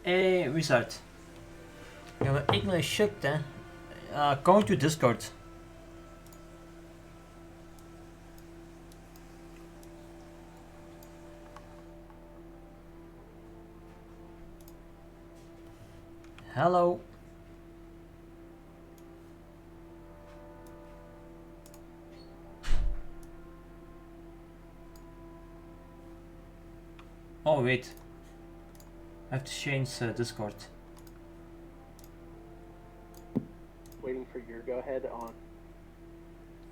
Wizard. Ja, maar English shukt, hè. Go to Discord. Hello. Oh wait, I have to change Discord. Waiting for your go ahead on.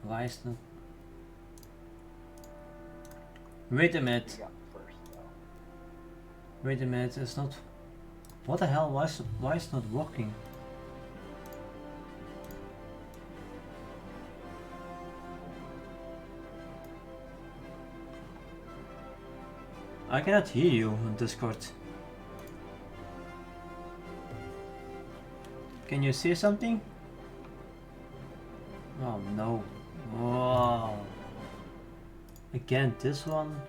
Why is not? Wait a minute. You got first, though. Wait a minute. It's not. What the hell? Why is it not working? I cannot hear you on Discord. Can you say something? Oh no. Oh. Again, this one.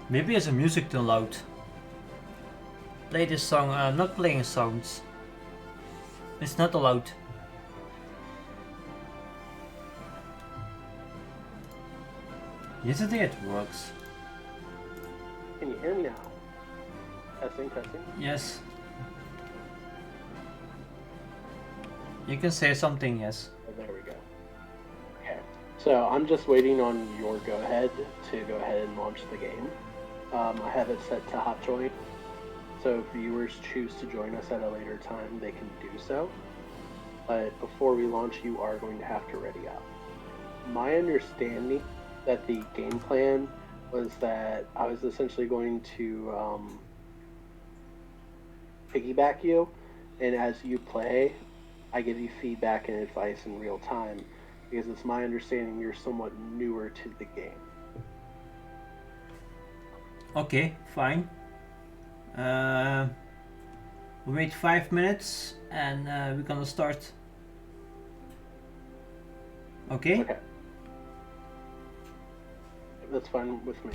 Maybe it's a music too loud. Play this song. I'm not playing sounds. It's not allowed. Yesterday it works. Can you hear me now? Testing, testing. Yes. You can say something, yes. Oh, there we go. Okay. So I'm just waiting on your go ahead to go ahead and launch the game. I have it set to hot join. So if viewers choose to join us at a later time, they can do so. But before we launch, you are going to have to ready up. My understanding that the game plan was that I was essentially going to piggyback you, and as you play, I give you feedback and advice in real time, because it's my understanding you're somewhat newer to the game. Okay, fine. Wait 5 minutes and we're gonna start. Okay? Okay. That's fine with me.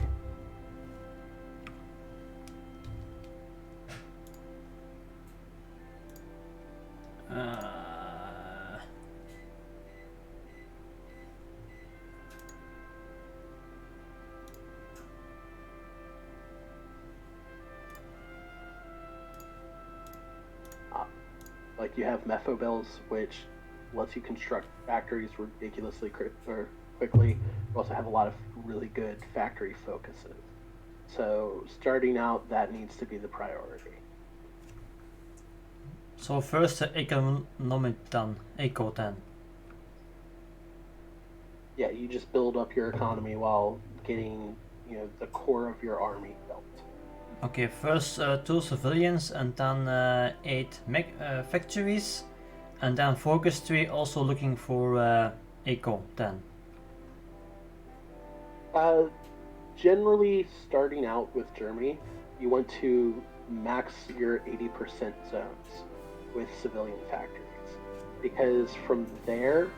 Like you have Mephobills, which lets you construct factories ridiculously quickly. You also have a lot of really good factory focuses. So starting out, that needs to be the priority. So first economic then, eco then. Yeah, you just build up your economy while getting, the core of your army built. Okay, first 2 civilians and then 8 factories, and then focus 3 also looking for eco then. Generally, starting out with Germany, you want to max your 80% zones with civilian factories, because from there,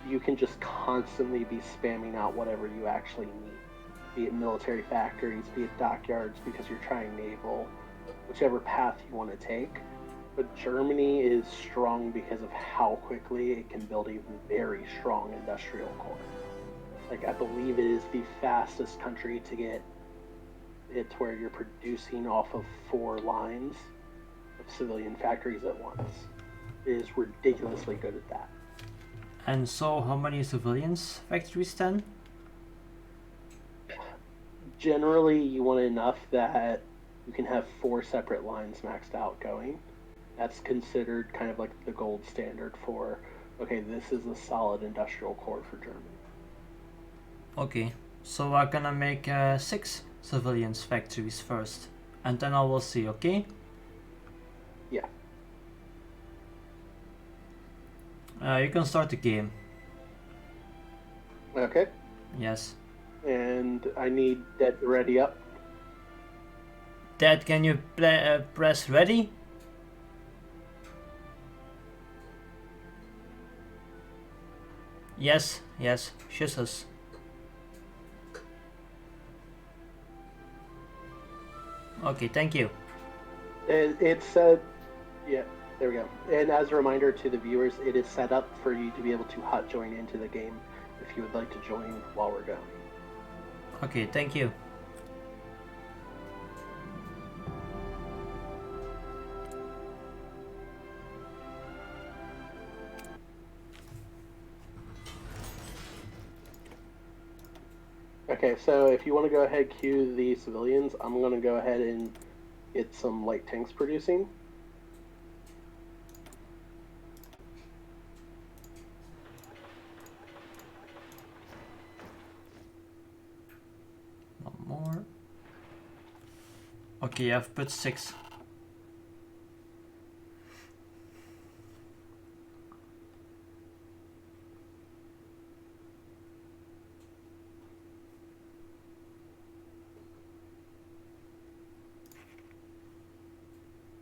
you can just constantly be spamming out whatever you actually need. Be it military factories, be it dockyards, because you're trying naval, whichever path you want to take. But Germany is strong because of how quickly it can build a very strong industrial core. Like, I believe it is the fastest country to get it to where you're producing off of 4 lines of civilian factories at once. It is ridiculously good at that. And so how many civilians factories then? Generally, you want enough that you can have 4 separate lines maxed out going. That's considered kind of like the gold standard for, okay, this is a solid industrial core for Germany. Okay, so I'm gonna make 6 civilians factories first, and then I will see, okay? Yeah. You can start the game. Okay. Yes. And I need that ready up. Dad, can you press ready? Yes, yes, Jesus. Okay, thank you. It's yeah, there we go. And as a reminder to the viewers, it is set up for you to be able to hot join into the game if you would like to join while we're going. Okay, thank you. Okay, so if you want to go ahead queue the civilians, I'm going to go ahead and get some light tanks producing. One more. Okay, I've put 6.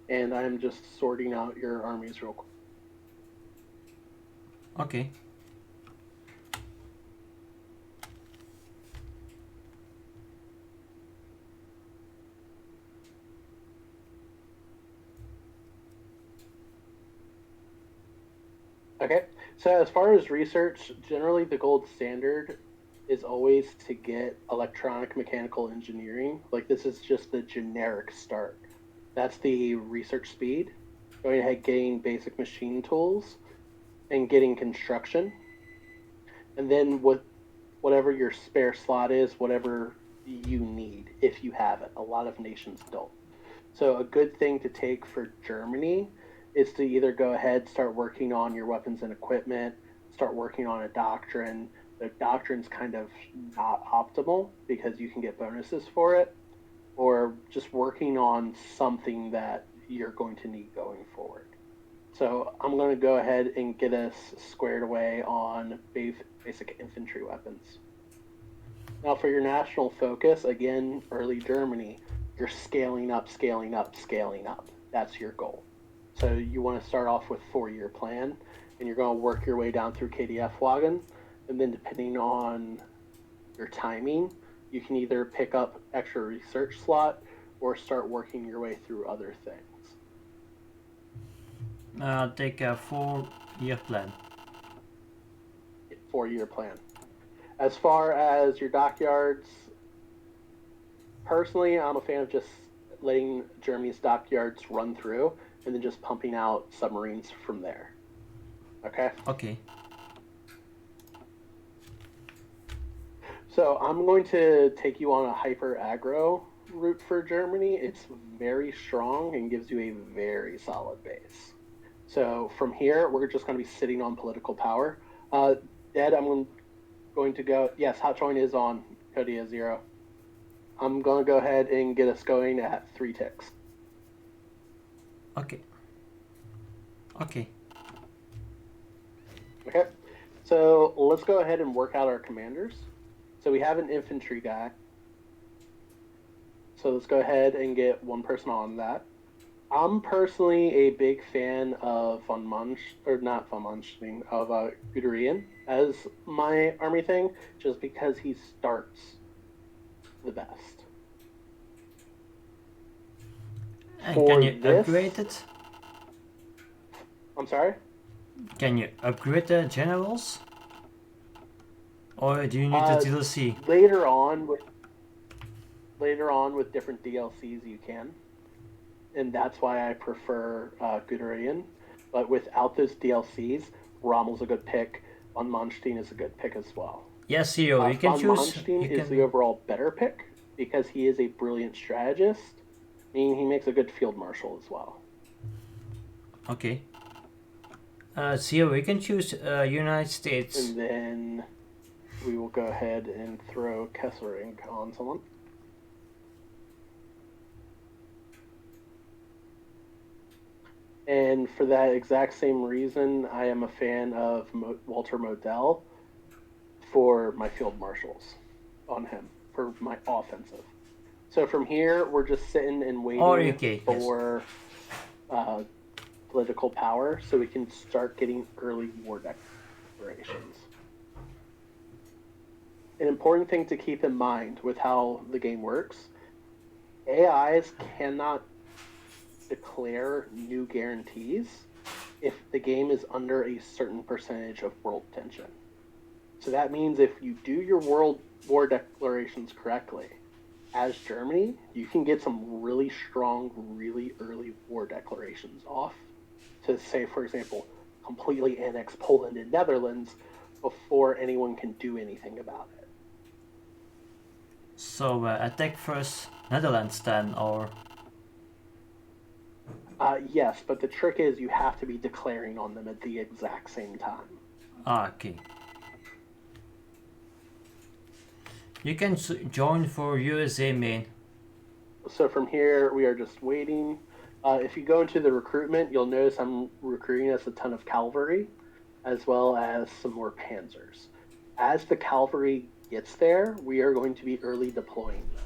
And I'm just sorting out your armies real quick. Okay. Okay, so as far as research, generally the gold standard is always to get electronic mechanical engineering. Like this is just the generic start. That's the research speed. Going ahead, getting basic machine tools, and getting construction. And then whatever your spare slot is, whatever you need, if you have it. A lot of nations don't. So a good thing to take for Germany is to either go ahead, start working on your weapons and equipment, start working on a doctrine. The doctrine's kind of not optimal because you can get bonuses for it, or just working on something that you're going to need going forward. So I'm going to go ahead and get us squared away on basic infantry weapons. Now for your national focus, again, early Germany, you're scaling up, scaling up, scaling up. That's your goal. So you want to start off with 4-year plan, and you're going to work your way down through KDF Wagen, and then depending on your timing, you can either pick up extra research slot or start working your way through other things. Take a 4-year plan. 4-year plan. As far as your dockyards, personally, I'm a fan of just letting Germany's dockyards run through and then just pumping out submarines from there. Okay? Okay. So I'm going to take you on a hyper aggro route for Germany. It's very strong and gives you a very solid base. So from here, we're just going to be sitting on political power. Dead, I'm going to go. Yes, hot join is on. Codia 0. I'm going to go ahead and get us going at 3 ticks. Okay. Okay. Okay. So let's go ahead and work out our commanders. So we have an infantry guy. So let's go ahead and get one person on that. I'm personally a big fan of of Guderian as my army thing, just because he starts the best. And can you upgrade it? I'm sorry? Can you upgrade the generals? Or do you need the DLC? Later on with different DLCs you can. And that's why I prefer Guderian. But without those DLCs, Rommel's a good pick. Von Manstein is a good pick as well. Yes, CEO, you can Von choose. Manstein is the overall better pick because he is a brilliant strategist, meaning he makes a good field marshal as well. Okay. CEO, you can choose United States. And then we will go ahead and throw Kessering on someone. And for that exact same reason, I am a fan of Walter Modell for my field marshals on him, for my offensive. So from here, we're just sitting and waiting for political power so we can start getting early war declarations. An important thing to keep in mind with how the game works AIs cannot declare new guarantees if the game is under a certain percentage of world tension. So that means if you do your world war declarations correctly, as Germany, you can get some really strong, really early war declarations off to, say, for example, completely annex Poland and Netherlands before anyone can do anything about it. So attack first Netherlands then, or? Yes, but the trick is you have to be declaring on them at the exact same time. Ah, okay. You can join for USA main. So from here, we are just waiting. If you go into the recruitment, you'll notice I'm recruiting us a ton of cavalry, as well as some more panzers. As the cavalry gets there, we are going to be early deploying them.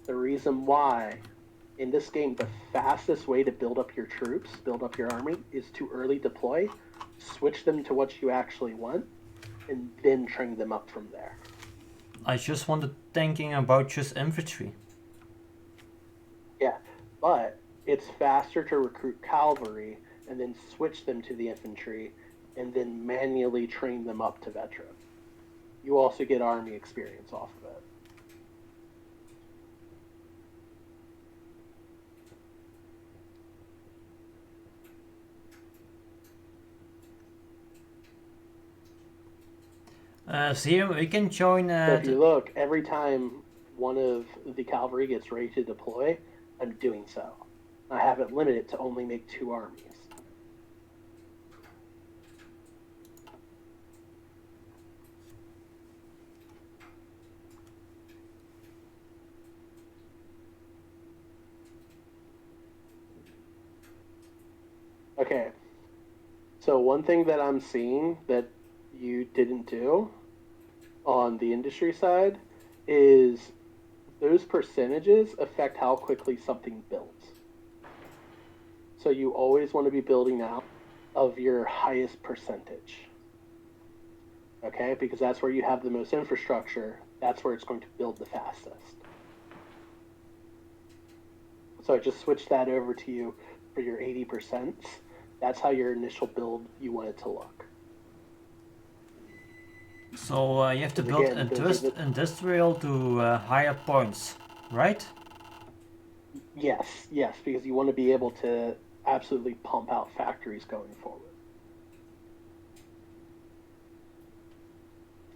The reason why, in this game, the fastest way to build up your troops, build up your army, is to early deploy, switch them to what you actually want, and then train them up from there. I just wanted thinking about just infantry. Yeah, but it's faster to recruit cavalry and then switch them to the infantry and then manually train them up to veteran. You also get army experience off of it. Zero, we can join. So if you look, every time one of the cavalry gets ready to deploy, I'm doing so. I have it limited to only make 2 armies. Okay. So one thing that I'm seeing that you didn't do on the industry side is those percentages affect how quickly something builds. So you always want to be building out of your highest percentage. Okay, because that's where you have the most infrastructure. That's where it's going to build the fastest. So I just switched that over to you for your 80%. That's how your initial build you want it to look. So you have to build again, industrial to higher points, right? Yes, because you want to be able to absolutely pump out factories going forward.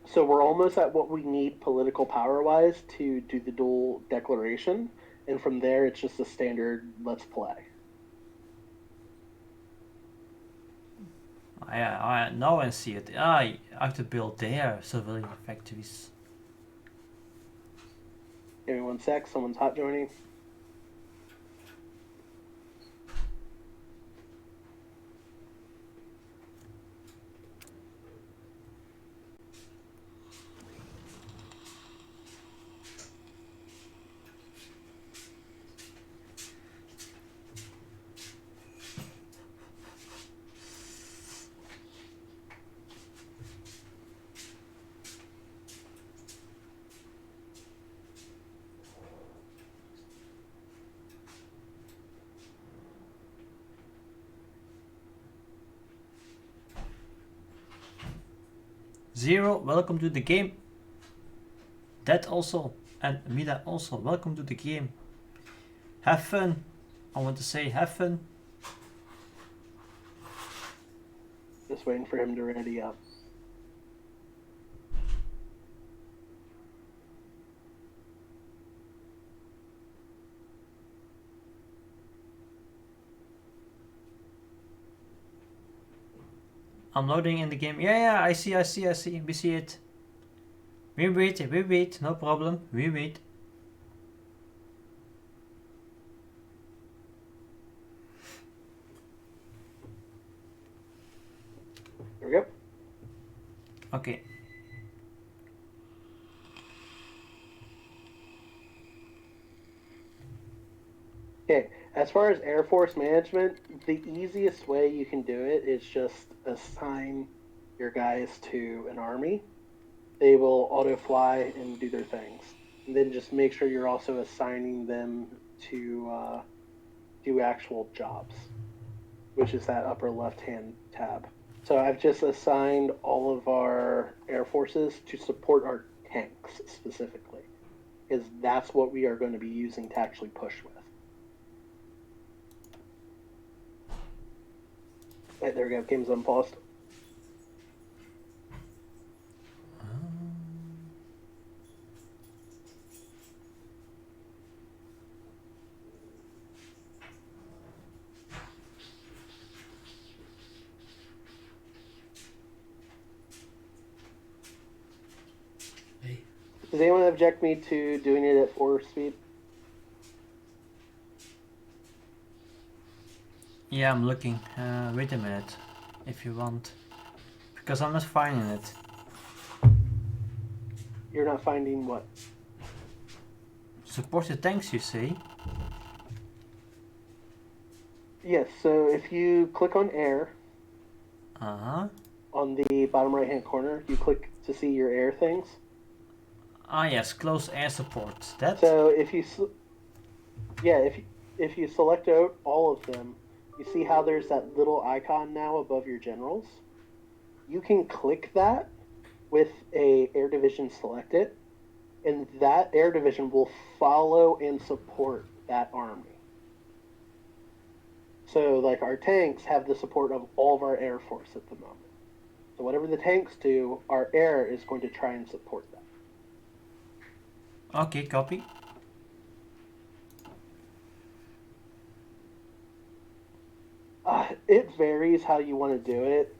So we're almost at what we need political power-wise to do the dual declaration, and from there it's just a standard let's play. Now I see it. I have to build their civilian factories. Give me 1 sec, someone's hot joining. Zero, welcome to the game. That also, and Mida also, welcome to the game. Have fun. I want to say have fun. Just waiting for him to ready up. I'm loading in the game. Yeah, I see. We see it. We wait, no problem. We wait. There we go. Okay. Okay, as far as Air Force management, the easiest way you can do it is just assign your guys to an army. They will auto fly and do their things. And then just make sure you're also assigning them to do actual jobs, which is that upper left-hand tab. So I've just assigned all of our air forces to support our tanks specifically, because that's what we are going to be using to actually push with. Right, there we go. Game's unpaused. Does anyone object me to doing it at 4 speed? Yeah, I'm looking. Wait a minute, if you want, because I'm not finding it. You're not finding what? Support the tanks, you say? Yes, so if you click on air Uh-huh. on the bottom right hand corner, you click to see your air things. Ah yes, close air support. That? So if you if you select out all of them, you see how there's that little icon now above your generals? You can click that with a air division selected, and that air division will follow and support that army. So like our tanks have the support of all of our air force at the moment. So whatever the tanks do, our air is going to try and support that. Okay, copy. It varies how you want to do it.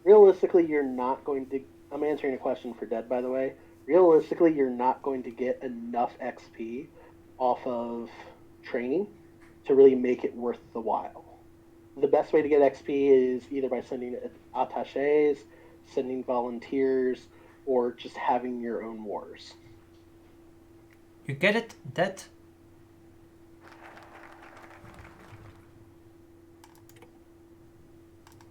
Realistically, you're not going to. I'm answering a question for Dead, by the way. Realistically, you're not going to get enough XP off of training to really make it worth the while. The best way to get XP is either by sending attaches, sending volunteers, or just having your own wars. You get it? That?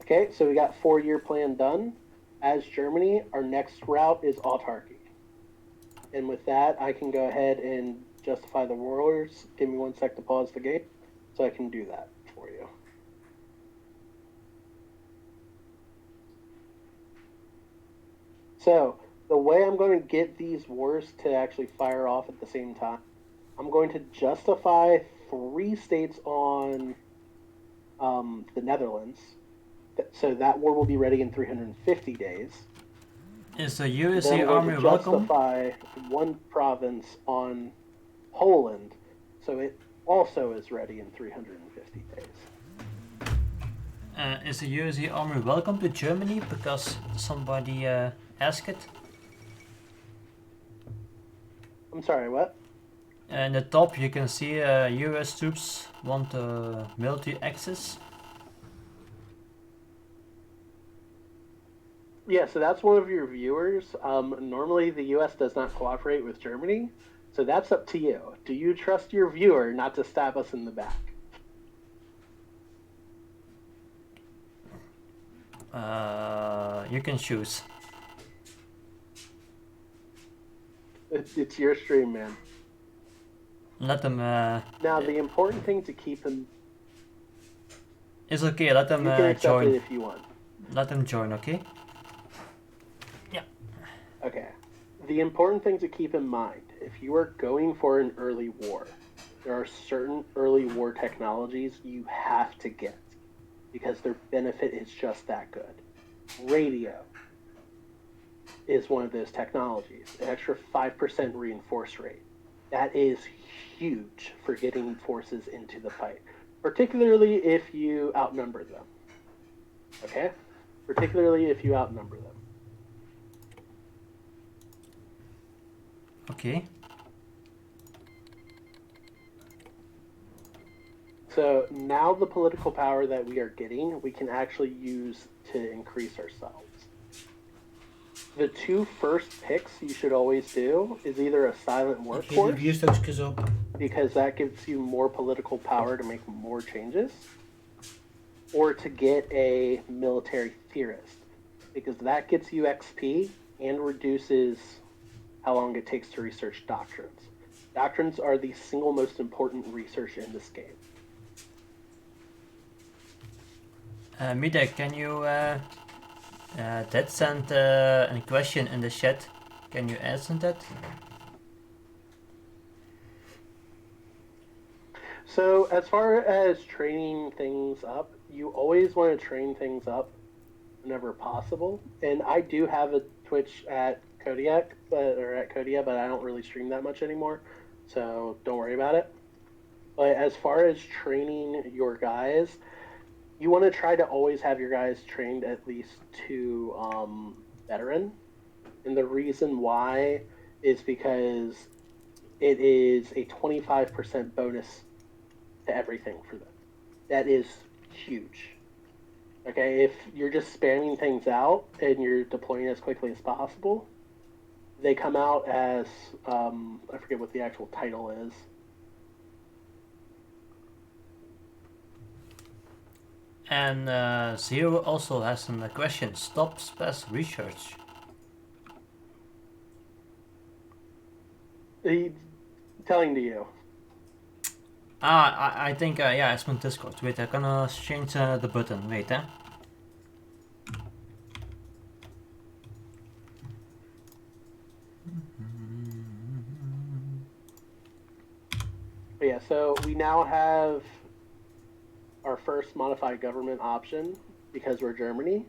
Okay, so we got 4-year plan done. As Germany, our next route is autarky. And with that, I can go ahead and justify the wars. Give me 1 sec to pause the game so I can do that for you. So the way I'm going to get these wars to actually fire off at the same time, I'm going to justify 3 states on the Netherlands. So that war will be ready in 350 days. Is the USA Then I'm army going to welcome? justify 1 province on Poland, so it also is ready in 350 days. Is the USA army welcome to Germany? Because somebody asked it. I'm sorry, what? In the top you can see US troops want military access. Yeah, so that's one of your viewers. Normally the US does not cooperate with Germany, so that's up to you. Do you trust your viewer not to stab us in the back? You can choose. It's your stream, man. Let them. Now, the important thing to keep in... It's okay, let them You can accept join. it if you want. Let them join, okay? Yeah. Okay. The important thing to keep in mind, if you are going for an early war, there are certain early war technologies you have to get because their benefit is just that good. Radio is one of those technologies, an extra 5% reinforce rate. That is huge for getting forces into the fight, particularly if you outnumber them. Okay? Particularly if you outnumber them. Okay. So now the political power that we are getting, we can actually use to increase ourselves. The 2 first picks you should always do is either a silent workforce, because that gives you more political power to make more changes, or to get a military theorist, because that gets you XP and reduces how long it takes to research doctrines. Doctrines are the single most important research in this game. Mida, can you that send a question in the chat? Can you answer that? So as far as training things up, you always want to train things up whenever possible. And I do have a Twitch at Kodiak, but I don't really stream that much anymore, so don't worry about it. But as far as training your guys, you want to try to always have your guys trained at least to veteran. And the reason why is because it is a 25% bonus to everything for them. That is huge. Okay, if you're just spamming things out and you're deploying as quickly as possible, they come out as, I forget what the actual title is. And Zero also has a question. Stop space research. He's telling to you. I think, yeah, it's on Discord. Wait, I'm gonna change the button. Wait, But yeah, so we now have our first modified government option because we're Germany.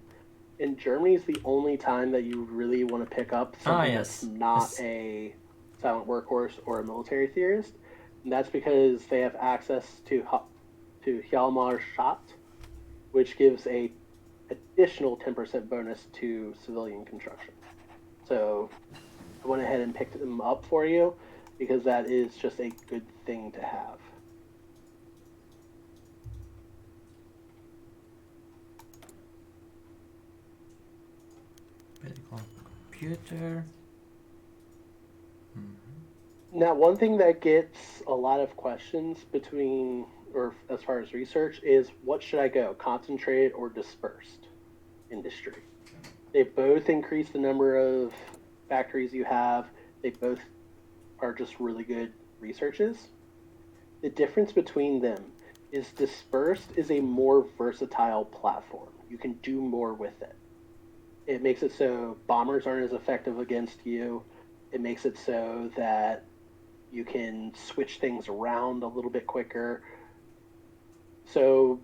And Germany is the only time that you really want to pick up something yes. that's not a silent workhorse or a military theorist. And that's because they have access to Hjalmar Shot, which gives a additional 10% bonus to civilian construction. So I went ahead and picked them up for you because that is just a good thing to have. Computer. Now, one thing that gets a lot of questions between, or as far as research, is what should I go, concentrated or dispersed industry? They both increase the number of factories you have. They both are just really good researches. The difference between them is dispersed is a more versatile platform. You can do more with it. It makes it so bombers aren't as effective against you. It makes it so that you can switch things around a little bit quicker. So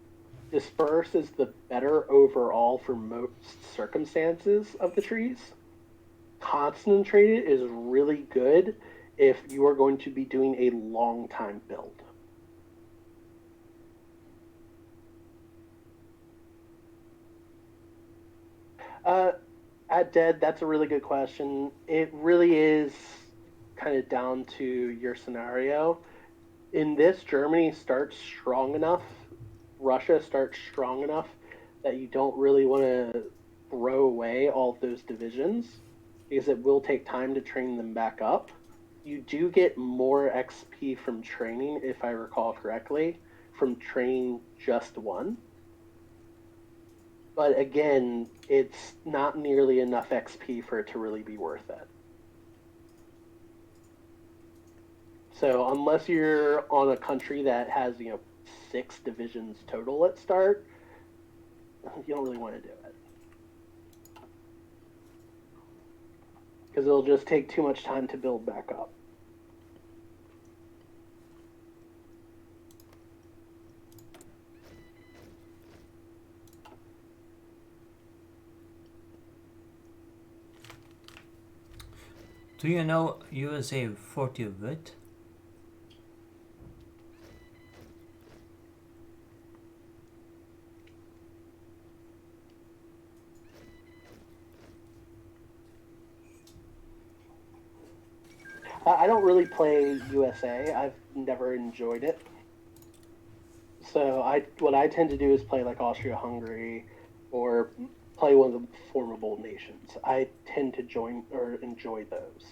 disperse is the better overall for most circumstances of the trees. Concentrated is really good if you are going to be doing a long time build. At Dead, that's a really good question. It really is kind of down to your scenario. In this, Germany starts strong enough, Russia starts strong enough that you don't really want to throw away all of those divisions because it will take time to train them back up. You do get more XP from training, if I recall correctly, from training just one. But again, it's not nearly enough XP for it to really be worth it. So unless you're on a country that has, 6 divisions total at start, you don't really want to do it. Because it'll just take too much time to build back up. Do you know USA 40-bit? I don't really play USA. I've never enjoyed it. So what I tend to do is play like Austria-Hungary or play one of the formable nations. I tend to join or enjoy those.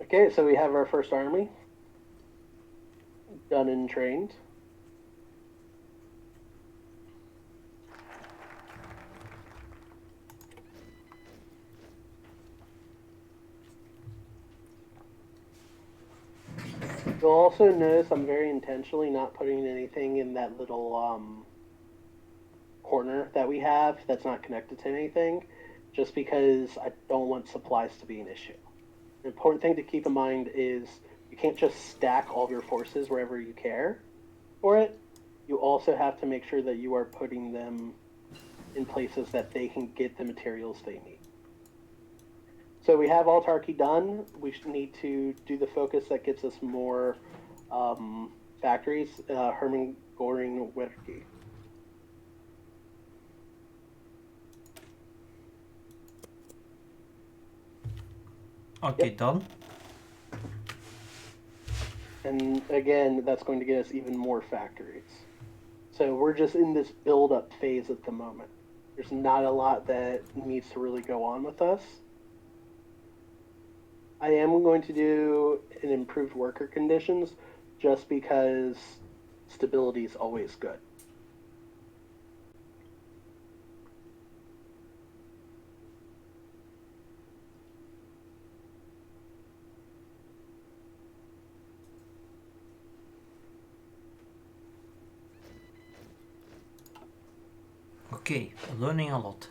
Okay, so we have our first army done and trained. You'll also notice I'm very intentionally not putting anything in that little corner that we have that's not connected to anything, just because I don't want supplies to be an issue. The important thing to keep in mind is you can't just stack all of your forces wherever you care for it. You also have to make sure that you are putting them in places that they can get the materials they need. So we have autarky done. We need to do the focus that gets us more factories. Hermann Göring Werke. Okay, Yep. done. And again, that's going to get us even more factories. So we're just in this build-up phase at the moment. There's not a lot that needs to really go on with us. I am going to do an improved worker conditions just because stability is always good. Okay, learning a lot.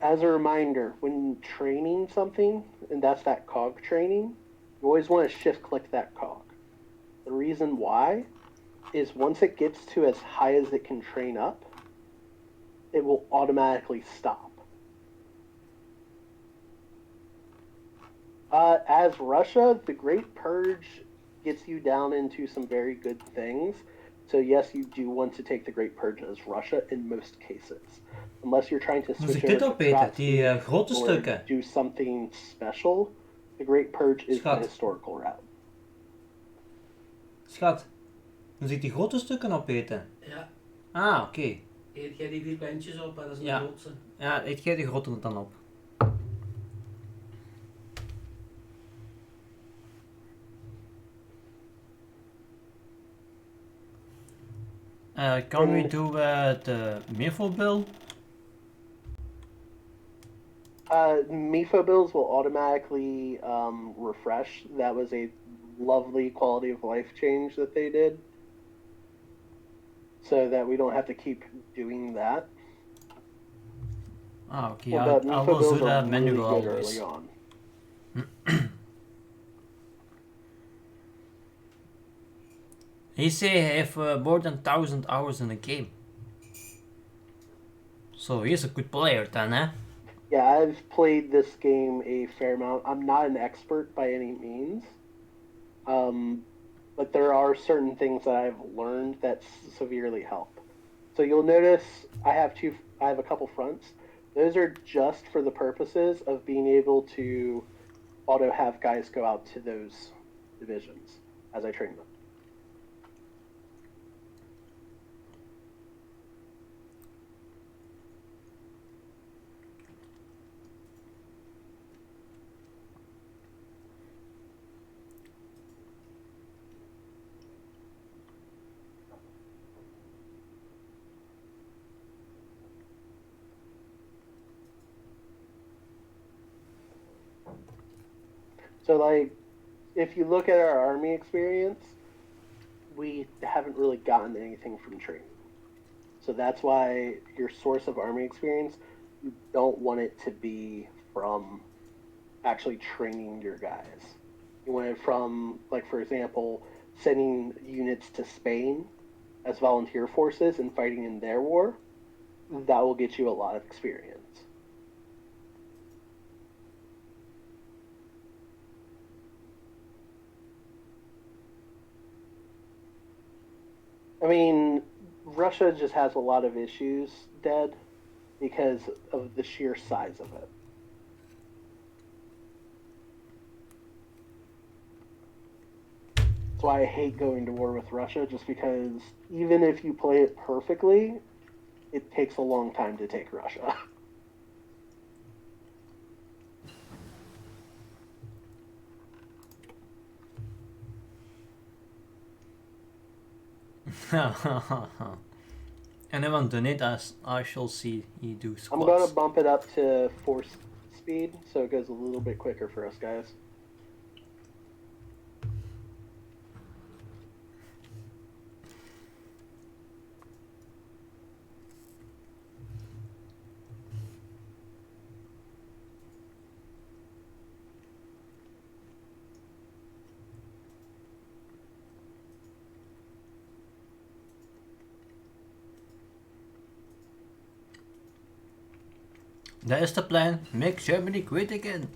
As a reminder, when training something, and that's that cog training, you always want to shift click that cog. The reason why is once it gets to as high as it can train up, it will automatically stop. As Russia, the Great Purge gets you down into some very good things. So yes, you do want to take the Great Purge as Russia in most cases. Unless you're trying to Moest switch ik dit over to opeten? Die Trotsky grote or stukken. do something special, the Great Purge is the Schat. historical route. Schat, moest ik die grote stukken opeten? Ja, Ah, oké. eet jij die 4 pijntjes op, hè? Dat is een Ja. grootste. Ja, eet jij die grote dan op? Can we do the MIFO bill? MIFO bills will automatically refresh. That was a lovely quality of life change that they did. So that we don't have to keep doing that. Ah, okay. Well, I will do that manual good always. early on. He say he have more than 1,000 hours in the game. So he's a good player then, eh? Yeah, I've played this game a fair amount. I'm not an expert by any means. But there are certain things that I've learned that severely help. So you'll notice I have a couple fronts. Those are just for the purposes of being able to auto have guys go out to those divisions as I train them. So, like, if you look at our army experience, we haven't really gotten anything from training. So that's why your source of army experience, you don't want it to be from actually training your guys. You want it from, like, for example, sending units to Spain as volunteer forces and fighting in their war. That will get you a lot of experience. I mean, Russia just has a lot of issues, Dead, because of the sheer size of it. That's why I hate going to war with Russia, just because even if you play it perfectly, it takes a long time to take Russia. Anyone donate as I shall see you do squats. I'm gonna bump it up to force speed, so it goes a little bit quicker for us guys. That is the plan. Make Germany great again.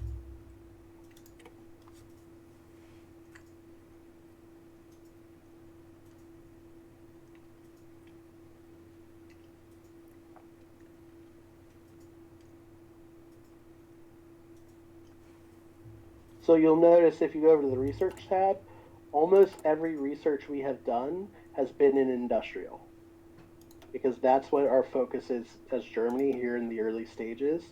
So you'll notice if you go over to the research tab, almost every research we have done has been in industrial. Because that's what our focus is as Germany here in the early stages.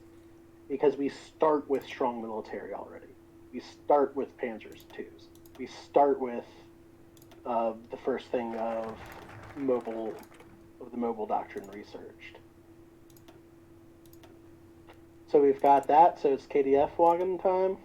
Because we start with strong military already. We start with Panzers IIs. We start with the first thing of the mobile doctrine researched. So we've got that. So it's KDF wagon time.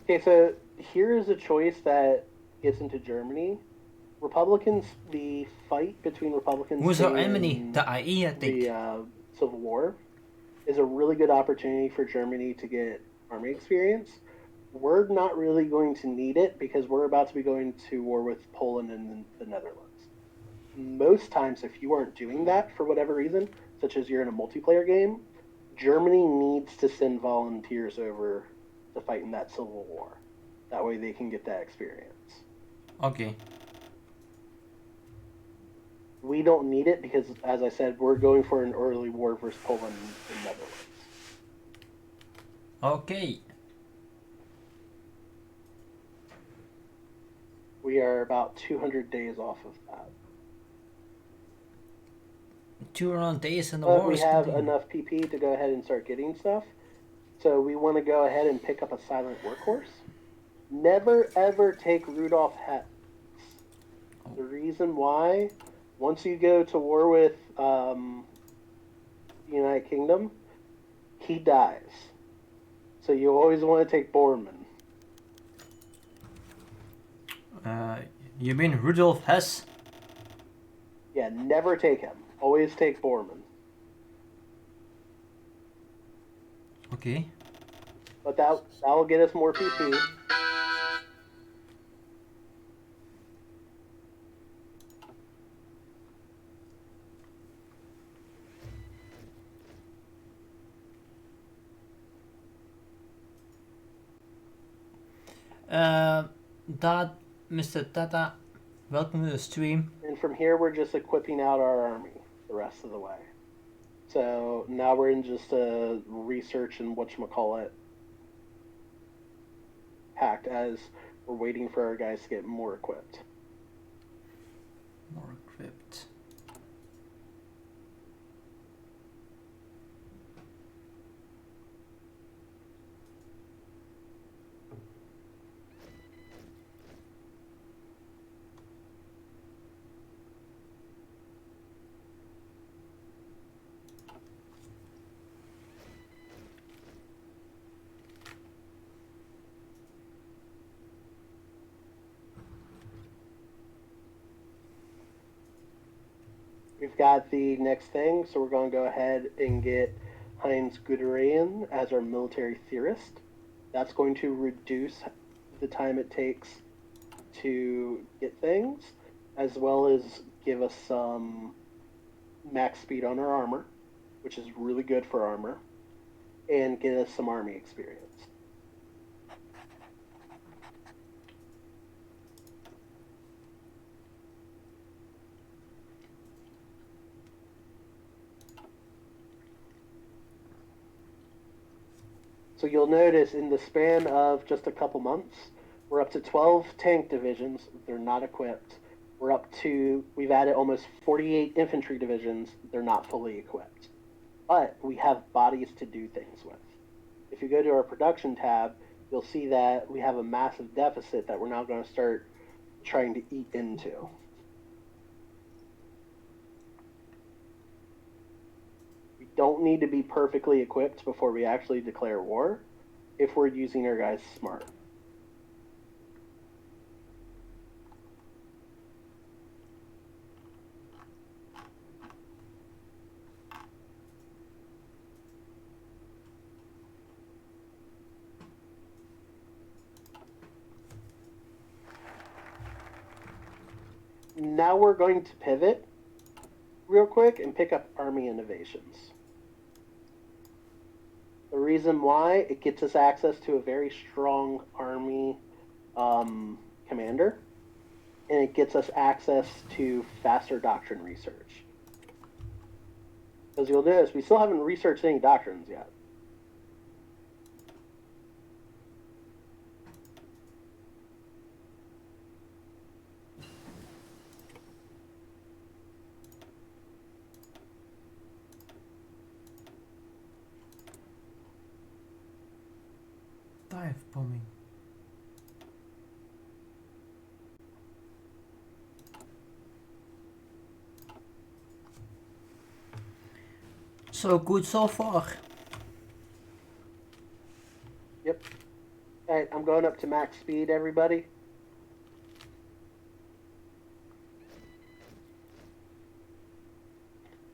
Okay, so here is a choice that gets into Germany. Republicans, the fight between Republicans Who's our and enemy? The IE, I think. the Civil War is a really good opportunity for Germany to get army experience. We're not really going to need it because we're about to be going to war with Poland and the Netherlands. Most times, if you aren't doing that for whatever reason, such as you're in a multiplayer game, Germany needs to send volunteers over to fight in that civil war. That way they can get that experience. Okay. We don't need it because, as I said, we're going for an early war versus Poland and Netherlands. Okay. We are about 200 days off of that. 200 days in the But war we is have continuing. enough PP to go ahead and start getting stuff. So we want to go ahead and pick up a silent workhorse. Never ever take Rudolf Hess. The reason why, once you go to war with the United Kingdom, he dies. So you always want to take Bormann. You mean Rudolf Hess? Yeah, never take him. Always take Bormann. Okay. But that will get us more PP. Dad, Mr. Tata, welcome to the stream. And from here, we're just equipping out our army the rest of the way. So now we're in just a research and whatchamacallit pact as we're waiting for our guys to get more equipped. More equipped. We've got the next thing, so we're going to go ahead and get Heinz Guderian as our military theorist. That's going to reduce the time it takes to get things, as well as give us some max speed on our armor, which is really good for armor, and get us some army experience. So you'll notice in the span of just a couple months, we're up to 12 tank divisions. They're not equipped. We've added almost 48 infantry divisions. They're not fully equipped. But we have bodies to do things with. If you go to our production tab, you'll see that we have a massive deficit that we're now going to start trying to eat into. Don't need to be perfectly equipped before we actually declare war if we're using our guys smart. now we're going to pivot real quick and pick up Army Innovations. The reason why, it gets us access to a very strong Army commander, and it gets us access to faster doctrine research. As you'll notice, we still haven't researched any doctrines yet. Dive bombing. So good so far. Yep. Alright, I'm going up to max speed, everybody.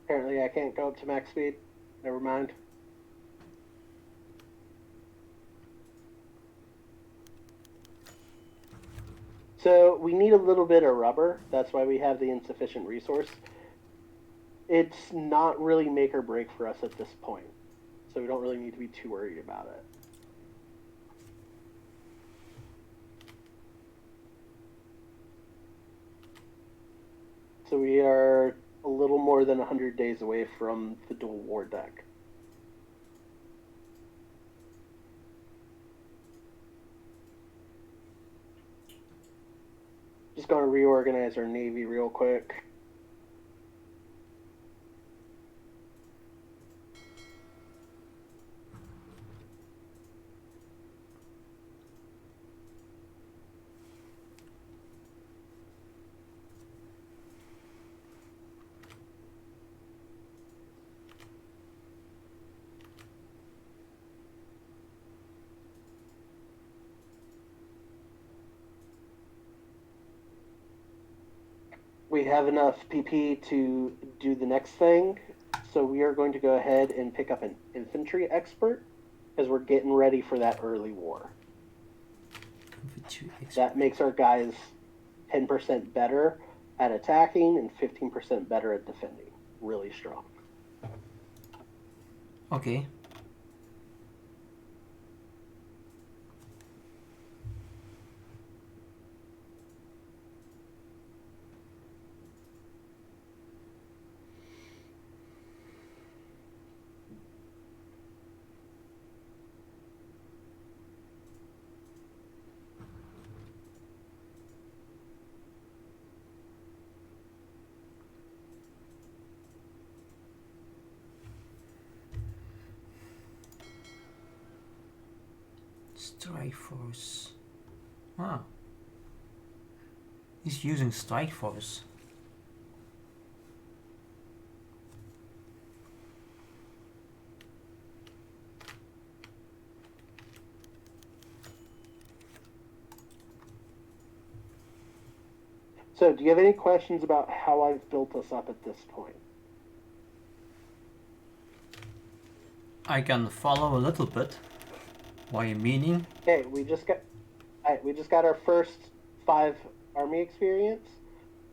Apparently I can't go up to max speed. Never mind. So we need a little bit of rubber. That's why we have the insufficient resource. It's not really make or break for us at this point. So we don't really need to be too worried about it. So we are a little more than 100 days away from the dual war deck. Just going to reorganize our Navy real quick. We have enough PP to do the next thing, so we are going to go ahead and pick up an infantry expert because we're getting ready for that early war. That makes our guys 10% better at attacking and 15% better at defending. Really strong. Okay. Strike Force. Ah. He's using Strike Force. So, do you have any questions about how I've built us up at this point? I can follow a little bit. What you meaning? Okay, we just got our first 5 army experience,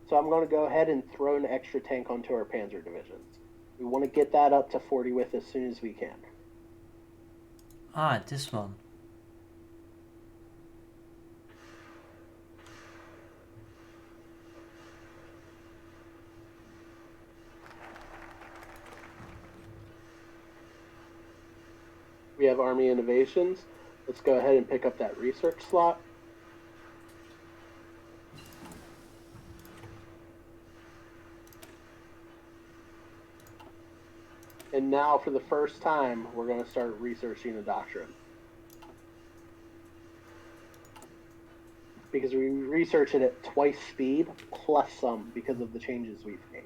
so I'm going to go ahead and throw an extra tank onto our panzer divisions. We want to get that up to 40 with as soon as we can. Ah, this one. We have Army Innovations. Let's go ahead and pick up that research slot. And now, for the first time, we're going to start researching the doctrine. Because we research it at twice speed, plus some, because of the changes we've made.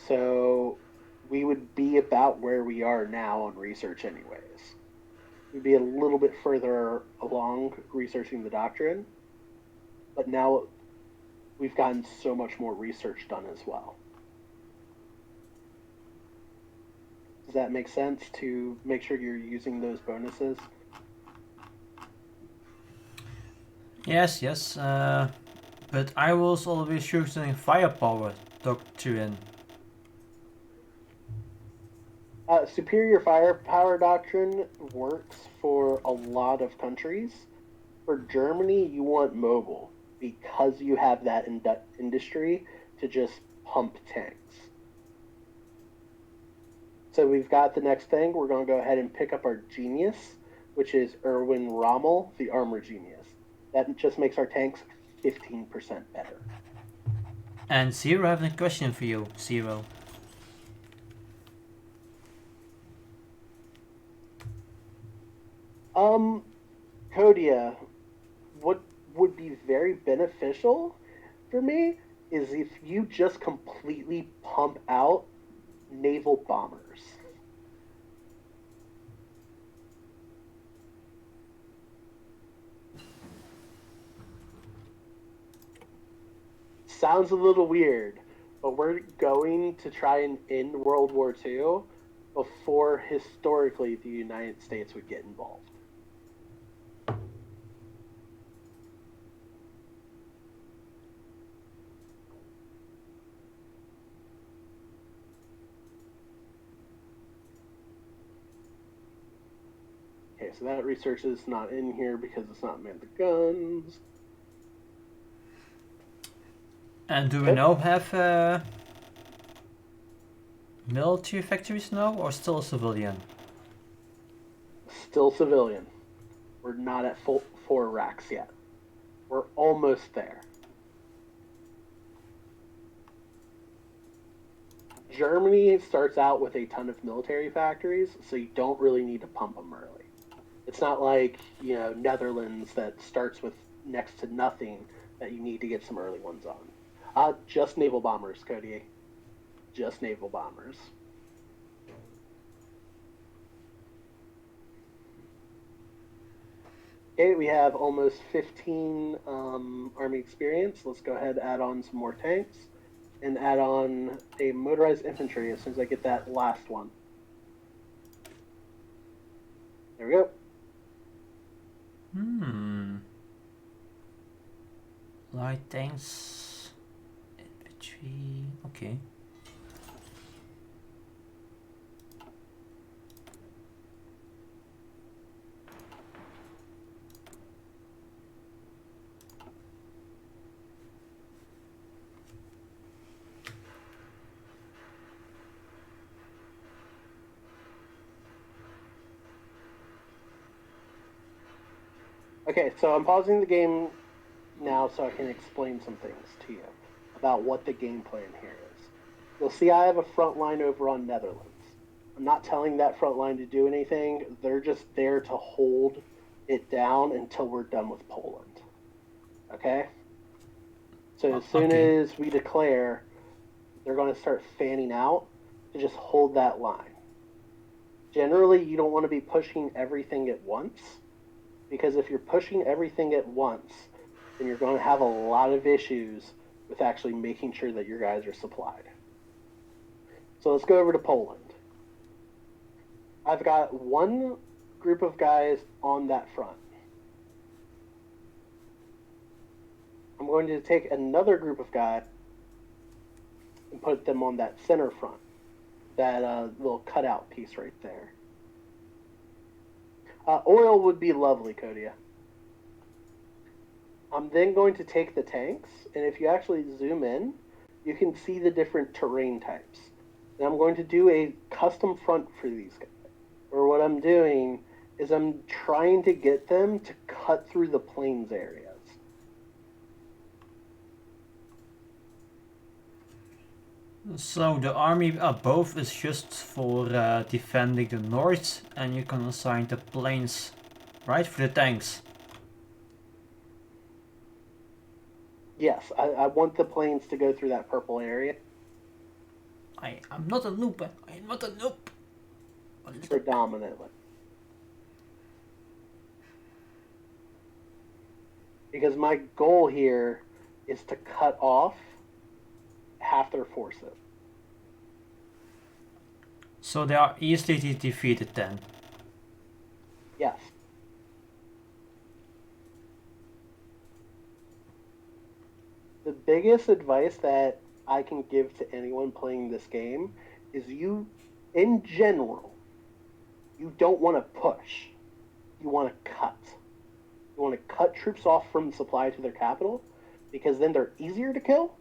So we would be about where we are now on research anyways. We'd be a little bit further along researching the doctrine, but now we've gotten so much more research done as well. Does that make sense to make sure you're using those bonuses? Yes, yes. But I was always using firepower doctrine. Superior firepower doctrine works for a lot of countries. For Germany, you want mobile because you have that industry to just pump tanks. So we've got the next thing. We're going to go ahead and pick up our genius, which is Erwin Rommel, the armor genius. That just makes our tanks 15% better. And Zero, I have a question for you, Zero. Kodia, what would be very beneficial for me is if you just completely pump out naval bombers. Sounds a little weird, but we're going to try and end World War II before historically the United States would get involved. Okay, so that research is not in here because it's not manned the guns. And do we now have military factories now, or still civilian? Still civilian. We're not at full 4 racks yet. We're almost there. Germany starts out with a ton of military factories, so you don't really need to pump them early. It's not like, you know, Netherlands that starts with next to nothing that you need to get some early ones on. Just naval bombers, Cody. Just naval bombers. Okay, we have almost 15 Army experience. Let's go ahead and add on some more tanks and add on a motorized infantry as soon as I get that last one. There we go. Light tanks, infantry, okay. Okay, so I'm pausing the game now so I can explain some things to you about what the game plan here is. You'll see I have a front line over on Netherlands. I'm not telling that front line to do anything. They're just there to hold it down until we're done with Poland. Okay? So as soon as we declare, they're going to start fanning out to just hold that line. Generally, you don't want to be pushing everything at once, because if you're pushing everything at once, then you're going to have a lot of issues with actually making sure that your guys are supplied. So let's go over to Poland. I've got one group of guys on that front. I'm going to take another group of guys and put them on that center front, that little cutout piece right there. Oil would be lovely, Kodia. I'm then going to take the tanks, and if you actually zoom in, you can see the different terrain types. And I'm going to do a custom front for these guys, where what I'm doing is I'm trying to get them to cut through the plains areas. So the army above is just for defending the north, and you can assign the plains, right, for the tanks. Yes, I want the planes to go through that purple area. I'm not a noob. I'm not a noob. Predominantly. Because my goal here is to cut off half their forces. So they are easily defeated then. Yes. The biggest advice that I can give to anyone playing this game is in general, you don't want to push. You want to cut. You want to cut troops off from supply to their capital because then they're easier to kill.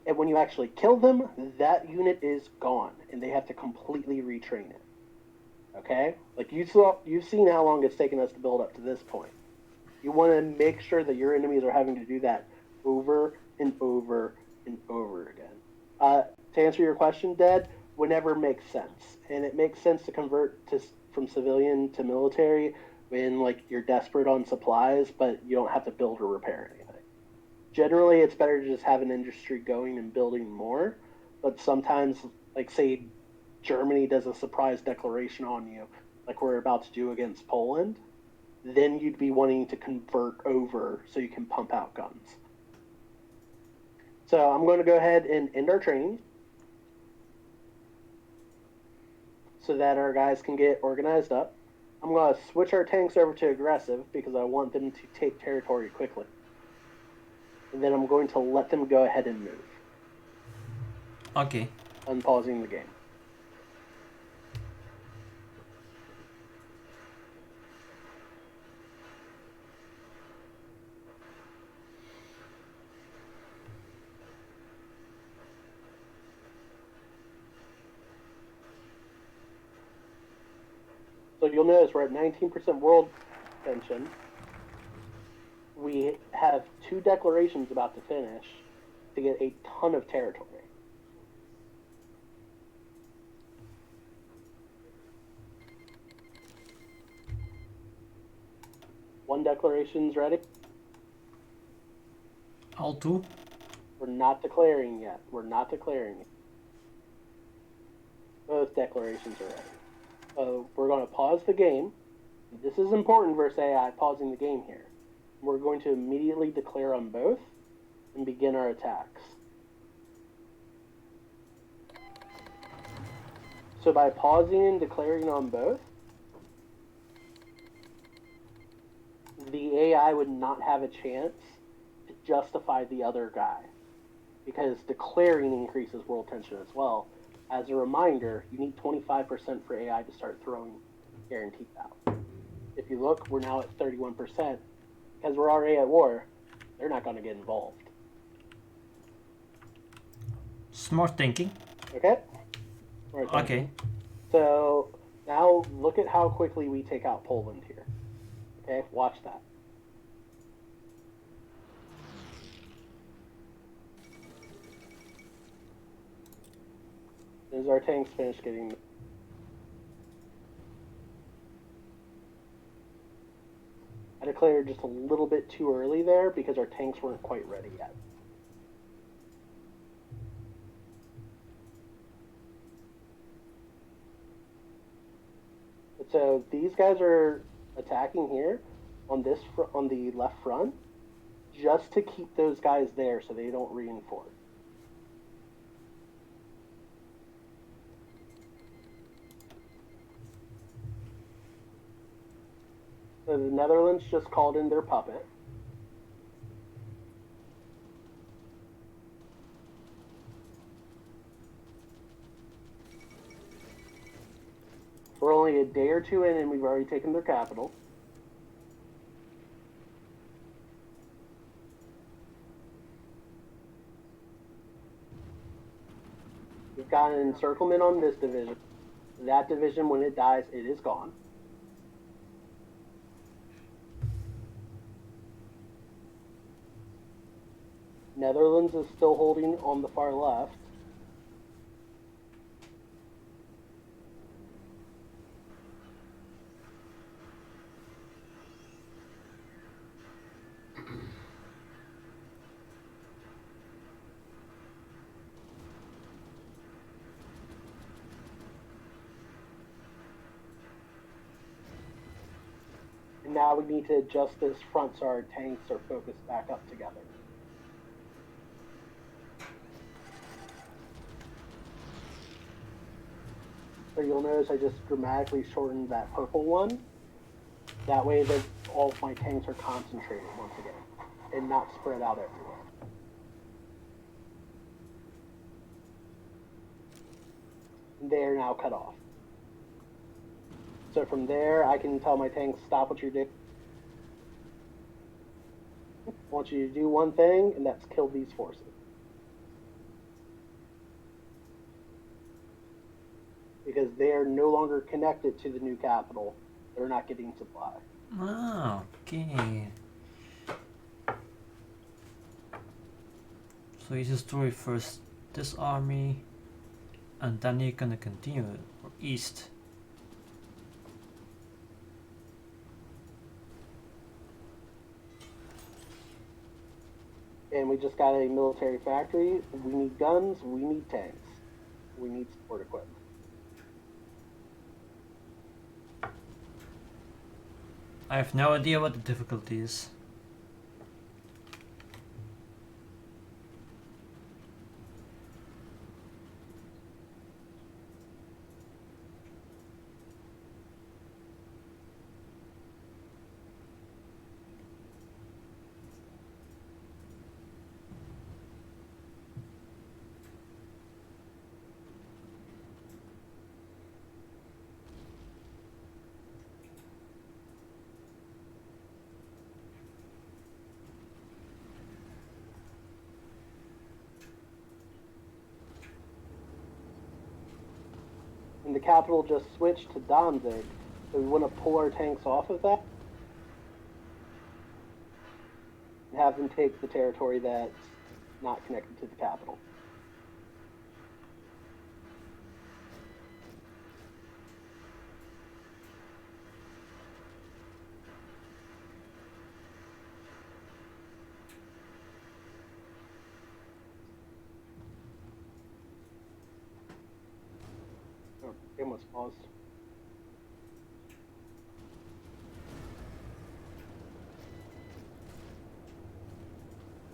And when you actually kill them, that unit is gone and they have to completely retrain it. Okay? Like you've seen how long it's taken us to build up to this point. You want to make sure that your enemies are having to do that over and over and over again. To answer your question, Dad, whenever makes sense. And it makes sense to convert from civilian to military when like you're desperate on supplies, but you don't have to build or repair anything. Generally, it's better to just have an industry going and building more, but sometimes, like say, Germany does a surprise declaration on you, like we're about to do against Poland, then you'd be wanting to convert over so you can pump out guns. So I'm going to go ahead and end our training so that our guys can get organized up. I'm going to switch our tanks over to aggressive because I want them to take territory quickly. And then I'm going to let them go ahead and move. Okay. Unpausing the game. So you'll notice we're at 19% world tension. We have 2 declarations about to finish to get a ton of territory. One declaration's ready. All 2? We're not declaring yet. Both declarations are ready. So we're going to pause the game. This is important versus AI pausing the game here. We're going to immediately declare on both and begin our attacks. So by pausing and declaring on both, the AI would not have a chance to justify the other guy because declaring increases world tension as well. As a reminder, you need 25% for AI to start throwing guaranteed out. If you look, we're now at 31%. Because we're already at war, they're not going to get involved. Smart thinking. Okay? Okay. So now look at how quickly we take out Poland here. Okay? Watch that. As our tanks finish getting... I declared just a little bit too early there because our tanks weren't quite ready yet. But so these guys are attacking here on the left front just to keep those guys there so they don't reinforce. So the Netherlands just called in their puppet. We're only a day or two in and we've already taken their capital. We've got an encirclement on this division. That division, when it dies, it is gone. Netherlands is still holding on the far left. And now we need to adjust this front so our tanks are focused back up together. So you'll notice I just dramatically shortened that purple one. That way that all of my tanks are concentrated once again and not spread out everywhere. they are now cut off. So from there, I can tell my tanks, stop what you're doing. I want you to do one thing, and that's kill these forces. Because they are no longer connected to the new capital. They're not getting supply. Ah, okay. So you destroy first this army, and then you're gonna continue east. And we just got a military factory. We need guns, we need tanks. We need support equipment. I have no idea what the difficulty is. And the capital just switched to Danzig, so we want to pull our tanks off of that and have them take the territory that's not connected to the capital. Oh, game was paused.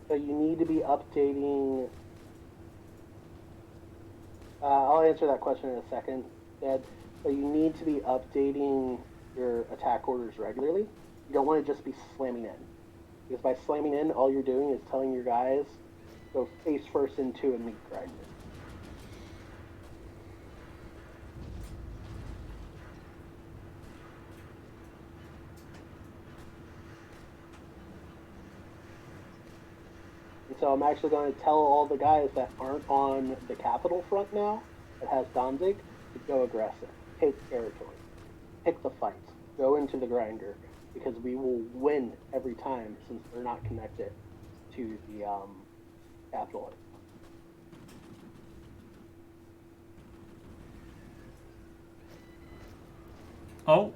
So you need to be updating. I'll answer that question in a second, Dad. So you need to be updating your attack orders regularly. You don't want to just be slamming in. Because by slamming in, all you're doing is telling your guys, go face first into a meat grinder. And so I'm actually going to tell all the guys that aren't on the capital front now, that has Danzig, to go aggressive. Take territory. Pick the fights. Go into the grinder. Because we will win every time since they're not connected to the capital. Oh.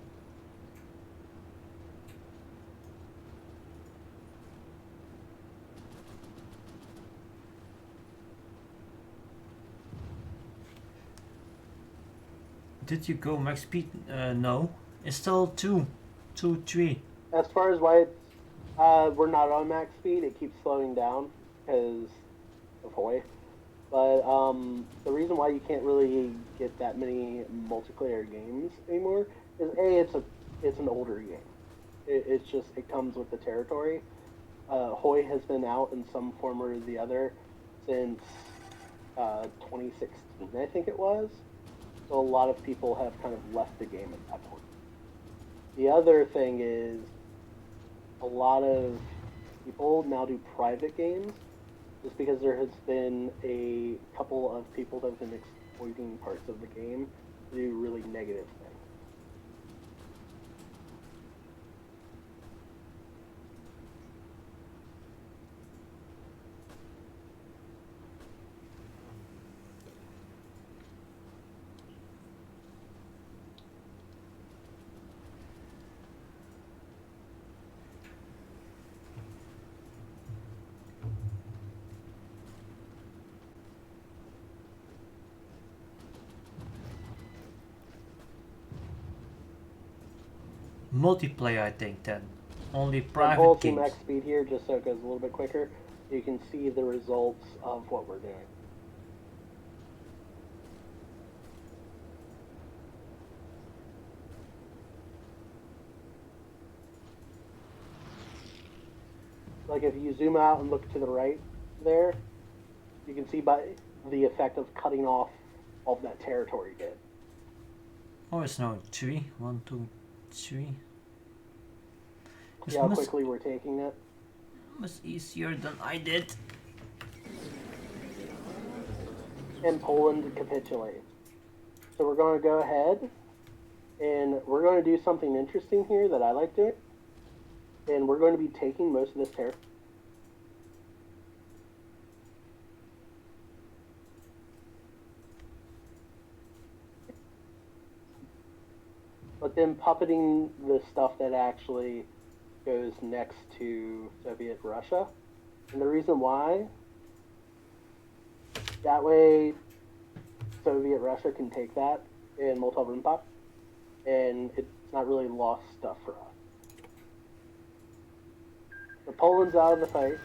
Did you go max speed? No. It's still 2, 3. As far as why we're not on max speed, it keeps slowing down because of Hoy. But the reason why you can't really get that many multiplayer games anymore is it's an older game. It comes with the territory. Hoy has been out in some form or the other since 2016, I think it was. So a lot of people have kind of left the game at that point. The other thing is a lot of people now do private games just because there has been a couple of people that have been exploiting parts of the game to do really negative things. Multiplayer, I think, then. Only I'm private holding games. max speed here just so it goes a little bit quicker. You can see the results of what we're doing. Like if you zoom out and look to the right there, you can see by the effect of cutting off all of that territory did. Oh, it's now 3. 1, 2, 3. See how quickly we're taking it? Much easier than I did. And Poland capitulates. So we're going to go ahead and we're going to do something interesting here that I like doing. And we're going to be taking most of this territory. But then puppeting the stuff that actually goes next to Soviet Russia. And the reason why, that way Soviet Russia can take that in Molotov-Rimpop, and it's not really lost stuff for us. So Poland's out of the fight.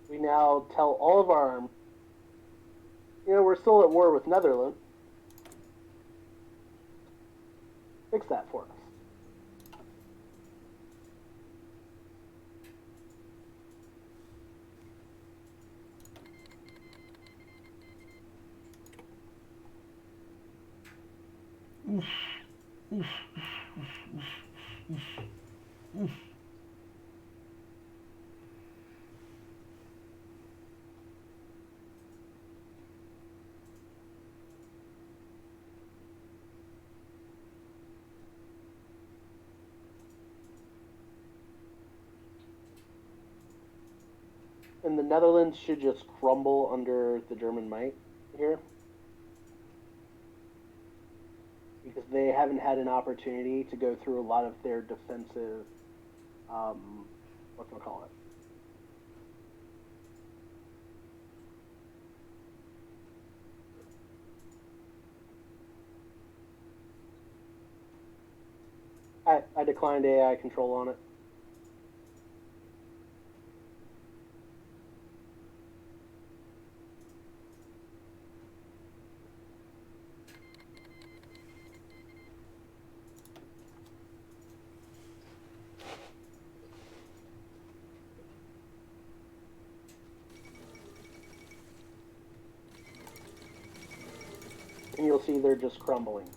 We now tell all of our army, we're still at war with Netherlands. Fix that for us. And the Netherlands should just crumble under the German might here. Because they haven't had an opportunity to go through a lot of their defensive, what can we call it? I declined AI control on it. And you'll see they're just crumbling.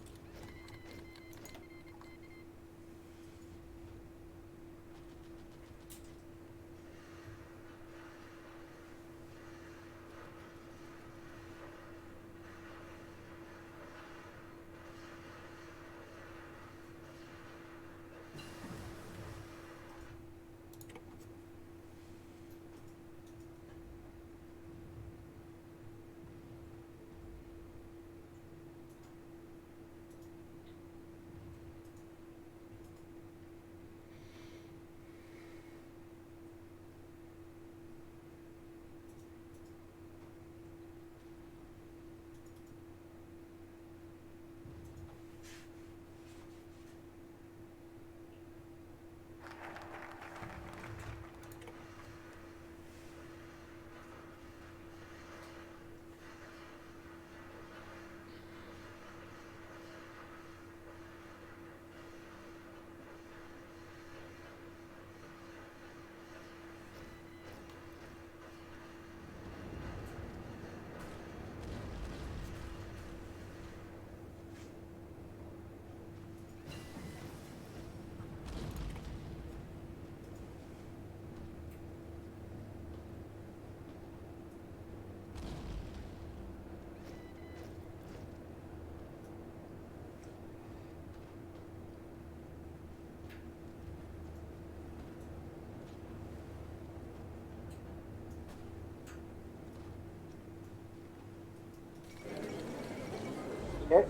Okay,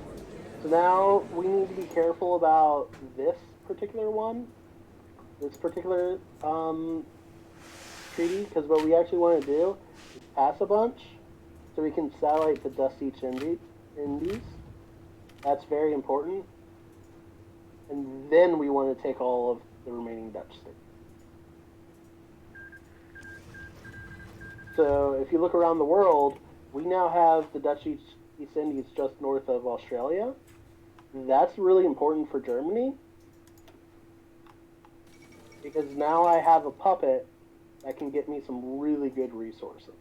so now we need to be careful about this particular one, this particular treaty, because what we actually want to do is pass a bunch so we can satellite the Dust East Indies. That's very important. And then we want to take all of the remaining Dutch states. So if you look around the world, we now have the Dutch East Indies just north of Australia. That's really important for Germany, because now I have a puppet that can get me some really good resources.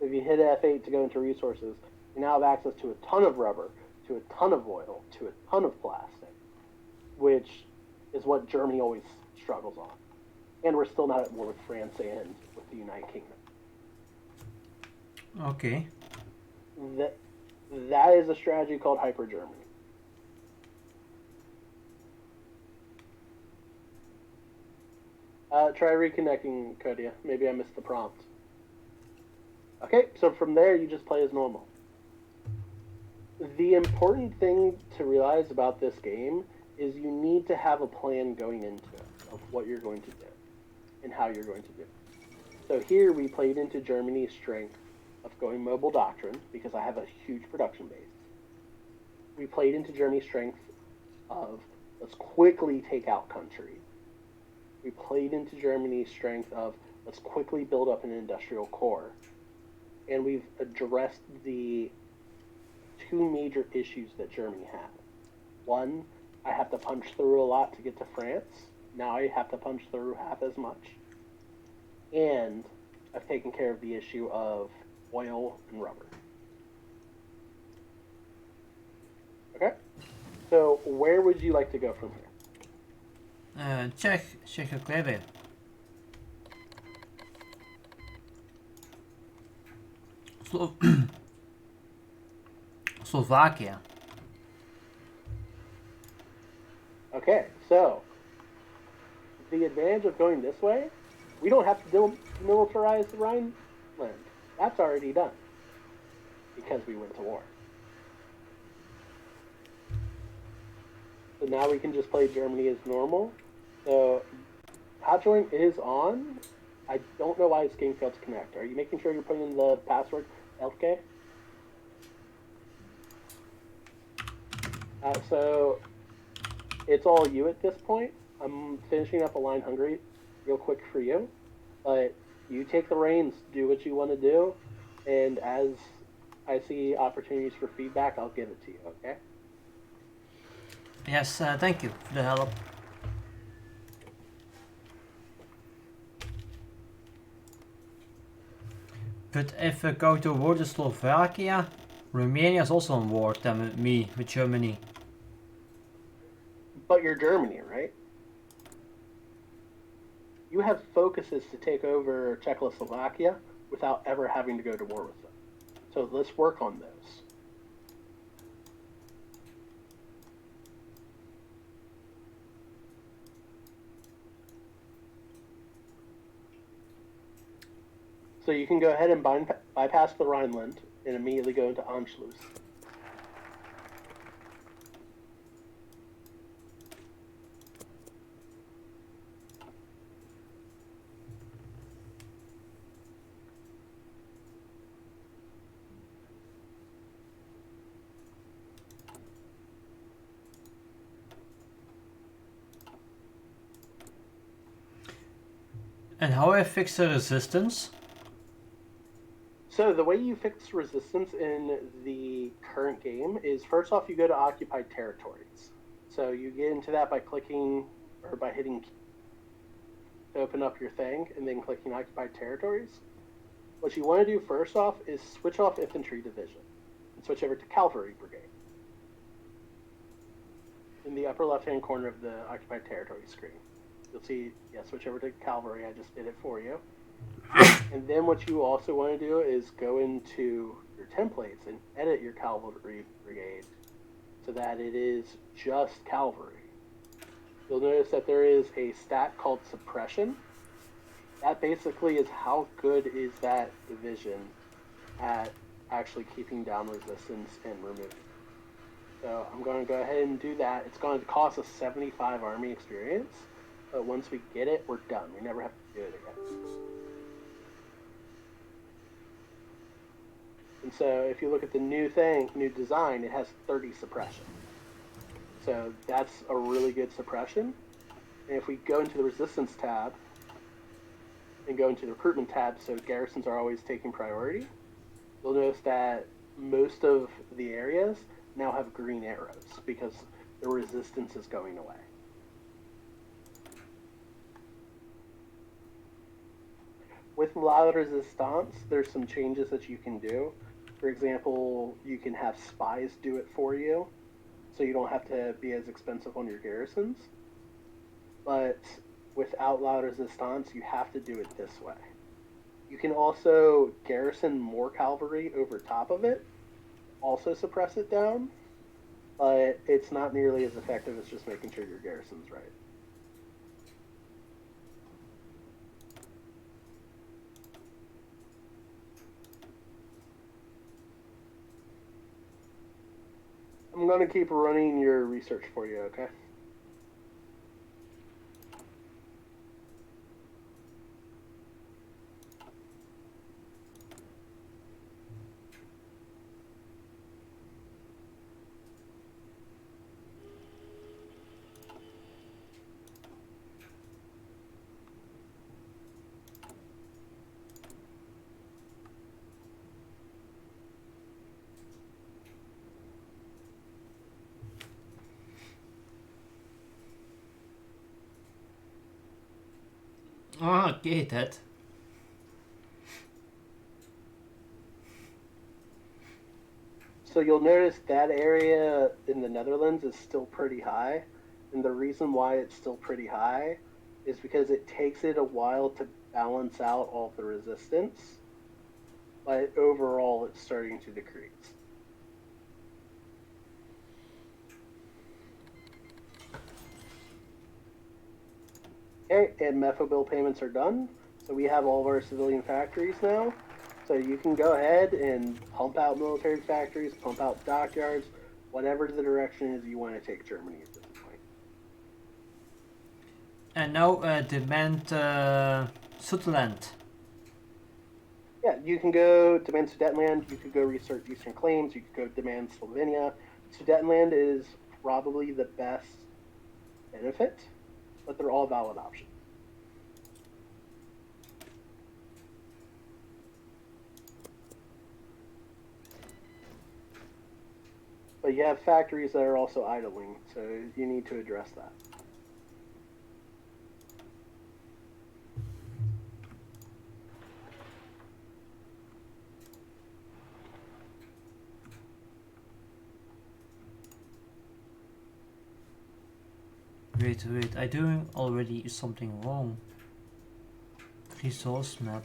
If you hit F8 to go into resources, you now have access to a ton of rubber, to a ton of oil, to a ton of plastic, which is what Germany always struggles on. And we're still not at war with France and with the United Kingdom. Okay. That is a strategy called Hyper Germany. Try reconnecting, Kodia. Maybe I missed the prompt. Okay, so from there you just play as normal. The important thing to realize about this game is you need to have a plan going into it of what you're going to do and how you're going to do it. So here we played into Germany's strength of going mobile doctrine because I have a huge production base. We played into Germany's strength of let's quickly take out country. We played into Germany's strength of let's quickly build up an industrial core. And we've addressed the two major issues that Germany had. One, I have to punch through a lot to get to France. Now I have to punch through half as much. And I've taken care of the issue of oil and rubber. Okay? So where would you like to go from here? Czechoslovakia. Slovakia. Okay, so the advantage of going this way, we don't have to militarize the Rhineland. That's already done because we went to war. So now we can just play Germany as normal. So hot join is on. I don't know why this game failed to connect. Are you making sure you're putting in the password LK? So it's all you at this point. I'm finishing up a line hungry real quick for you, but you take the reins, do what you want to do, and as I see opportunities for feedback, I'll give it to you, okay? Yes, thank you for the help. But if we go to war with Slovakia, Romania is also on war then with me, with Germany. But you're Germany, right? You have focuses to take over Czechoslovakia without ever having to go to war with them. So let's work on those. So you can go ahead and bypass the Rhineland and immediately go into Anschluss. And how I fix the resistance? So the way you fix resistance in the current game is first off you go to occupied territories. So you get into that by clicking or by hitting to open up your thing and then clicking occupied territories. What you want to do first off is switch off infantry division and switch over to cavalry brigade. In the upper left hand corner of the occupied territory screen. You'll see, yeah, switch over to cavalry. I just did it for you. And then what you also want to do is go into your templates and edit your cavalry brigade so that it is just cavalry. You'll notice that there is a stat called suppression. That basically is how good is that division at actually keeping down resistance and removing. So I'm going to go ahead and do that. It's going to cost us 75 army experience, but once we get it, we're done. We never have to do it again. And so if you look at the new design, it has 30 suppression. So that's a really good suppression. And if we go into the resistance tab and go into the recruitment tab, so garrisons are always taking priority, you'll notice that most of the areas now have green arrows because the resistance is going away. With La Resistance, there's some changes that you can do. For example, you can have spies do it for you, so you don't have to be as expensive on your garrisons. But without La Resistance, you have to do it this way. You can also garrison more cavalry over top of it, also suppress it down, but it's not nearly as effective as just making sure your garrison's right. I'm going to keep running your research for you, okay? Ah, okay, that. So you'll notice that area in the Netherlands is still pretty high. And the reason why it's still pretty high is because it takes it a while to balance out all the resistance. But overall, it's starting to decrease. Okay, and MEFO bill payments are done. So we have all of our civilian factories now. So you can go ahead and pump out military factories, pump out dockyards, whatever the direction is you want to take Germany at this point. And now demand Sutherland. Yeah, you can go demand Sudetenland, you could go research Eastern Claims, you could go demand Slovenia. Sudetenland is probably the best benefit, but they're all valid options. But you have factories that are also idling, so you need to address that. Wait, I'm doing already something wrong. Resource map.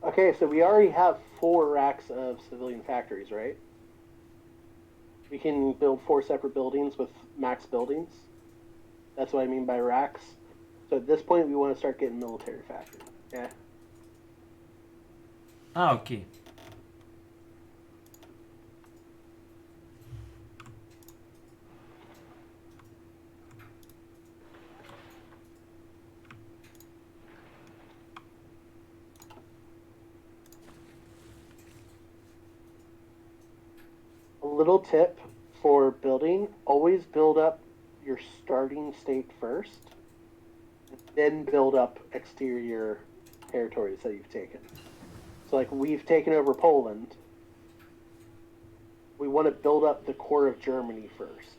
Okay, so we already have 4 racks of civilian factories, right? We can build 4 separate buildings with max buildings. That's what I mean by racks. So at this point, we want to start getting military factories. Okay. Ah, okay. A little tip for building, always build up your starting state first, then build up exterior territories that you've taken. So like we've taken over Poland. We want to build up the core of Germany first.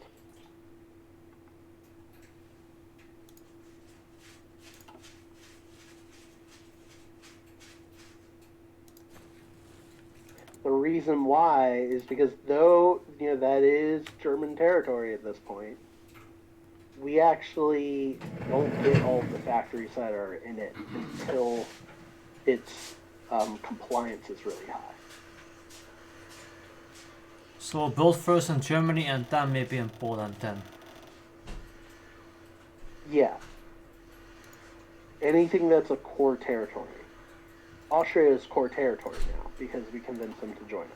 The reason why is because though, that is German territory at this point, we actually don't get all of the factories that are in it until its compliance is really high. So build first in Germany and then maybe in Poland then. Yeah. Anything that's a core territory. Austria is core territory now because we convinced them to join us.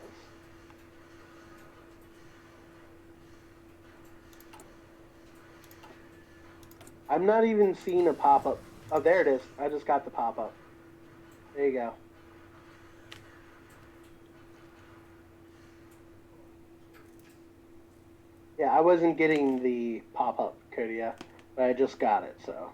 I'm not even seeing a pop-up. Oh, there it is. I just got the pop-up. There you go. Yeah, I wasn't getting the pop-up, Kodia, but I just got it, so.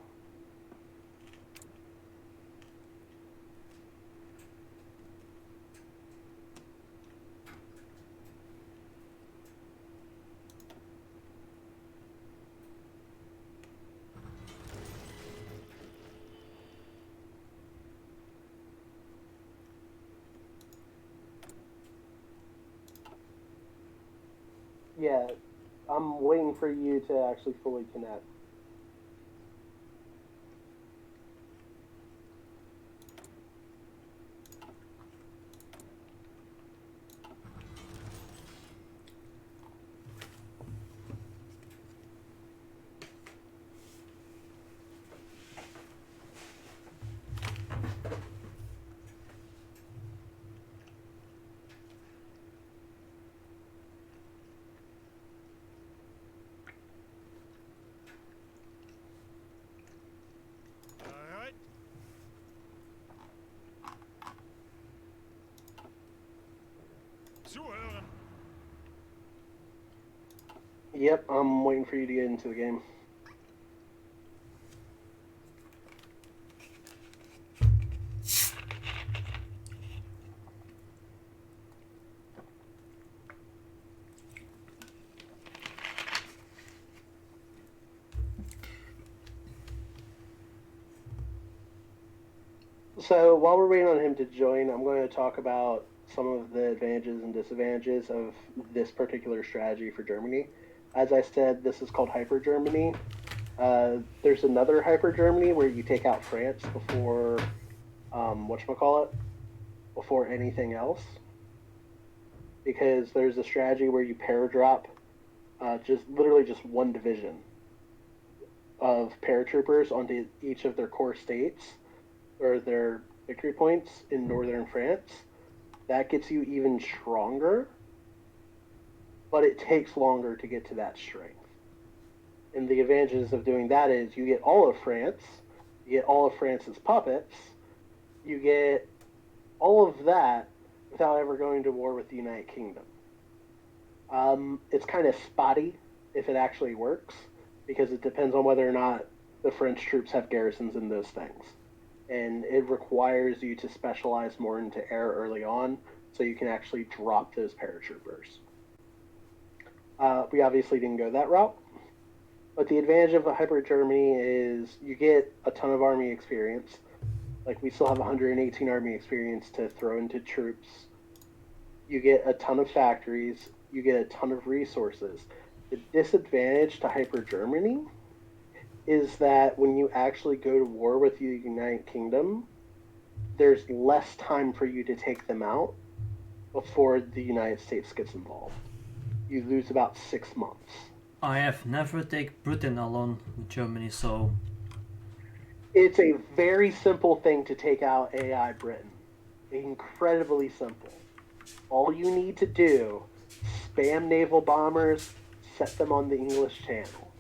Yeah, I'm waiting for you to actually fully connect. Alright. Zuhören. Yep, I'm waiting for you to get into the game. So while we're waiting on him to join, I'm going to talk about some of the advantages and disadvantages of this particular strategy for Germany. As I said, this is called Hyper Germany. There's another Hyper Germany where you take out France before, whatchamacallit, before anything else. Because there's a strategy where you paradrop just literally just one division of paratroopers onto each of their core states or their victory points in northern France. That gets you even stronger, but it takes longer to get to that strength. And the advantages of doing that is you get all of France, you get all of France's puppets, you get all of that without ever going to war with the United Kingdom. It's kind of spotty if it actually works, because it depends on whether or not the French troops have garrisons in those things. And it requires you to specialize more into air early on, so you can actually drop those paratroopers. We obviously didn't go that route, but the advantage of a Hyper Germany is you get a ton of army experience. Like, we still have 118 army experience to throw into troops. You get a ton of factories. You get a ton of resources. The disadvantage to Hyper Germany is that when you actually go to war with the United Kingdom, there's less time for you to take them out before the United States gets involved. You lose about 6 months. I have never taken Britain alone with Germany, so It's a very simple thing to take out AI Britain. Incredibly simple. All you need to do, spam naval bombers, set them on the English Channel.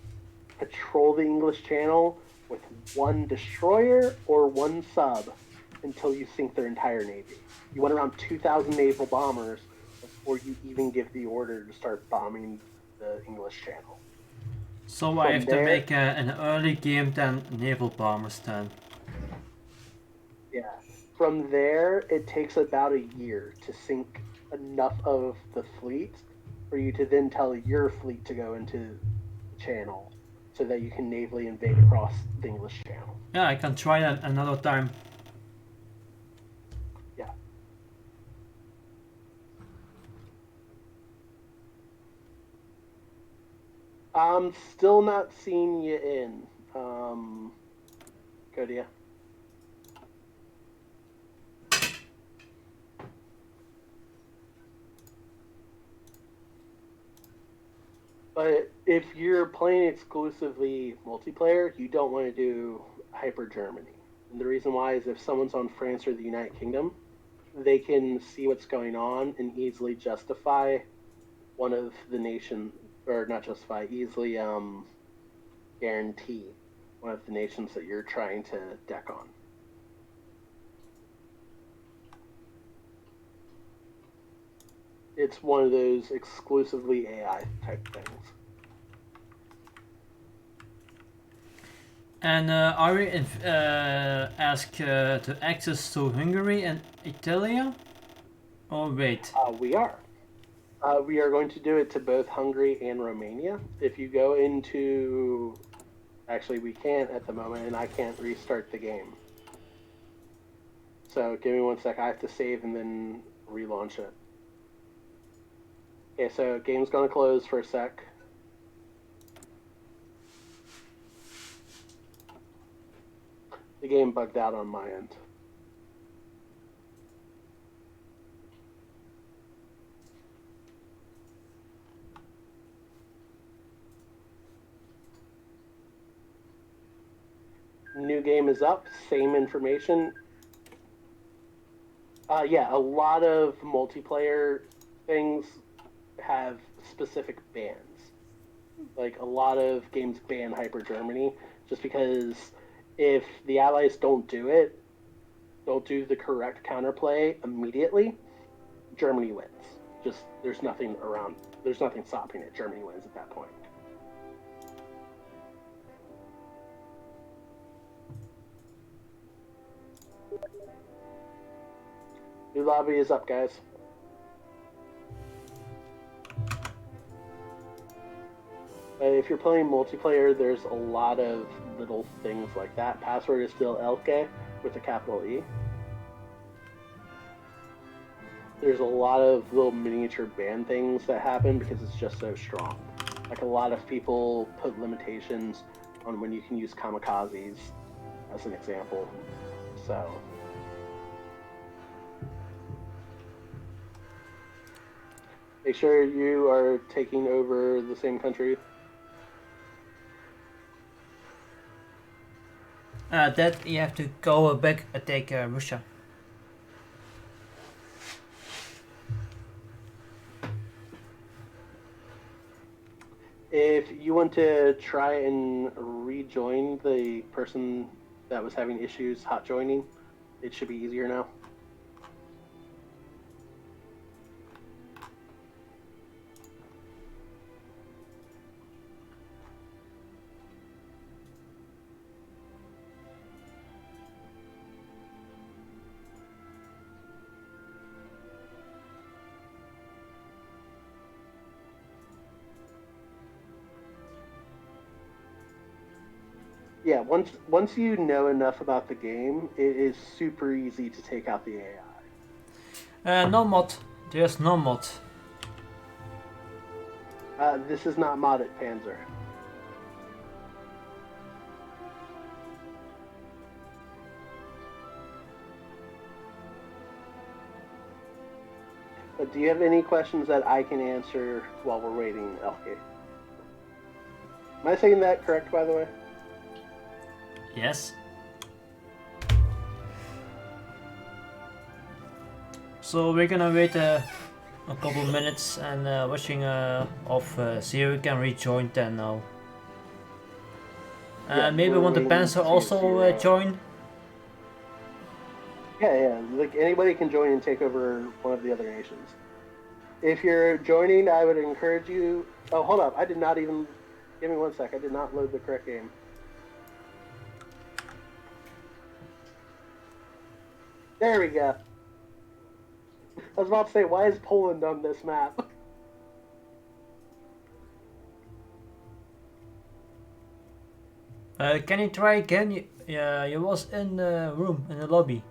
Patrol the English Channel with one destroyer or one sub until you sink their entire navy. You want around 2,000 naval bombers before you even give the order to start bombing the English Channel. so I have to make an early game then naval bombers then. Yeah. From there, it takes about a year to sink enough of the fleet for you to then tell your fleet to go into the channel so that you can navally invade across the English Channel. Yeah, I can try that another time. Yeah. I'm still not seeing you in, Kodia. But if you're playing exclusively multiplayer, you don't want to do Hyper Germany. And the reason why is if someone's on France or the United Kingdom, they can see what's going on and easily justify one of the nation, or not justify, easily guarantee one of the nations that you're trying to deck on. It's one of those exclusively AI type things. And are we asked to access to Hungary and Italy? Oh wait. We are. We are going to do it to both Hungary and Romania. If you go into... Actually, we can't at the moment, and I can't restart the game. So give me 1 sec. I have to save and then relaunch it. Okay, so game's going to close for a sec. The game bugged out on my end. New game is up, same information. Yeah, a lot of multiplayer things have specific bans. Like, a lot of games ban Hyper Germany just because if the Allies don't do it, don't do the correct counterplay immediately, Germany wins. Just, there's nothing around, there's nothing stopping it. Germany wins at that point. New lobby is up, guys. If you're playing multiplayer, there's a lot of little things like that. Password is still Elke with a capital E. There's a lot of little miniature ban things that happen because it's just so strong. Like, a lot of people put limitations on when you can use kamikazes, as an example. So... make sure you are taking over the same country. That you have to go back and take Russia. If you want to try and rejoin the person that was having issues hot joining, it should be easier now. Yeah, once you know enough about the game, it is super easy to take out the AI. No mod. There's no mod. This is not modded, Panzer. But do you have any questions that I can answer while we're waiting, Elke? Am I saying that correct, by the way? Yes. So we're gonna wait a couple minutes and watching see if we can rejoin then now. Yeah, maybe we're want the waiting Panzer to also see, join? Yeah, like anybody can join and take over one of the other nations. If you're joining, I would encourage you... Oh, hold up, I did not even... Give me 1 sec, I did not load the correct game. There we go. I was about to say, why is Poland on this map? Can you try again? You was in the room, in the lobby.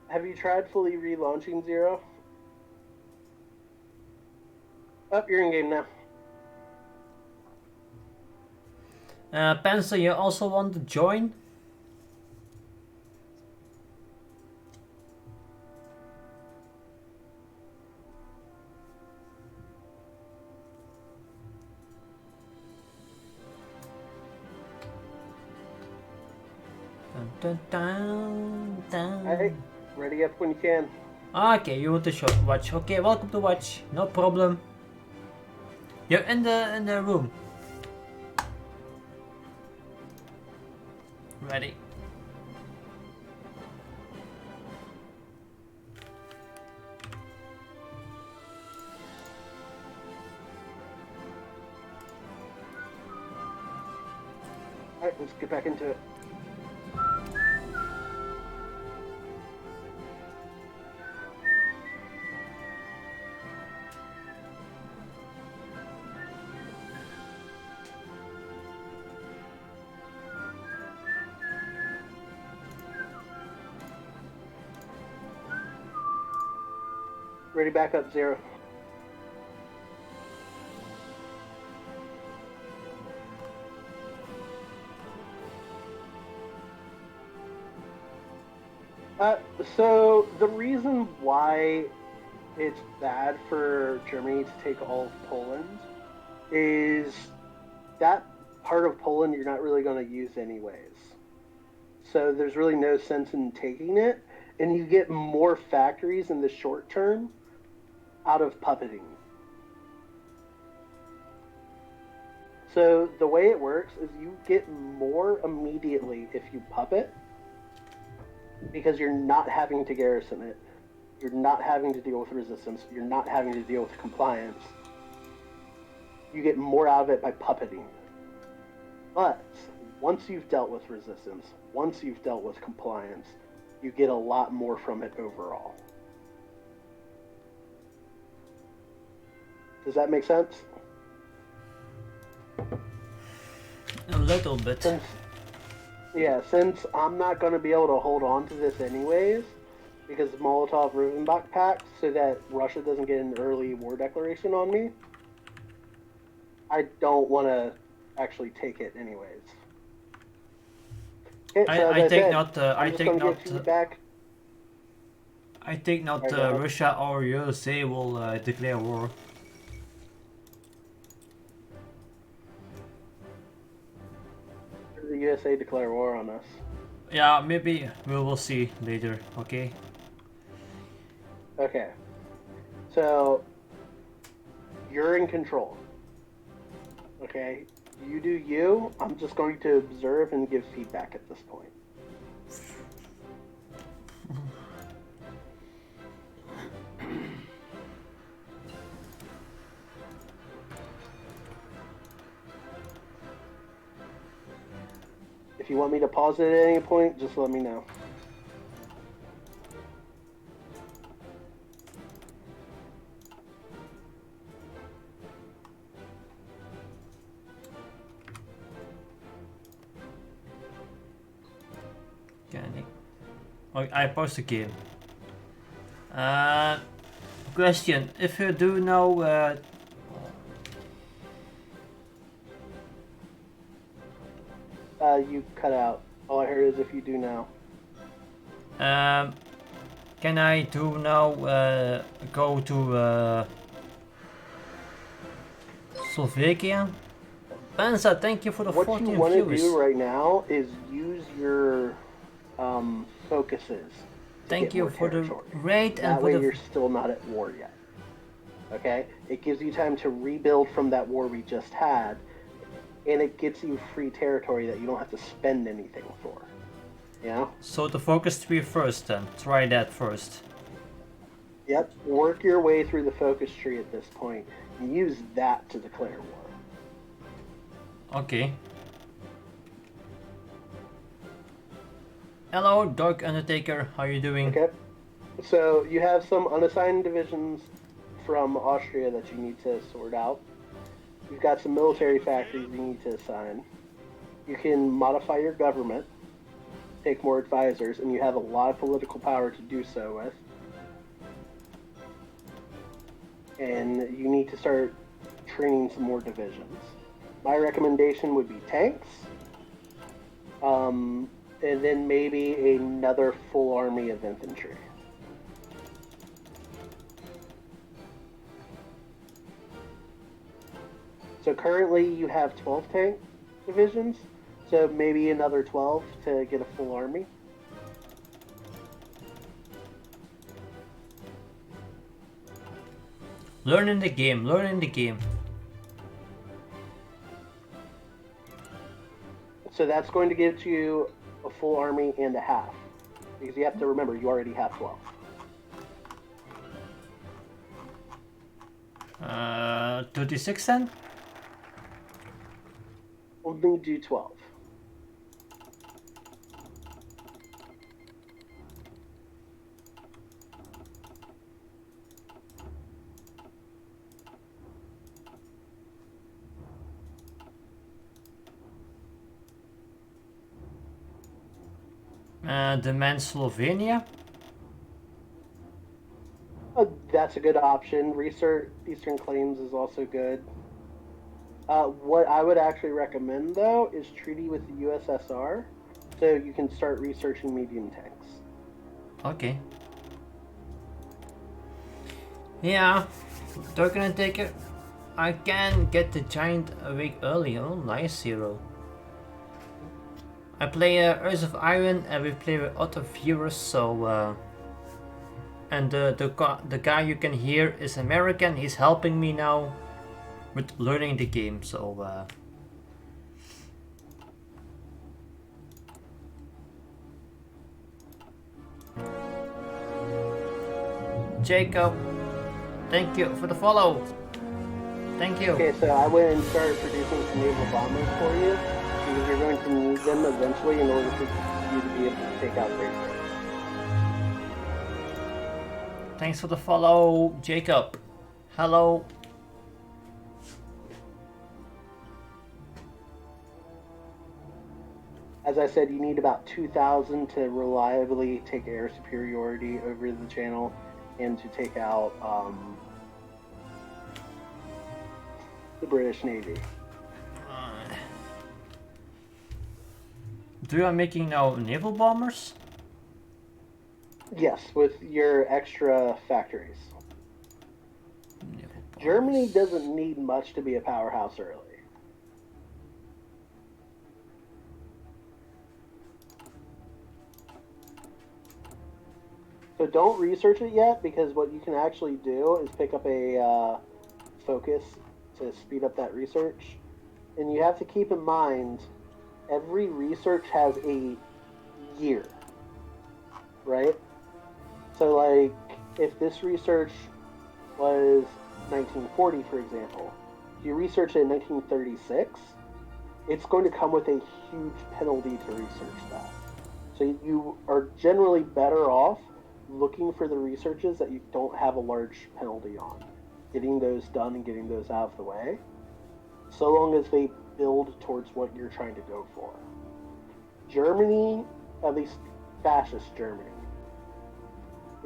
Have you tried fully relaunching Zero? Oh, you're in game now. Panzer, you also want to join? Dun, dun, dun. Alright, ready up when you can. Okay, you want to watch. Okay, welcome to watch. No problem. You're in the room. Ready. Alright, let's get back into it. Ready, back up, 0. So the reason why it's bad for Germany to take all of Poland is that part of Poland you're not really going to use anyways. So there's really no sense in taking it, and you get more factories in the short term out of puppeting. So the way it works is you get more immediately if you puppet, because you're not having to garrison it, you're not having to deal with resistance, you're not having to deal with compliance. You get more out of it by puppeting. But once you've dealt with resistance, once you've dealt with compliance, you get a lot more from it overall. Does that make sense? A little bit. Since I'm not going to be able to hold on to this anyways, because Molotov-Ribbentrop Pact, so that Russia doesn't get an early war declaration on me, I don't want to actually take it anyways. Okay, so I think said, not. I think not. Russia or USA will declare war. The USA declare war on us. Yeah, maybe we will see later. Okay. Okay. So you're in control. Okay. You do you. I'm just going to observe and give feedback at this point. If you want me to pause it at any point, just let me know. I paused the game. Question: if you do know you cut out. All I heard is if you do now. can I do now go to Slovakia? Panza, thank you for the 14 What you want to viewers. do right now is use your focuses. Thank you for the raid and that for way the... you're still not at war yet. Okay? It gives you time to rebuild from that war we just had, and it gets you free territory that you don't have to spend anything for. You know? So the focus tree first then. Try that first. Yep. Work your way through the focus tree at this point, and use that to declare war. Okay. Hello, Dark Undertaker. How you doing? Okay. So you have some unassigned divisions from Austria that you need to sort out. You've got some military factories you need to assign. You can modify your government, take more advisors, and you have a lot of political power to do so with. And you need to start training some more divisions. My recommendation would be tanks, and then maybe another full army of infantry. So currently you have 12 tank divisions, so maybe another 12 to get a full army. Learning the game, learning the game. So that's going to get you a full army and a half. Because you have to remember, you already have 12. 36 then? Only do 12. Demand Slovenia. That's a good option. Research Eastern Claims is also good. What I would actually recommend, though, is treaty with the USSR, so you can start researching medium tanks. Okay. Yeah, they're gonna take it. I can get the giant a week early. Oh, nice, Zero. I play Earth of Iron and we play with other viewers, so and the guy you can hear is American. He's helping me now with learning the game, so Jacob, thank you for the follow. Thank you. Okay, so I went and started producing some naval bombers for you, because you're going to need them eventually in order for you to be able to take out Great Britain. Thanks for the follow, Jacob. Hello. As I said, you need about 2,000 to reliably take air superiority over the channel and to take out the British Navy. Do you are making now naval bombers? Yes, with your extra factories. Naval bombers. Germany doesn't need much to be a powerhouse early. So don't research it yet, because what you can actually do is pick up a focus to speed up that research. And you have to keep in mind, every research has a year, right? So like, if this research was 1940, for example, if you research it in 1936, it's going to come with a huge penalty to research that. So you are generally better off looking for the researches that you don't have a large penalty on, getting those done and getting those out of the way, so long as they build towards what you're trying to go for. Germany, at least fascist Germany,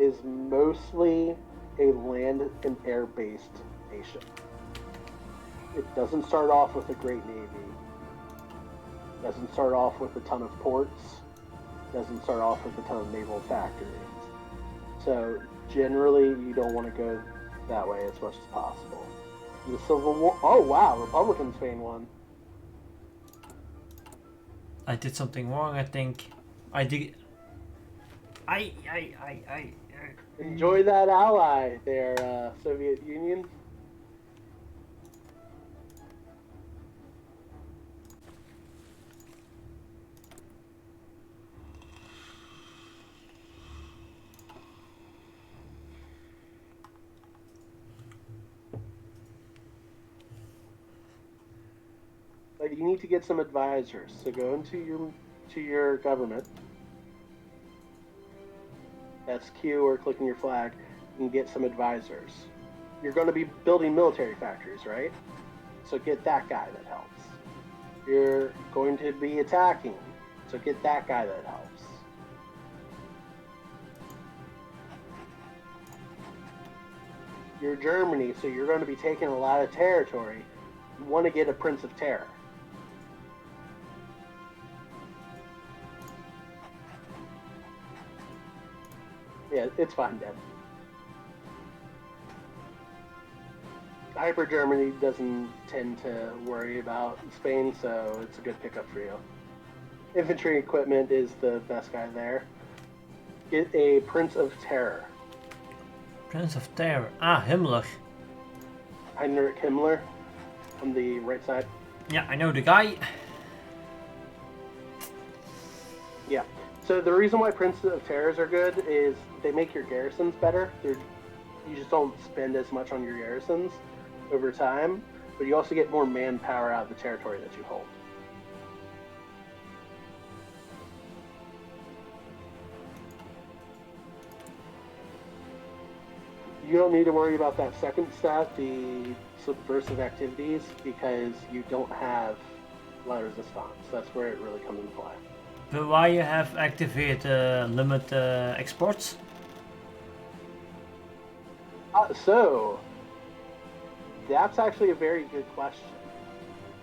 is mostly a land and air-based nation. It doesn't start off with a great navy, doesn't start off with a ton of ports, doesn't start off with a ton of naval factories. So generally, you don't want to go that way as much as possible. The Civil War. Oh wow, Republican Spain won. I did something wrong, I think. I did. I. Enjoy that ally there, Soviet Union. But you need to get some advisors. So go into your government. That's Q or clicking your flag and get some advisors. You're going to be building military factories, right? So get that guy that helps. You're going to be attacking, so get that guy that helps. You're Germany, so you're going to be taking a lot of territory. You want to get a Prince of Terror. Yeah, it's fine, Deb. Hyper Germany doesn't tend to worry about Spain, so it's a good pickup for you. Infantry equipment is the best guy there. Get a Prince of Terror. Prince of Terror. Ah, Himmler. Heinrich Himmler on the right side. Yeah, I know the guy. Yeah. So the reason why Prince of Terrors are good is they make your garrisons better. You just don't spend as much on your garrisons over time, but you also get more manpower out of the territory that you hold. You don't need to worry about that second stat, the subversive activities, because you don't have la resistance. That's where it really comes into play. But why you have activated limit exports? So, that's actually a very good question.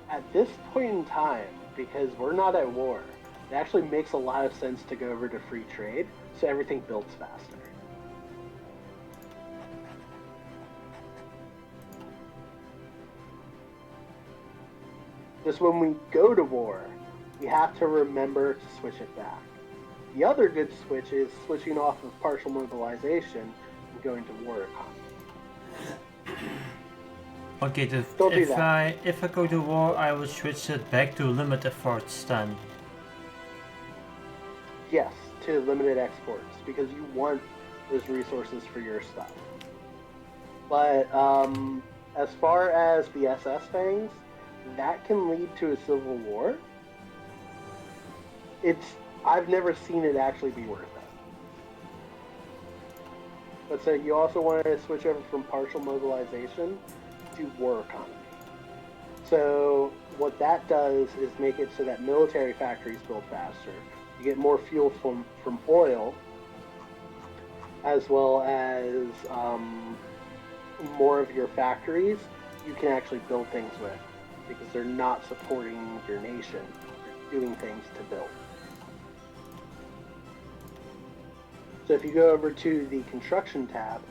At this point in time, because we're not at war, it actually makes a lot of sense to go over to free trade, so everything builds faster. Just when we go to war, we have to remember to switch it back. The other good switch is switching off of partial mobilization and going to war economy. Okay, Don't do that. if I go to war, I will switch it back to limit efforts then. Yes, to limited exports, because you want those resources for your stuff. But as far as the SS fangs, that can lead to a civil war. I've never seen it actually be worth it. But so you also want to switch over from partial mobilization to war economy. So what that does is make it so that military factories build faster. You get more fuel from oil, as well as more of your factories you can actually build things with, because they're not supporting your nation, they're doing things to build. So if you go over to the construction tab,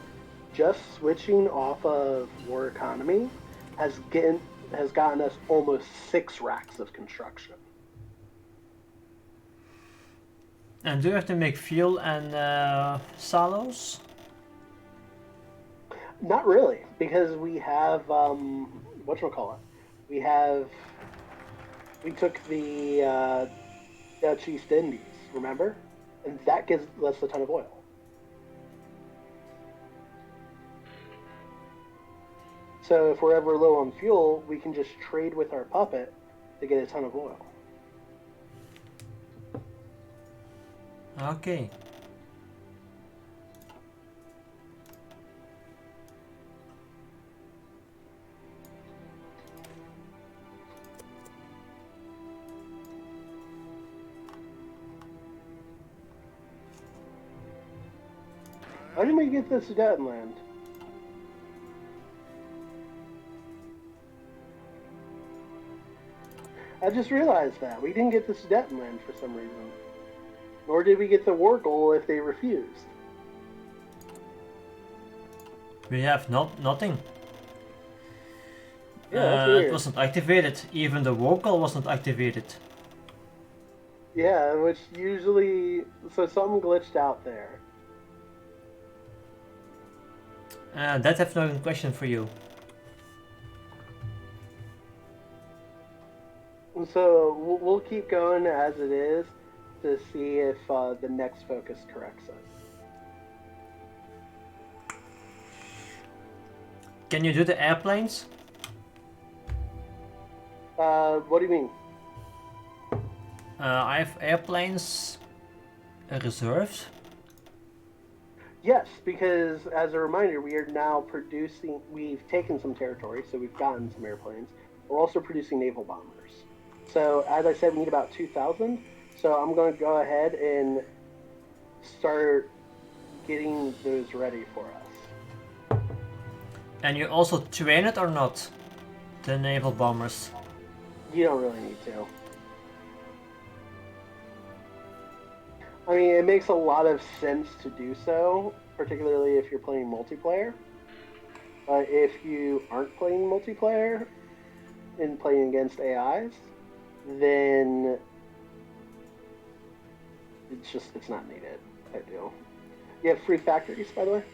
just switching off of war economy has gotten us almost 6 racks of construction. And do you have to make fuel and silos? Not really, because we have whatchamacallit. We took the Dutch East Indies, remember? And that gives us a ton of oil. So if we're ever low on fuel, we can just trade with our puppet to get a ton of oil. Okay. How did we get the Sudetenland? I just realized that. We didn't get the Sudetenland for some reason. Nor did we get the war goal if they refused. We have nothing. Yeah, that's weird. It wasn't activated. Even the vocal wasn't activated. Yeah, which usually... So something glitched out there. That have no question for you. So we'll keep going as it is to see if the next focus corrects us. Can you do the airplanes? What do you mean? I have airplanes reserved. Yes, because as a reminder, we are now producing, we've taken some territory, so we've gotten some airplanes. We're also producing naval bombers. So as I said, we need about 2,000. So I'm going to go ahead and start getting those ready for us. And you also train it or not? The naval bombers. You don't really need to. I mean, it makes a lot of sense to do so, particularly if you're playing multiplayer. But if you aren't playing multiplayer and playing against AIs, then it's not needed, type deal. You have free factories, by the way?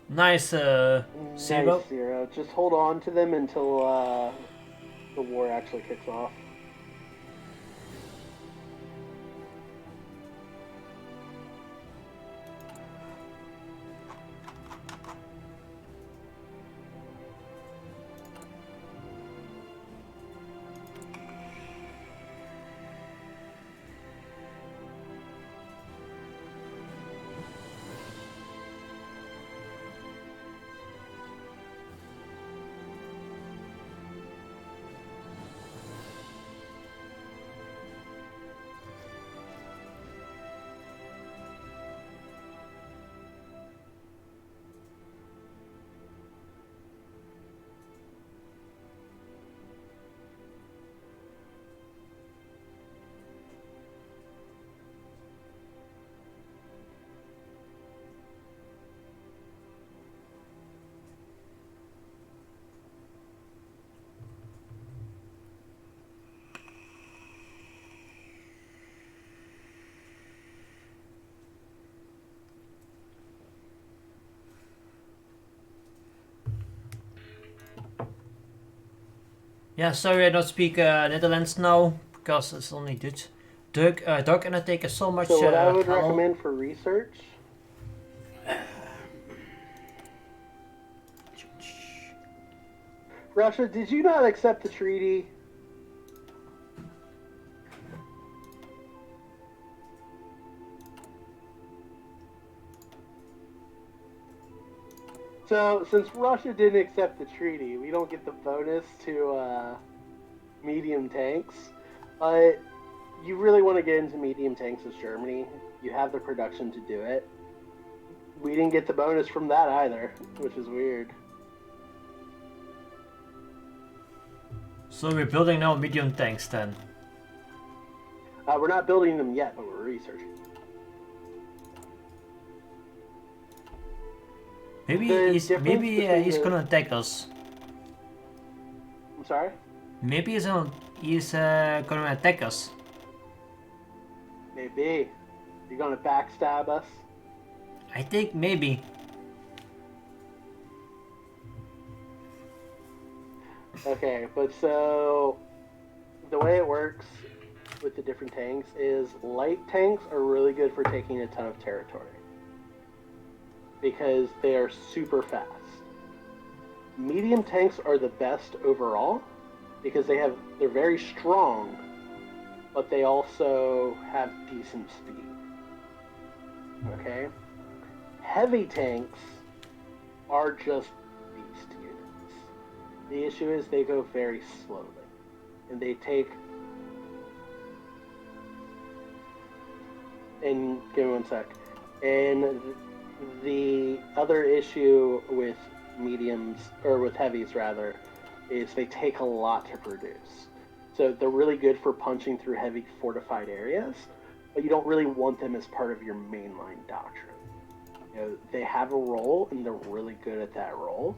Nice, Zero. Nice, Zero. Just hold on to them until the war actually kicks off. Yeah, sorry I don't speak Netherlands now, because it's only Dutch. Dog and I take so much So what I would hello. recommend for research. Russia, did you not accept the treaty? So, since Russia didn't accept the treaty, we don't get the bonus to medium tanks. But you really want to get into medium tanks as Germany. You have the production to do it. We didn't get the bonus from that either, which is weird. So we're building now medium tanks then. We're not building them yet, but we're researching. Maybe The he's difference between he's the- gonna attack us. I'm sorry? Maybe he's gonna attack us. Maybe. You're gonna backstab us? I think maybe. Okay, but so the way it works with the different tanks is light tanks are really good for taking a ton of territory because they are super fast. Medium tanks are the best overall because they're very strong, but they also have decent speed. Okay? Heavy tanks are just beast units. The issue is they go very slowly, and they take. And give me one sec. And the other issue with mediums, or with heavies rather, is they take a lot to produce. So they're really good for punching through heavy fortified areas, but you don't really want them as part of your mainline doctrine. You know, they have a role, and they're really good at that role,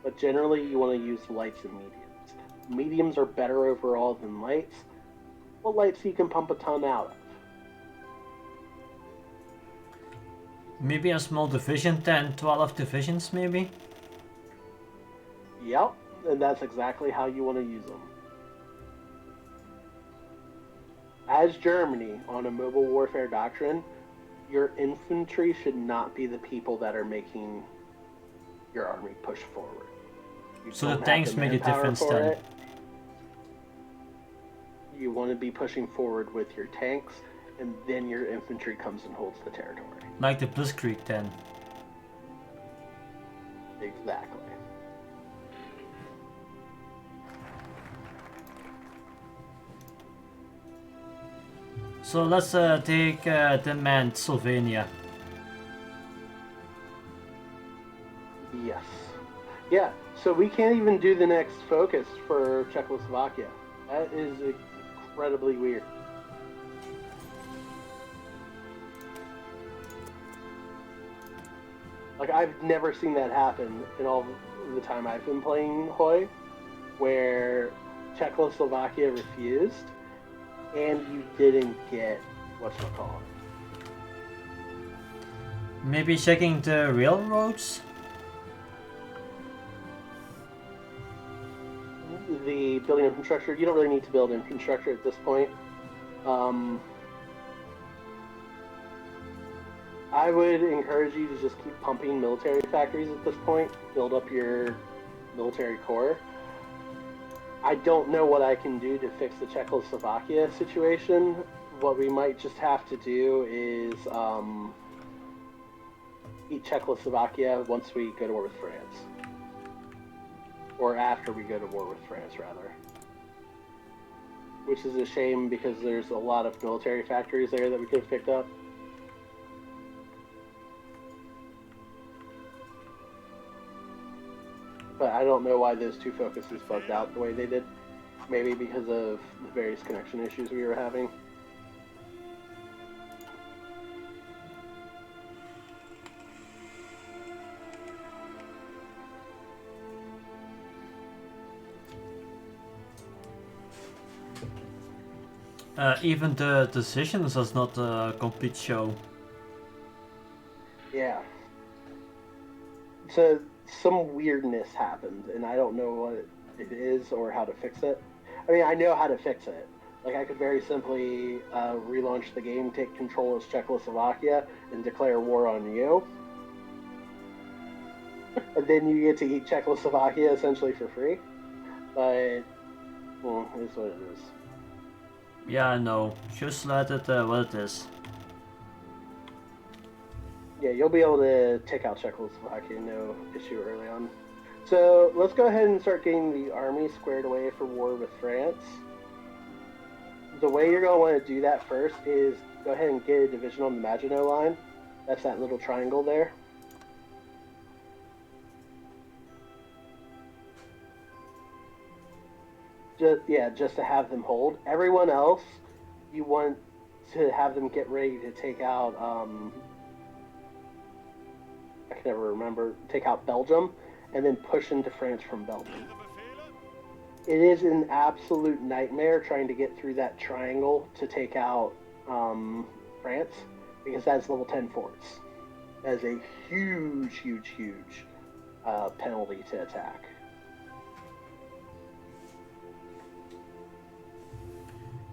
but generally you want to use lights and mediums. Mediums are better overall than lights, but lights you can pump a ton out of. Maybe a small division, 10, 12 divisions maybe? Yep, and that's exactly how you want to use them. As Germany, on a mobile warfare doctrine, your infantry should not be the people that are making your army push forward. You So the don't have tanks make a manpower difference for then. it. You want to be pushing forward with your tanks, and then your infantry comes and holds the territory. Like the Blitzkrieg then. Exactly. So let's take demand Slovenia. Yes. Yeah, so we can't even do the next focus for Czechoslovakia. That is incredibly weird. Like, I've never seen that happen in all the time I've been playing Hoi, where Czechoslovakia refused, and you didn't get whatchamacallit. Maybe checking the railroads? The building infrastructure, you don't really need to build infrastructure at this point. I would encourage you to just keep pumping military factories at this point, build up your military core. I don't know what I can do to fix the Czechoslovakia situation. What we might just have to do is beat Czechoslovakia once we go to war with France. Or after we go to war with France, rather. Which is a shame because there's a lot of military factories there that we could have picked up. But I don't know why those two focuses bugged out the way they did. Maybe because of the various connection issues we were having. Even the decisions is not a complete show. Yeah. So some weirdness happened, and I don't know what it is or how to fix it. I mean, I know how to fix it. Like, I could very simply relaunch the game, take control of Czechoslovakia, and declare war on you. And then you get to eat Czechoslovakia essentially for free. But, well, it is what it is. Yeah, I know. Just let it what it is. Yeah, you'll be able to take out Czechoslovakia, no issue early on. So let's go ahead and start getting the army squared away for war with France. The way you're going to want to do that first is go ahead and get a division on the Maginot Line. That's that little triangle there. Just to have them hold. Everyone else, you want to have them get ready to take out, I can never remember, take out Belgium, and then push into France from Belgium. It is an absolute nightmare trying to get through that triangle to take out France, because that's level 10 forts. That is a huge, huge, huge penalty to attack.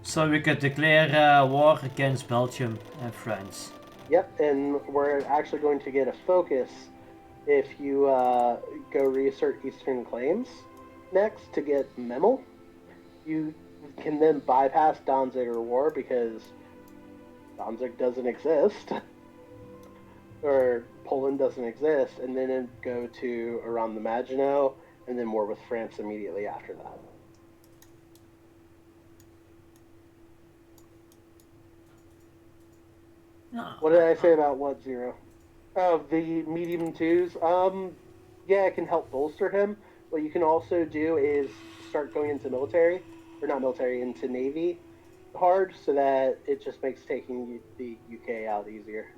So we could declare war against Belgium and France. Yep, and we're actually going to get a focus if you go reassert Eastern Claims next to get Memel. You can then bypass Danziger War because Danzig doesn't exist, or Poland doesn't exist, and then go to around the Maginot, and then war with France immediately after that. What did I say about what, Zero? Oh, the medium twos. Yeah, it can help bolster him. What you can also do is start going into military, or not military, into Navy hard, so that it just makes taking the UK out easier.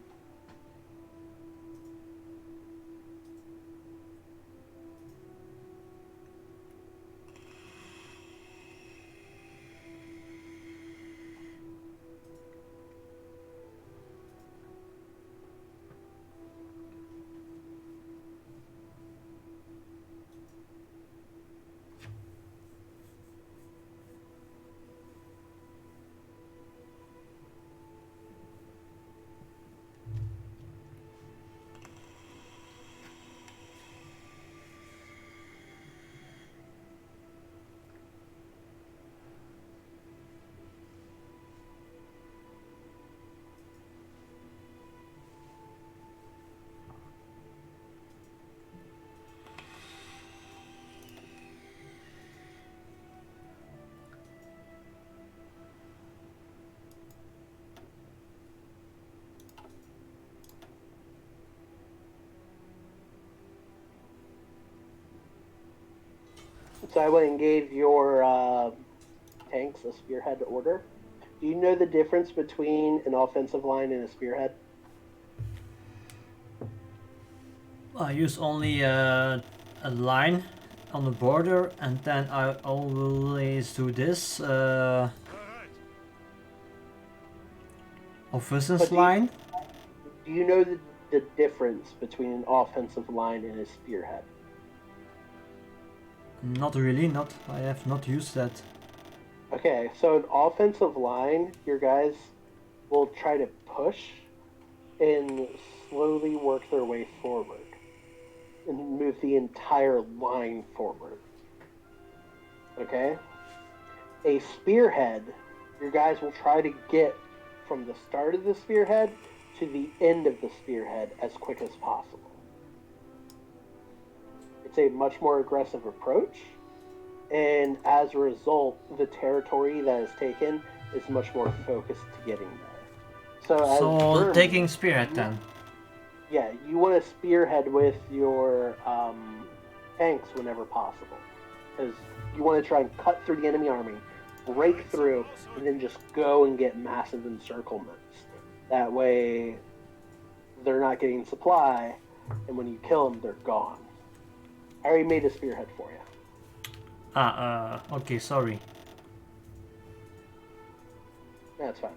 So I went and gave your tanks a spearhead order. Do you know the difference between an offensive line and a spearhead? I use only a line on the border, and then I always do this offensive line. Do you know the difference between an offensive line and a spearhead? Not really, I have not used that. Okay, so an offensive line, your guys will try to push and slowly work their way forward and move the entire line forward. Okay? A spearhead, your guys will try to get from the start of the spearhead to the end of the spearhead as quick as possible. It's a much more aggressive approach, and as a result, the territory that is taken is much more focused to getting there. So Germany, taking spearhead then? Yeah, you want to spearhead with your tanks whenever possible, because you want to try and cut through the enemy army, break through, and then just go and get massive encirclements. That way, they're not getting supply, and when you kill them, they're gone. I already made a spearhead for you. Okay, sorry. That's fine.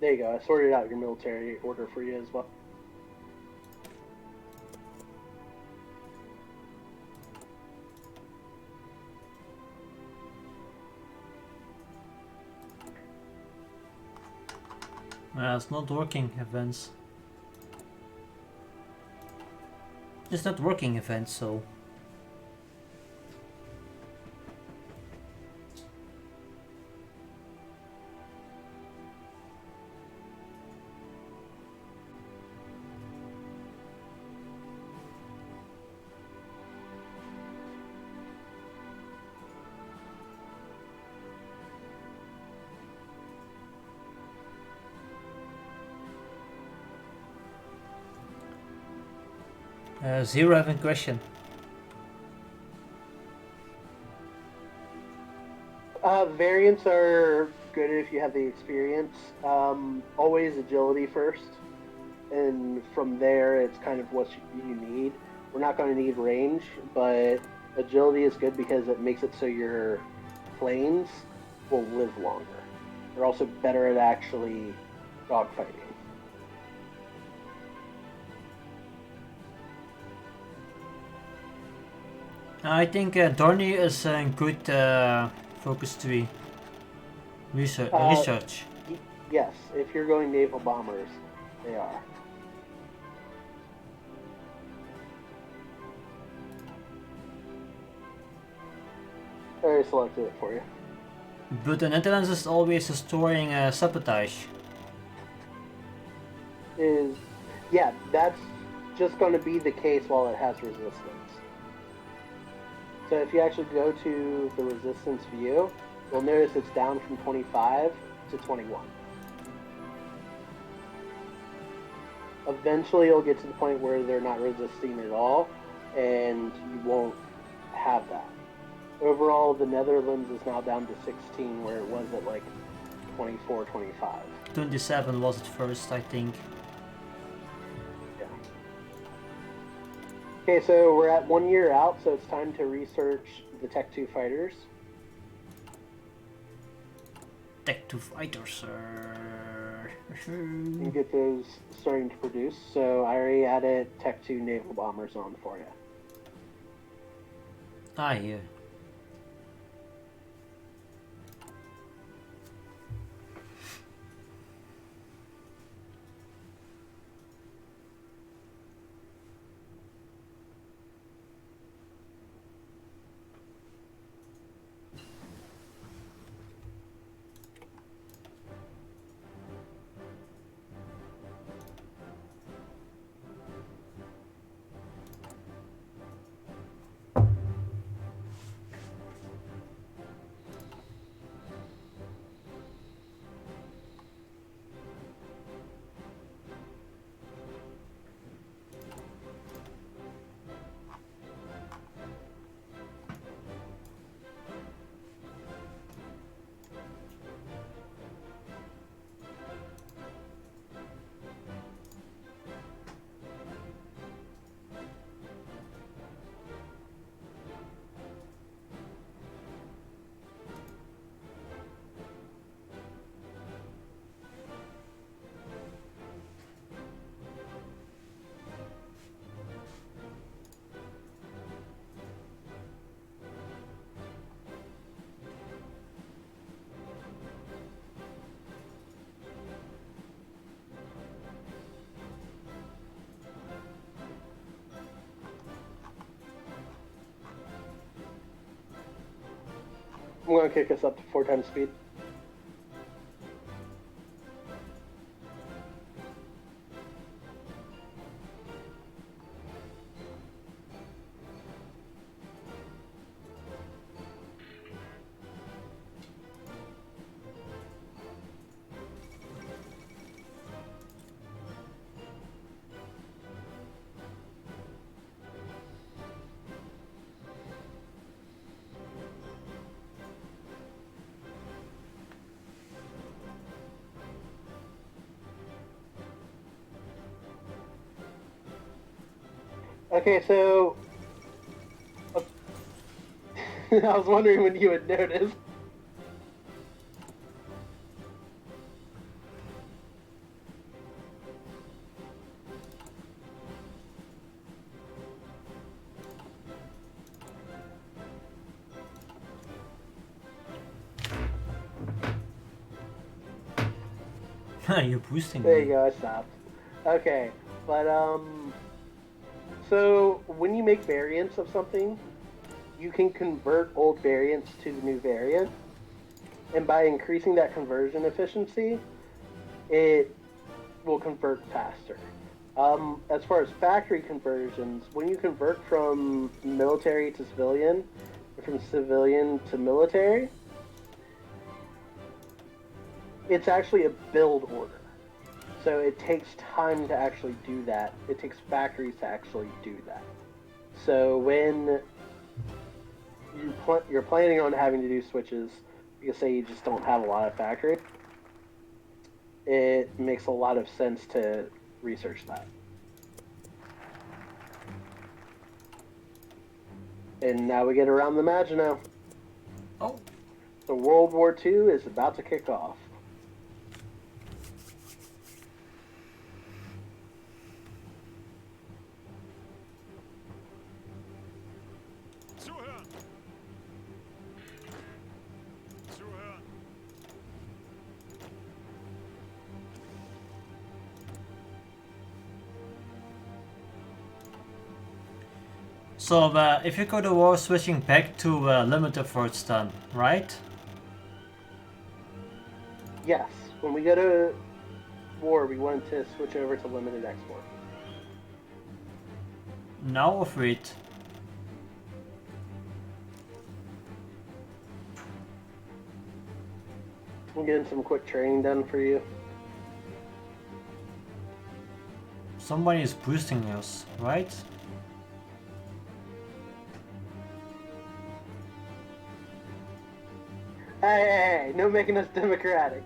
There you go. I sorted out your military order for you as well. It's not working, events. It's not working, events, so... 0 having question. Variants are good if you have the experience. Always agility first, and from there it's kind of what you need. We're not going to need range, but agility is good because it makes it so your planes will live longer. They're also better at actually dogfighting. I think Dorney is a good focus tree research. Yes, if you're going naval bombers, they are. I already selected it for you. But the Netherlands is always storing sabotage. Yeah, that's just going to be the case while it has resistance. So if you actually go to the resistance view, you'll notice it's down from 25 to 21. Eventually you'll get to the point where they're not resisting at all, and you won't have that. Overall, the Netherlands is now down to 16, where it was at like 24, 25. 27 was at first, I think. Yeah. Okay, so we're at 1 year out, so it's time to research the Tech 2 fighters. Tech 2 fighters, And get those starting to produce. So I already added Tech 2 naval bombers on for you. Ah, yeah. I'm going to kick us up to 4 times speed. Okay, so I was wondering when you would notice. You're boosting There you me. go, I stopped. Okay, but so when you make variants of something, you can convert old variants to the new variant, and by increasing that conversion efficiency, it will convert faster. As far as factory conversions, when you convert from military to civilian, or from civilian to military, it's actually a build order. So it takes time to actually do that. It takes factories to actually do that. So when you're planning on having to do switches, because say you just don't have a lot of factory, it makes a lot of sense to research that. And now we get around the Maginot. Oh, So World War II is about to kick off. Zuhören! Zuhören! so if you go to war, switching back to limited efforts then, right? Yes, when we go to war, we want to switch over to limited export. Now or wait? I'm getting some quick training done for you. Somebody is boosting us, right? Hey, no making us democratic.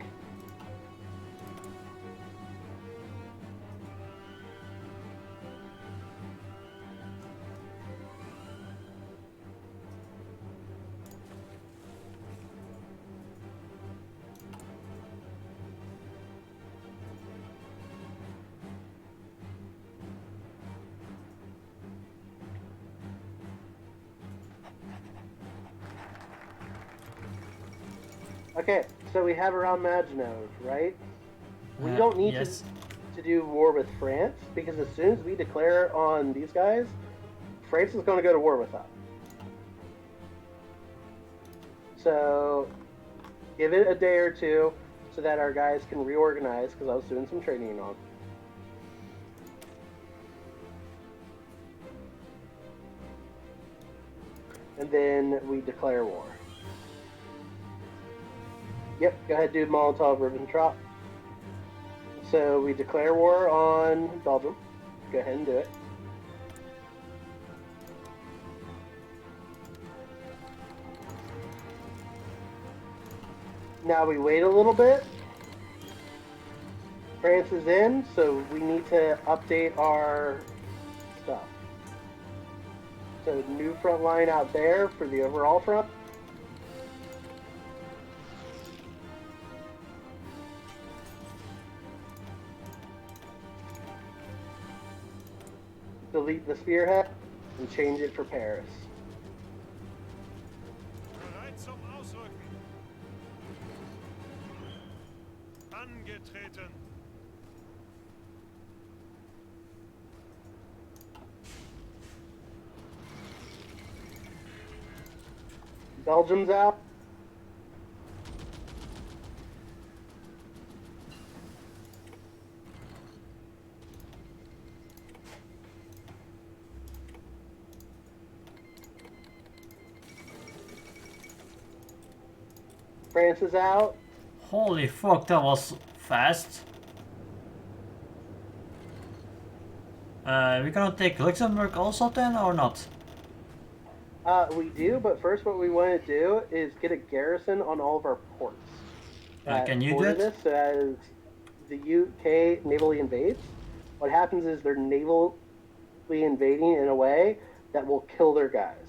Okay, so we have around Maginot, right? We don't need yes. to do war with France, because as soon as we declare on these guys, France is going to go to war with us. So give it a day or two so that our guys can reorganize, because I was doing some training on. And then we declare war. Yep, go ahead, do Molotov Ribbentrop. So we declare war on Belgium. Go ahead and do it. Now we wait a little bit. France is in, so we need to update our stuff. So new front line out there for the overall front. Delete the spearhead and change it for Paris. Bereit zum Ausrücken! Angetreten! Belgium's out. France is out. Holy fuck, that was fast. We gonna take Luxembourg also then or not? We do, but first what we want to do is get a garrison on all of our ports. Can you do border it? this, so as the UK navally invades, what happens is they're navally invading in a way that will kill their guys.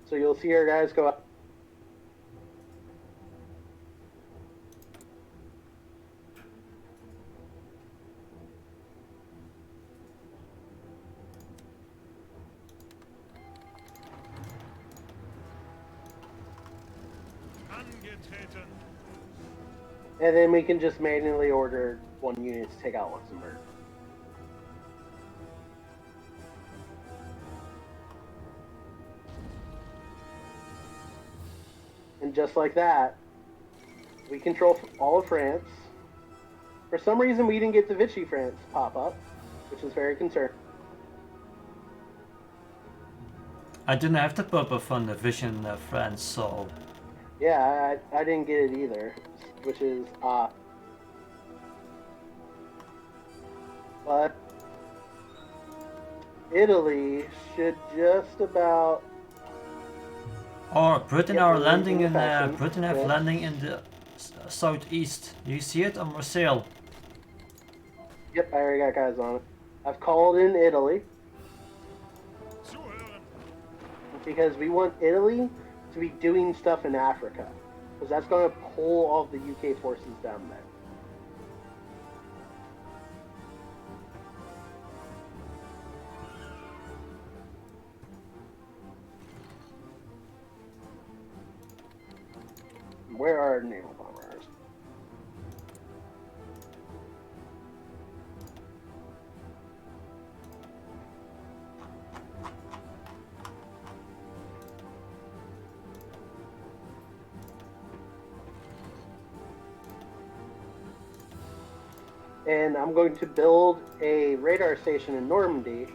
So you'll see our guys go up. Angetreten! And then we can just manually order one unit to take out Luxembourg. And just like that, we control all of France. For some reason, we didn't get the Vichy France pop up, which is very concerning. I didn't have the pop-up from the Vision France, so... Yeah, I didn't get it either, which is odd. But Italy should just about... Or Britain Yeah, are we're landing losing in affection. Britain have Yeah. landing in the southeast. Do you see it on Marseille? Yep, I already got guys on it. I've called in Italy Zuhören. because we want Italy to be doing stuff in Africa, because that's going to pull all of the UK forces down there. Where are naval bombers? And I'm going to build a radar station in Normandy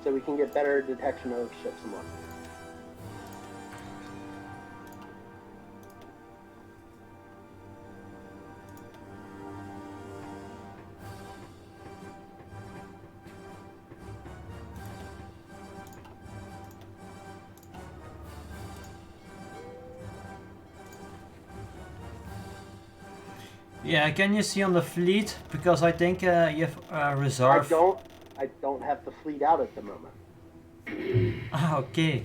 so we can get better detection of ships and whatnot. Yeah, can you see on the fleet? Because I think you have reserve. I don't have the fleet out at the moment. Ah, okay.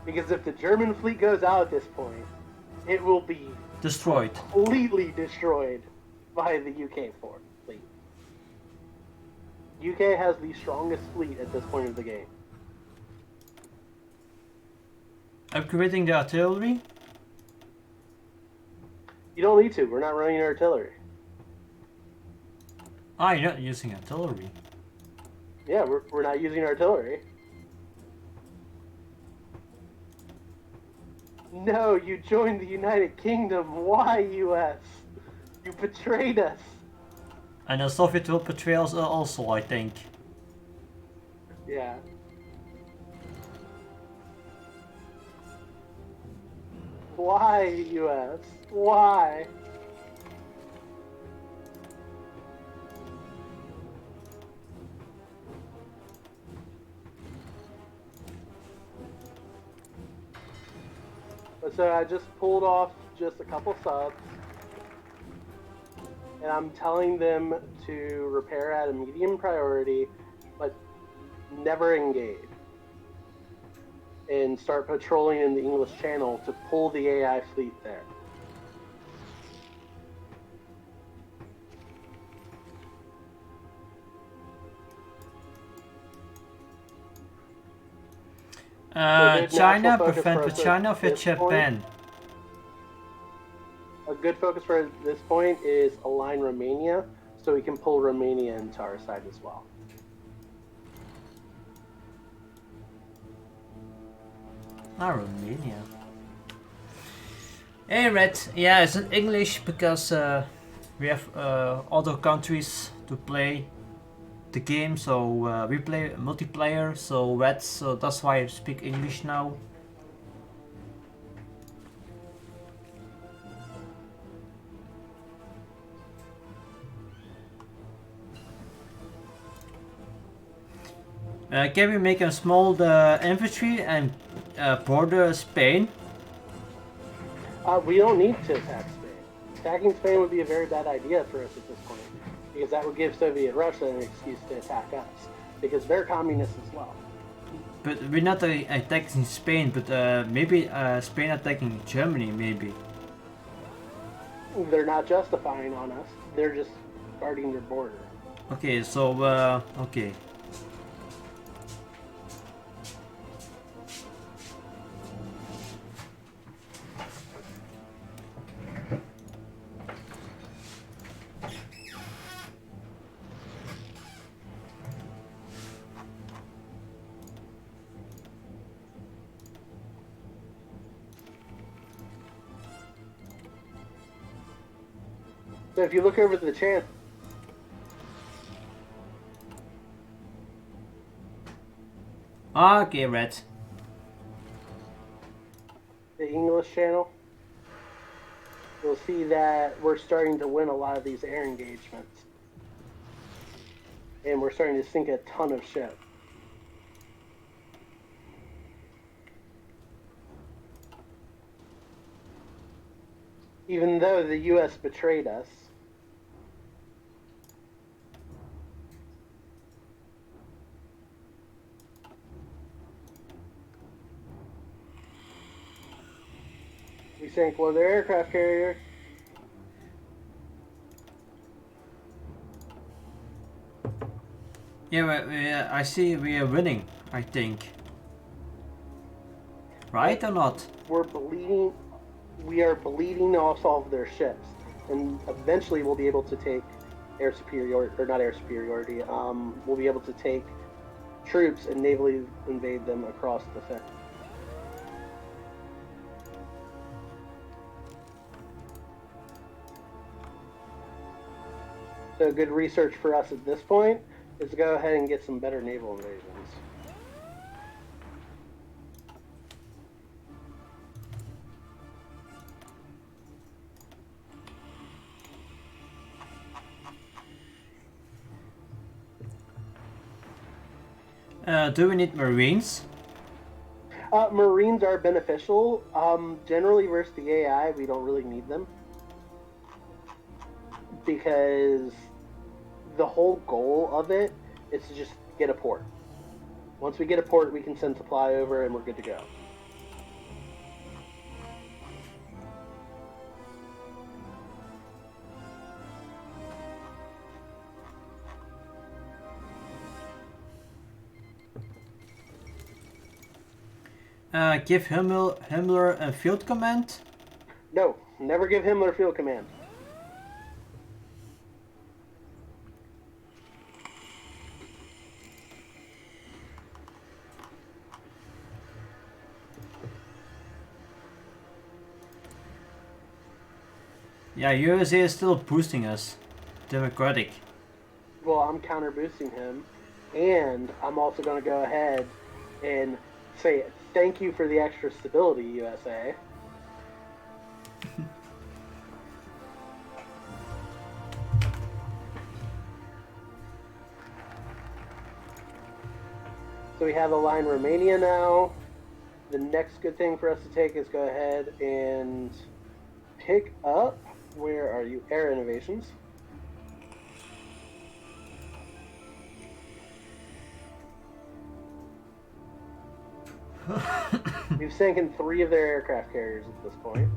Because if the German fleet goes out at this point, it will be Destroyed. completely destroyed by the UK fleet. UK has the strongest fleet at this point of the game. Upgrading the artillery? You don't need to. We're not running artillery. Ah, you're not using artillery. Yeah, we're not using artillery. No, you joined the United Kingdom. Why, US? You betrayed us. And the Soviet will betray us also, I think. Yeah. Why, US? Why? So I just pulled off just a couple subs, and I'm telling them to repair at a medium priority, but never engage, and start patrolling in the English Channel to pull the AI fleet there. good China, national focus prevent for with us at China with this Japan. A good focus for this point is align Romania, so we can pull Romania into our side as well. Ah, Romania. Hey, Red. Yeah, it's in English because we have other countries to play the game, so we play multiplayer, so that's why I speak English now. Can we make a small infantry and border Spain? We don't need to attack Spain. Attacking Spain would be a very bad idea for us at this point, because that would give Soviet Russia an excuse to attack us, because they're communists as well. But we're not attacking Spain, but maybe Spain attacking Germany, maybe. They're not justifying on us, they're just guarding their border. Okay, so, okay. So if you look over the channel, Okay, Red. the English channel, you'll see that we're starting to win a lot of these air engagements. And we're starting to sink a ton of ships. Even though the U.S. betrayed us. We sank one of their aircraft carriers. Yeah, I see we are winning, I think. Right or not? We're bleeding. We are bleeding off all of their ships. And eventually we'll be able to take air superiority, or not air superiority, we'll be able to take troops and navally invade them across the fence. So good research for us at this point is to go ahead and get some better naval invasions. Do we need Marines? Marines are beneficial. Generally versus the AI, we don't really need them. Because the whole goal of it is to just get a port. Once we get a port, we can send supply over and we're good to go. Give Himmler a field command? No, never give Himmler field command. Yeah, USA is still boosting us. Democratic. Well, I'm counter boosting him, and I'm also going to go ahead and say thank you for the extra stability, USA. So we have a line Romania now. The next good thing for us to take is go ahead and pick up, where are you, Air Innovations. We've sank 3 of their aircraft carriers at this point.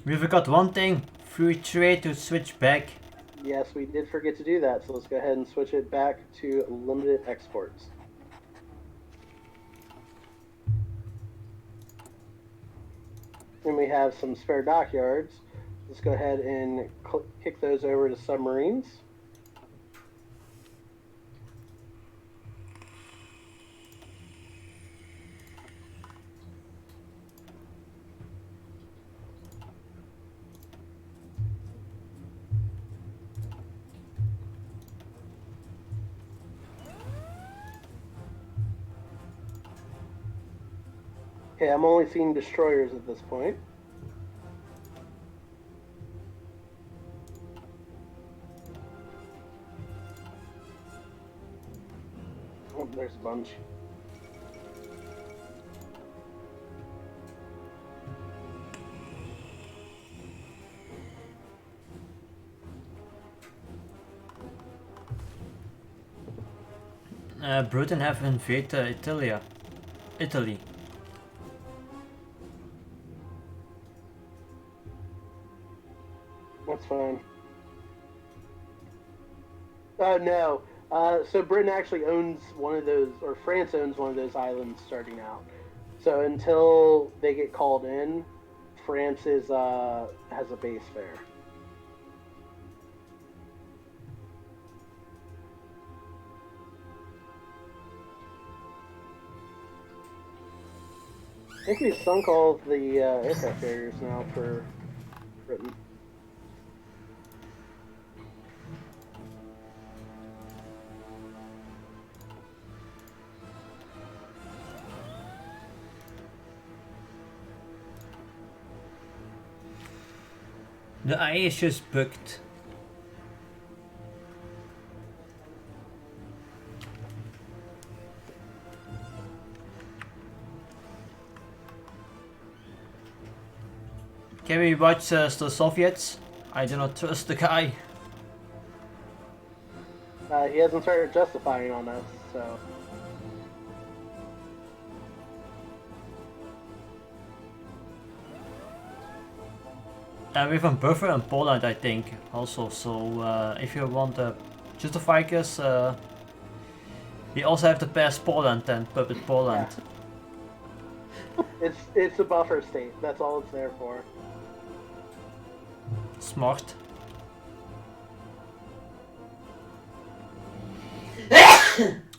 We forgot one thing. Free trade to switch back. Yes, we did forget to do that, so let's go ahead and switch it back to limited exports. And we have some spare dockyards. Let's go ahead and kick those over to submarines. Okay, I'm only seeing destroyers at this point. Oh, there's a bunch. Britain have invaded Italy. That's fine. No. So Britain actually owns one of those, or France owns one of those islands starting out. So until they get called in, France is has a base there. I think we've sunk all of the aircraft carriers now for Britain. The eye is just bugged. Can we watch the Soviets? I do not trust the guy. He hasn't started justifying on us, so. And we have a buffer in Poland, I think, also. So if you want to justify us, we also have to pass Poland and puppet Poland. Yeah. It's a buffer state. That's all it's there for. Smart.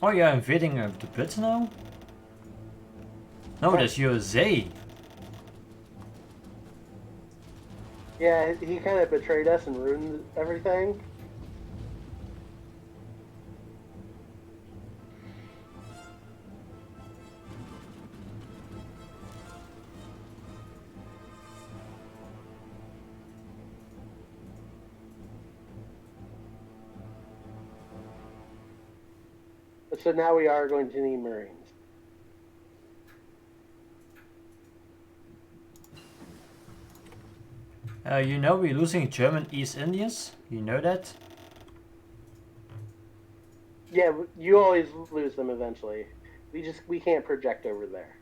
Oh, you're invading the Brits now? No, that's USA. Yeah, he kind of betrayed us and ruined everything. So now we are going to need Marines. You know we're losing German East Indians? You know that? Yeah, you always lose them eventually. We can't project over there.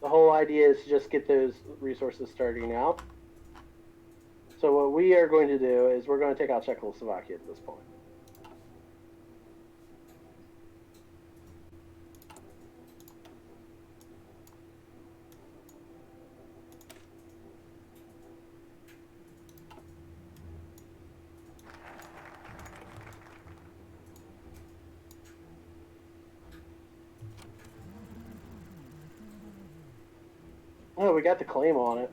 The whole idea is to just get those resources starting out. So what we are going to do is we're going to take out Czechoslovakia at this point. Oh, we got the claim on it.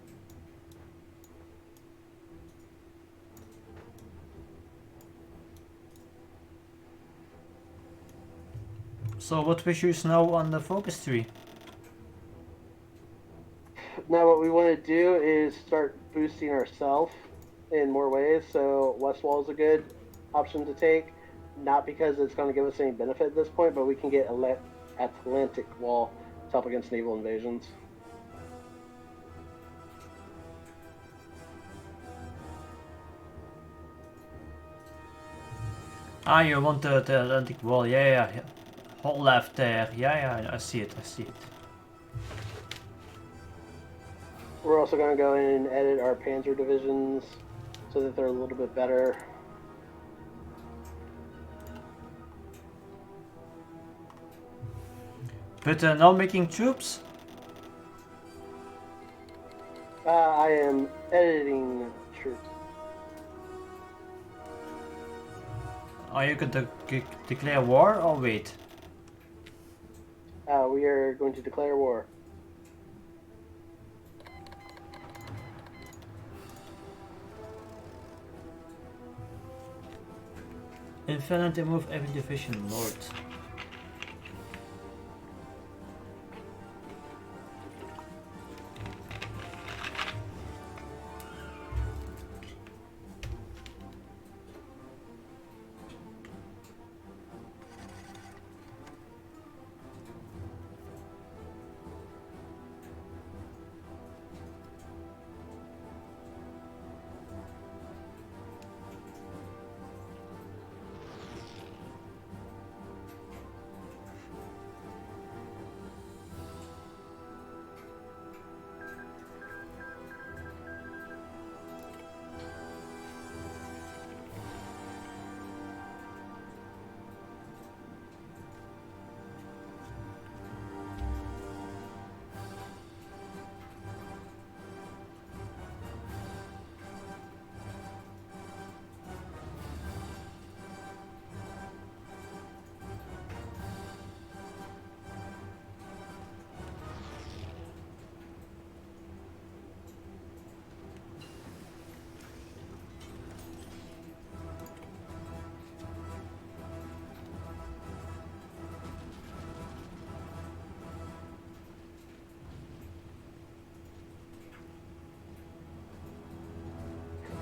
So what we choose now on the focus tree? Now what we want to do is start boosting ourselves in more ways. So West Wall is a good option to take. Not because it's going to give us any benefit at this point, but we can get Atlantic Wall to help against naval invasions. Ah, you want the Atlantic Wall, yeah. Whole left there, yeah, I see it. We're also going to go in and edit our Panzer divisions so that they're a little bit better. But now making troops? I am editing troops. Are you going to declare war or wait? We are going to declare war. In Finland they move every division north.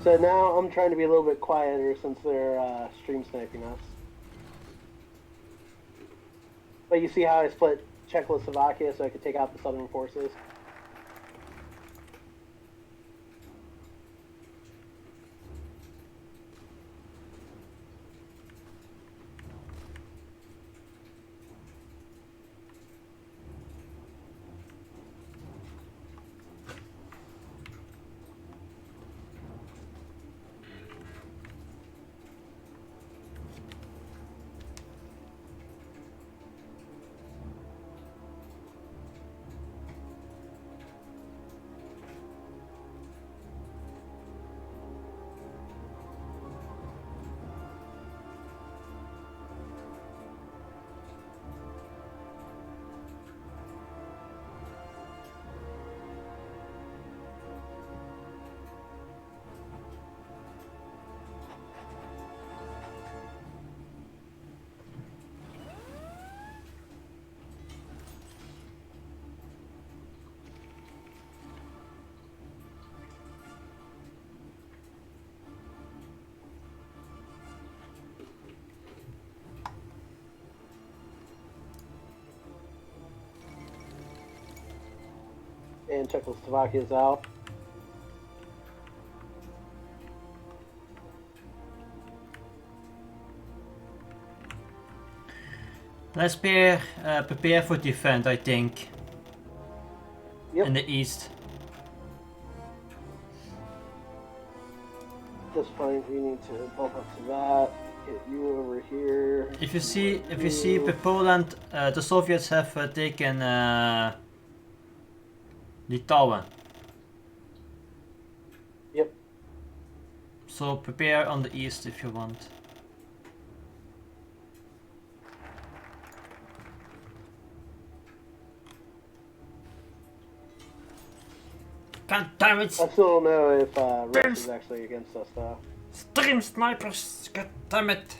So now I'm trying to be a little bit quieter since they're stream sniping us. But you see how I split Czechoslovakia so I could take out the southern forces? And Czechoslovakia is out. Let's prepare for defense, I think. Yep. In the east. That's fine. We need to bump up to that. Get you over here. If you see Poland, the Soviets have taken Litauen. Yep. So prepare on the east if you want. God damn it! I still don't know if Russia's actually against us though. Stream snipers! God damn it!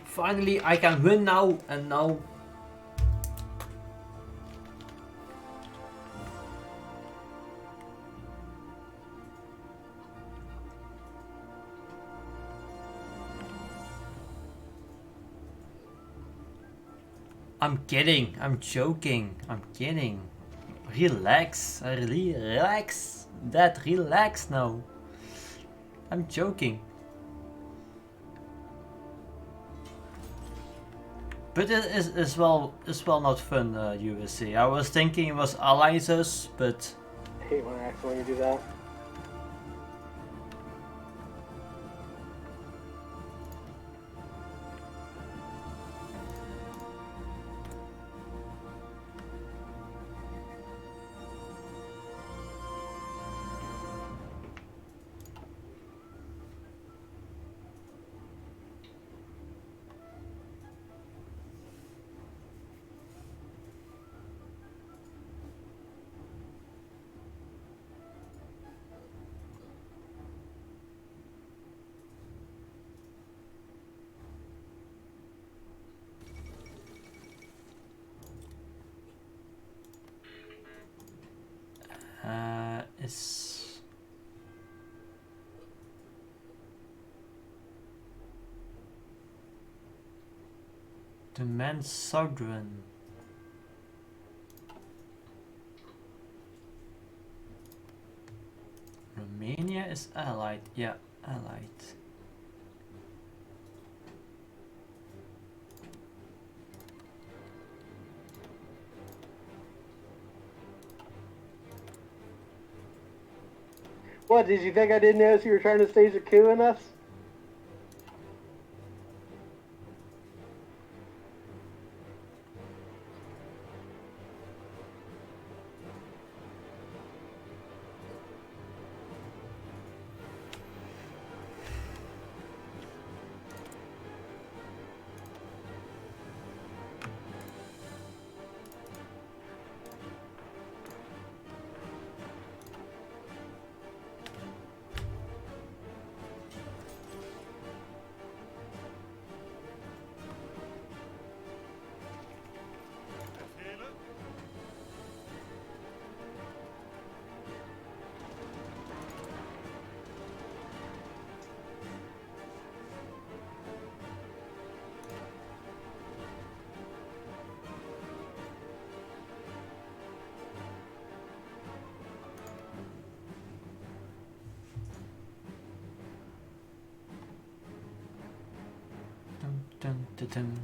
Finally, I can win now, and now. I'm kidding, I'm joking, I'm kidding. Relax, relax. Dad, relax now. I'm joking. But it is well not fun, USA. I was thinking it was allies, but I hate when I accidentally do that. it's the man southern. Romania is allied, yeah, allied. What, did you think I didn't notice you were trying to stage a coup in us? Dun, dun, dun.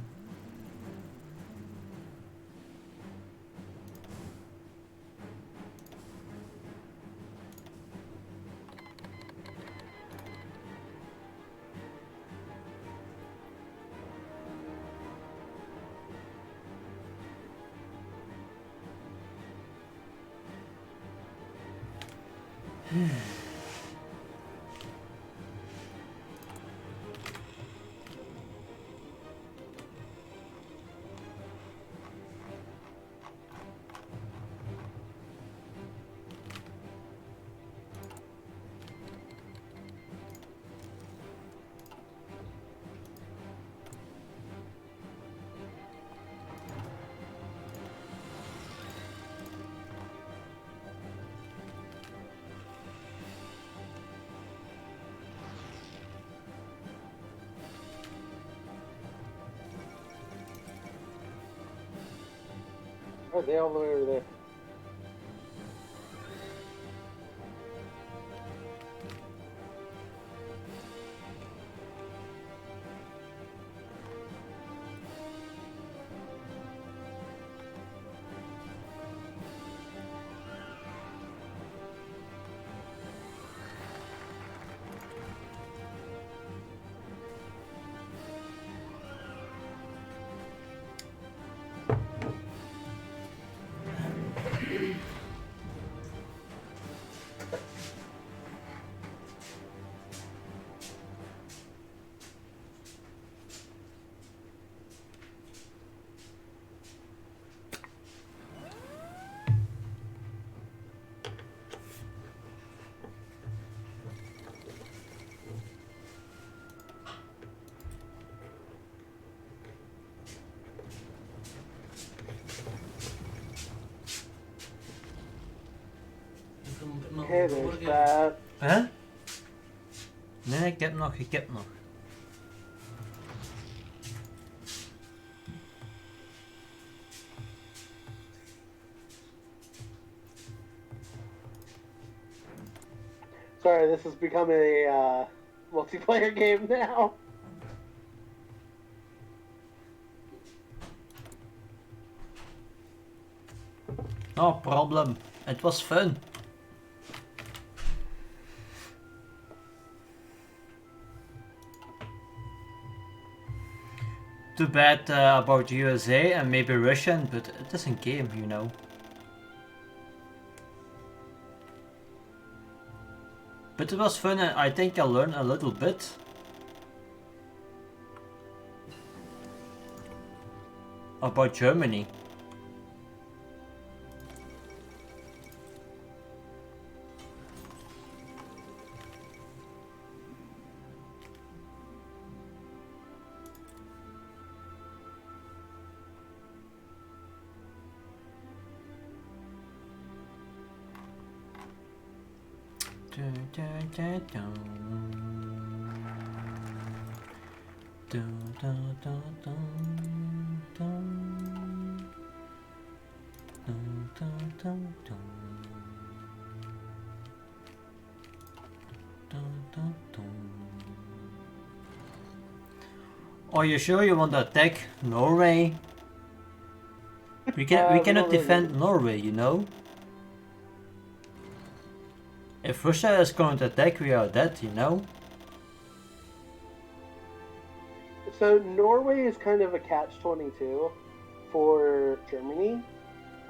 Are they all the way over there? Okay, there's that. Huh? Nee, ik heb nog. Sorry, this has become a multiplayer game now. No problem. It was fun. Too bad about USA and maybe Russian, but it is a game, you know. But it was fun and I think I learned a little bit. About Germany. Are you sure you want to attack Norway? We cannot defend Norway, you know? If Russia is going to attack, we are dead, you know? So Norway is kind of a catch-22 for Germany.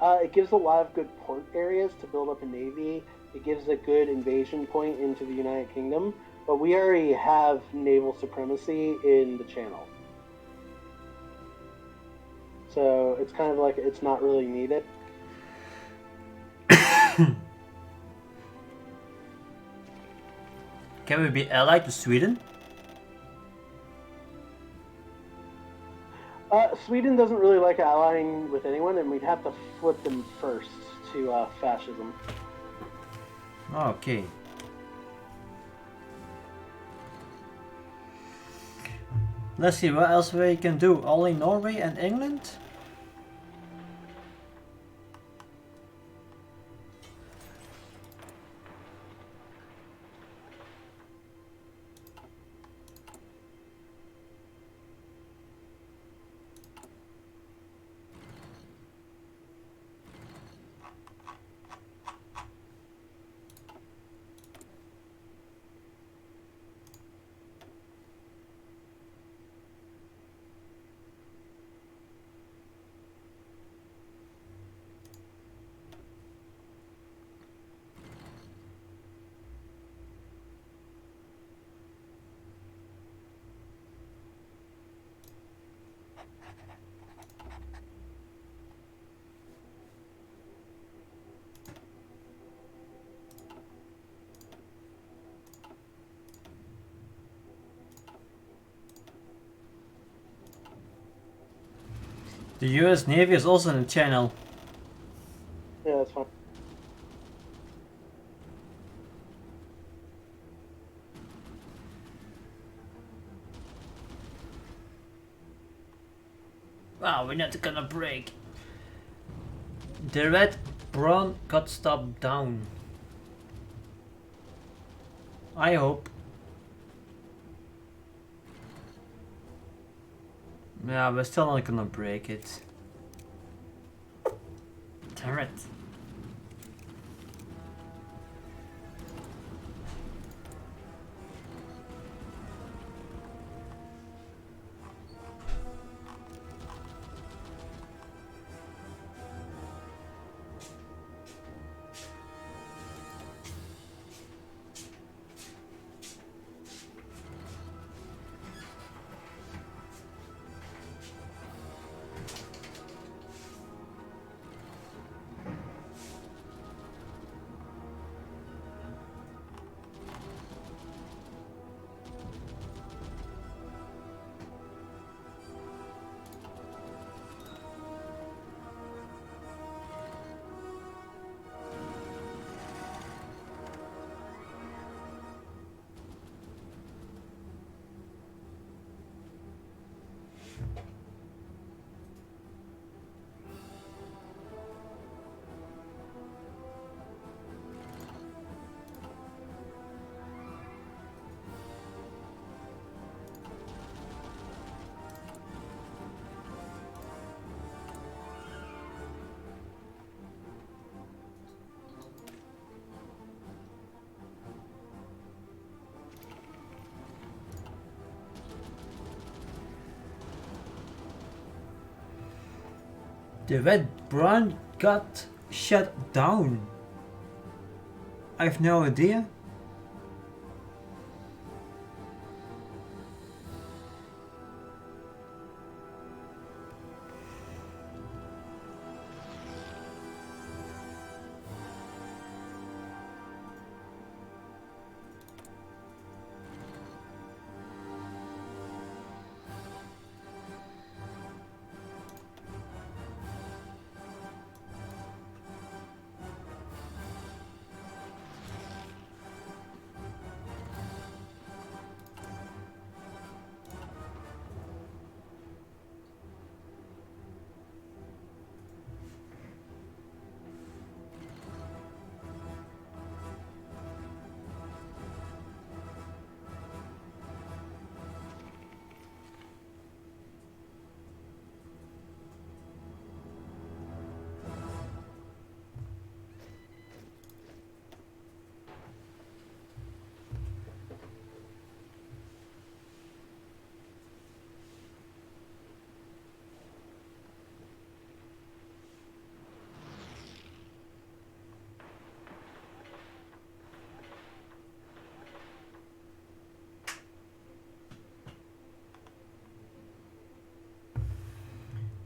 It gives a lot of good port areas to build up a navy. It gives a good invasion point into the United Kingdom. But we already have naval supremacy in the Channel. So it's kind of like it's not really needed. Can we be allied to Sweden? Sweden doesn't really like allying with anyone, and we'd have to flip them first to fascism. Okay. Let's see what else we can do. Only Norway and England? The US Navy is also in the channel. Yeah, that's fine. Wow, we're not gonna break. The red brown got stopped down. I hope. Yeah, we're still not gonna break it. Damn it. The red brown got shut down. I have no idea.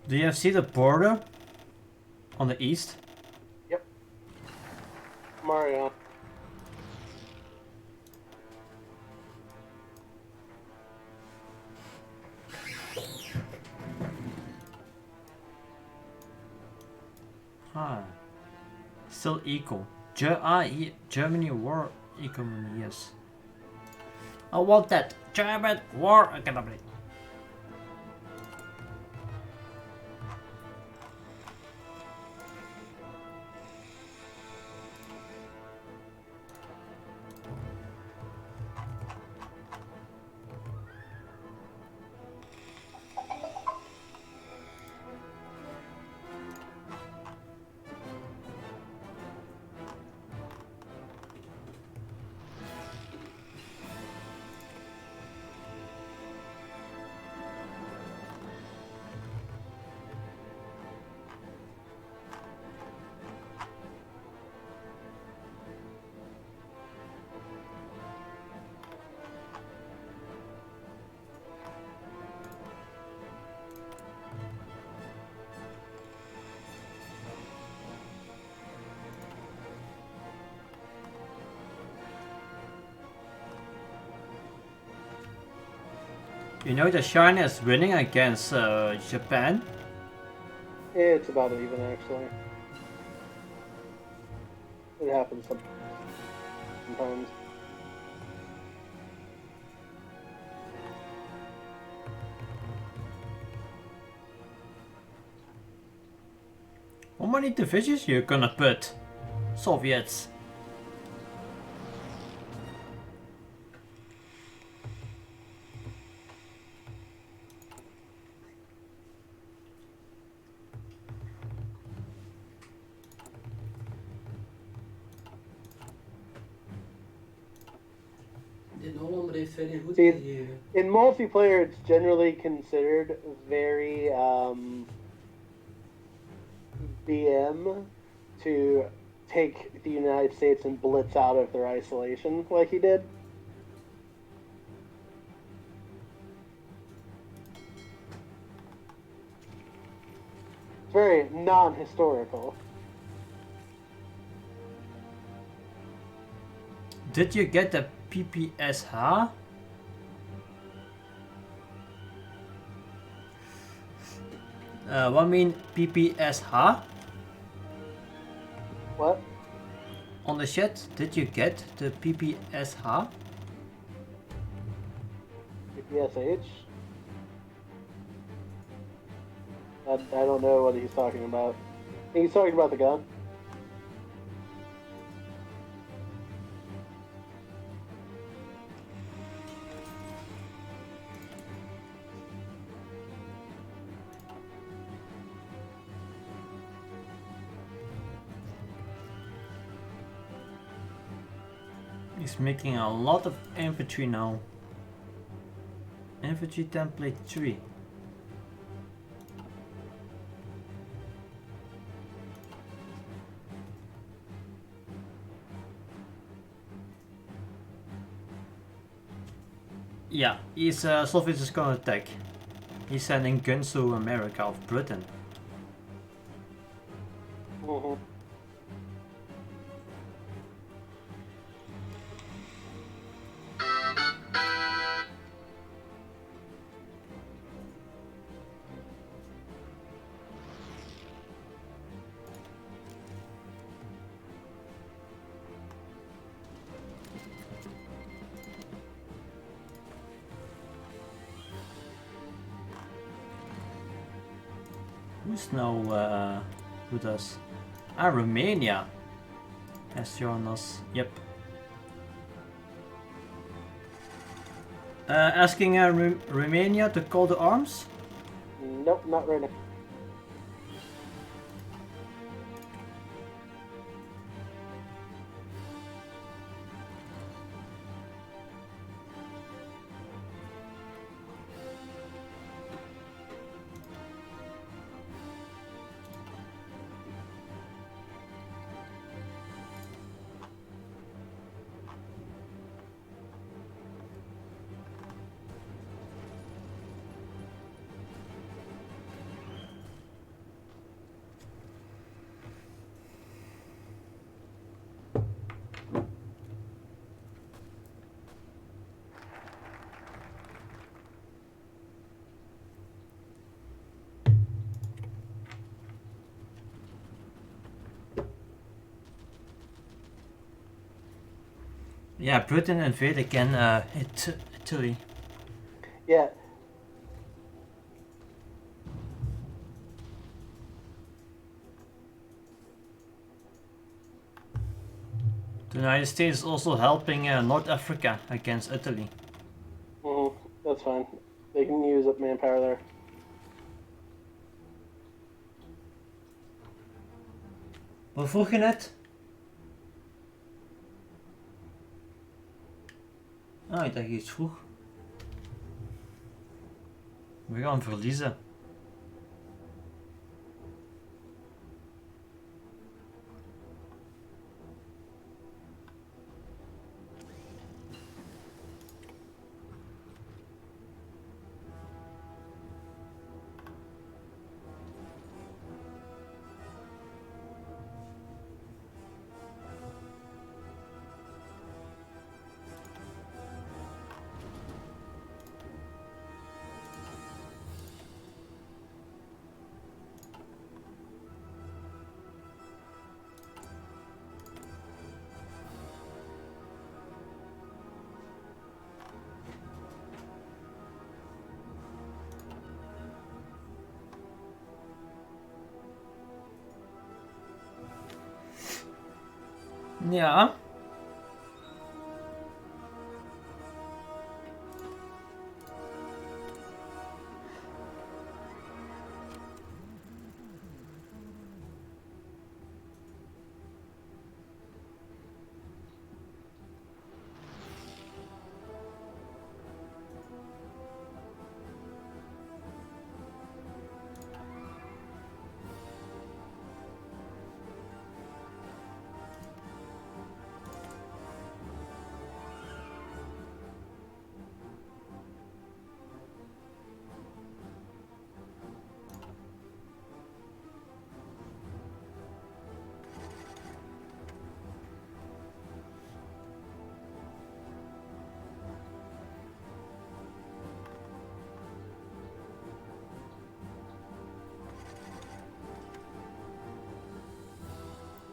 Do you see the border on the east? Yep. Mario. Ah, still equal. Germany war economy, yes. I want that German war economy. You know that China is winning against Japan? It's about even, actually. It happens sometimes. How many divisions you gonna put? Soviets. De Hollander heeft verder goed See, gegeven. in multiplayer, it's generally considered very BM to take the United States and blitz out of their isolation like he did. It's very non-historical. Did you get the PPSH? What mean PPSH? What? On the chat, did you get the PPSH? PSH? I don't know what he's talking about. I think he's talking about the gun. He's making a lot of infantry now. Infantry template 3. Yeah, he's Soviets is gonna attack. He's sending guns to America of Britain. Mm-hmm. Who's now with us? Ah, Romania has joined us. Yep. Asking Romania to call to arms? Nope, not right now. Yeah, Britain invade again Italy. Yeah. The United States is also helping North Africa against Italy. Mm-hmm. That's fine. They can use up manpower there. Wat vroeg je net? Ah, ik dacht je iets vroeg. We gaan verliezen. Yeah.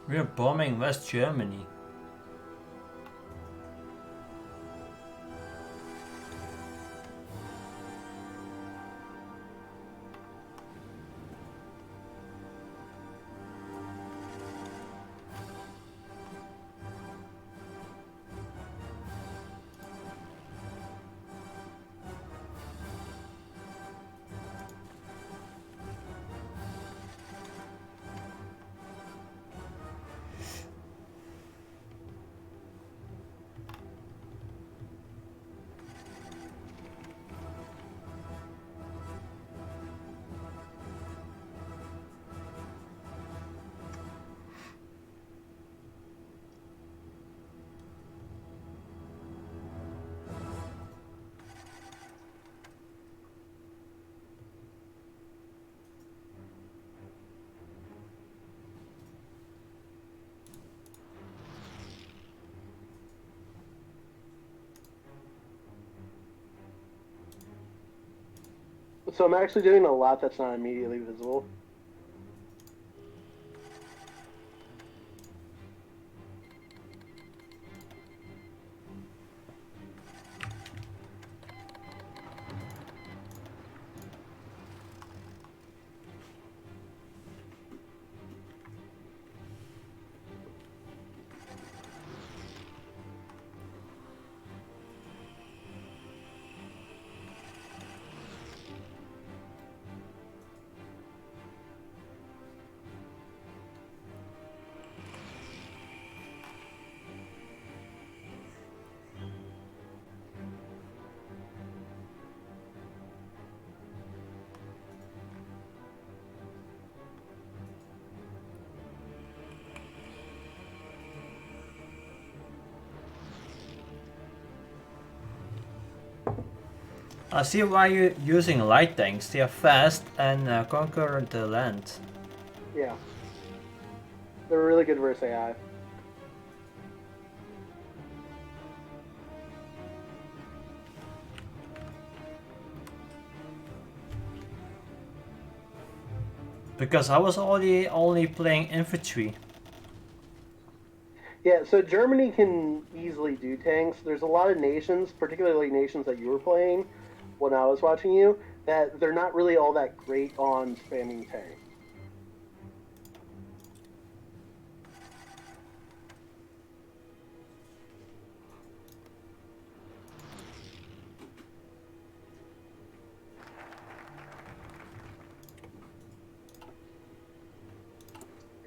We're bombing West Germany. So I'm actually doing a lot that's not immediately visible. I see why you're using light tanks. They are fast and conquer the land. Yeah. They're really good versus AI. Because I was only playing infantry. Yeah, so Germany can easily do tanks. There's a lot of nations, particularly nations that you were playing when I was watching you, that they're not really all that great on spamming tanks.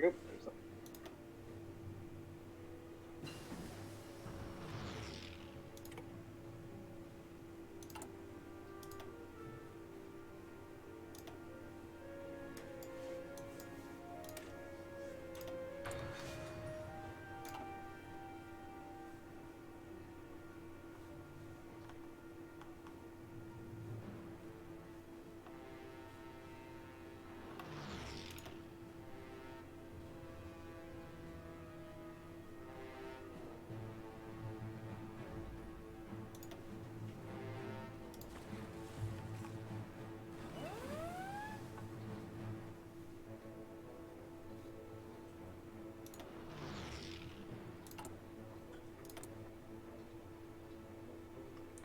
Yep, there's that.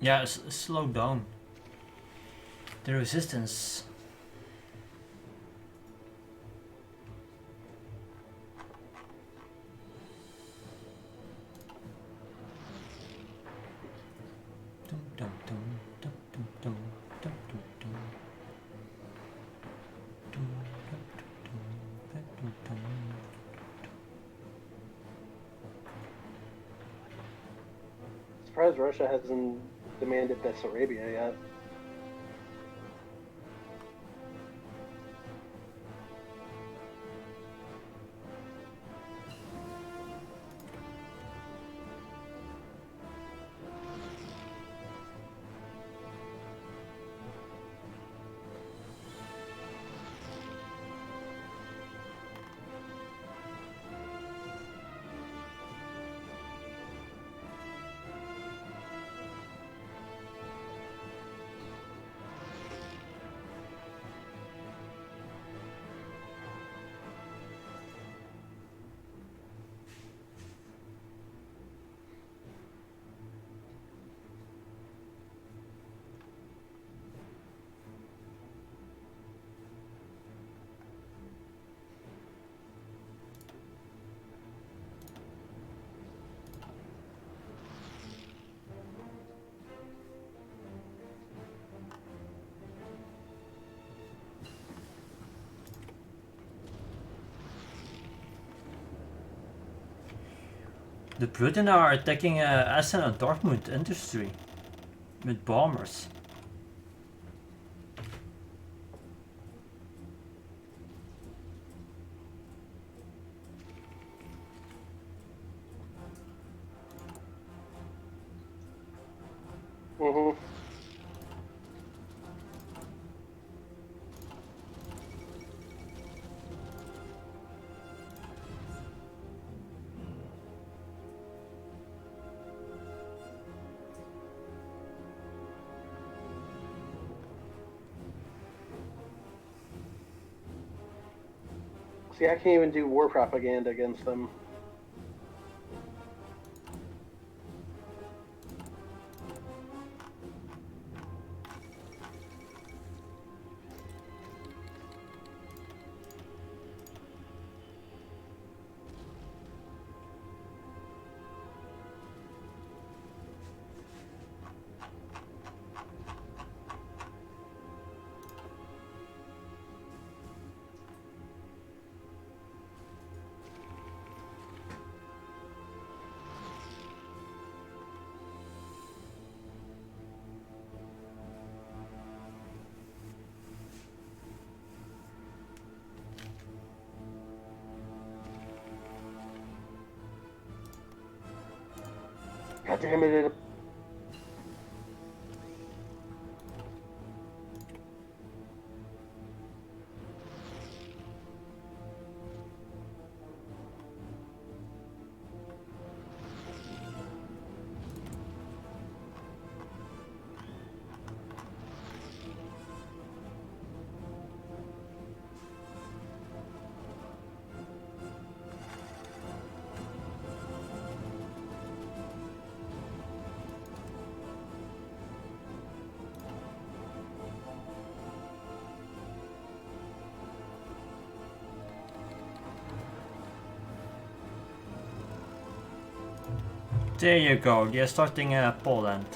Yeah, slow down. The resistance. surprised Russia hasn't demanded Bessarabia yet. The Britten are attacking Essen and Dortmund industry with bombers. Mm-hmm. See, I can't even do war propaganda against them. God damn it. There you go, they're starting Poland.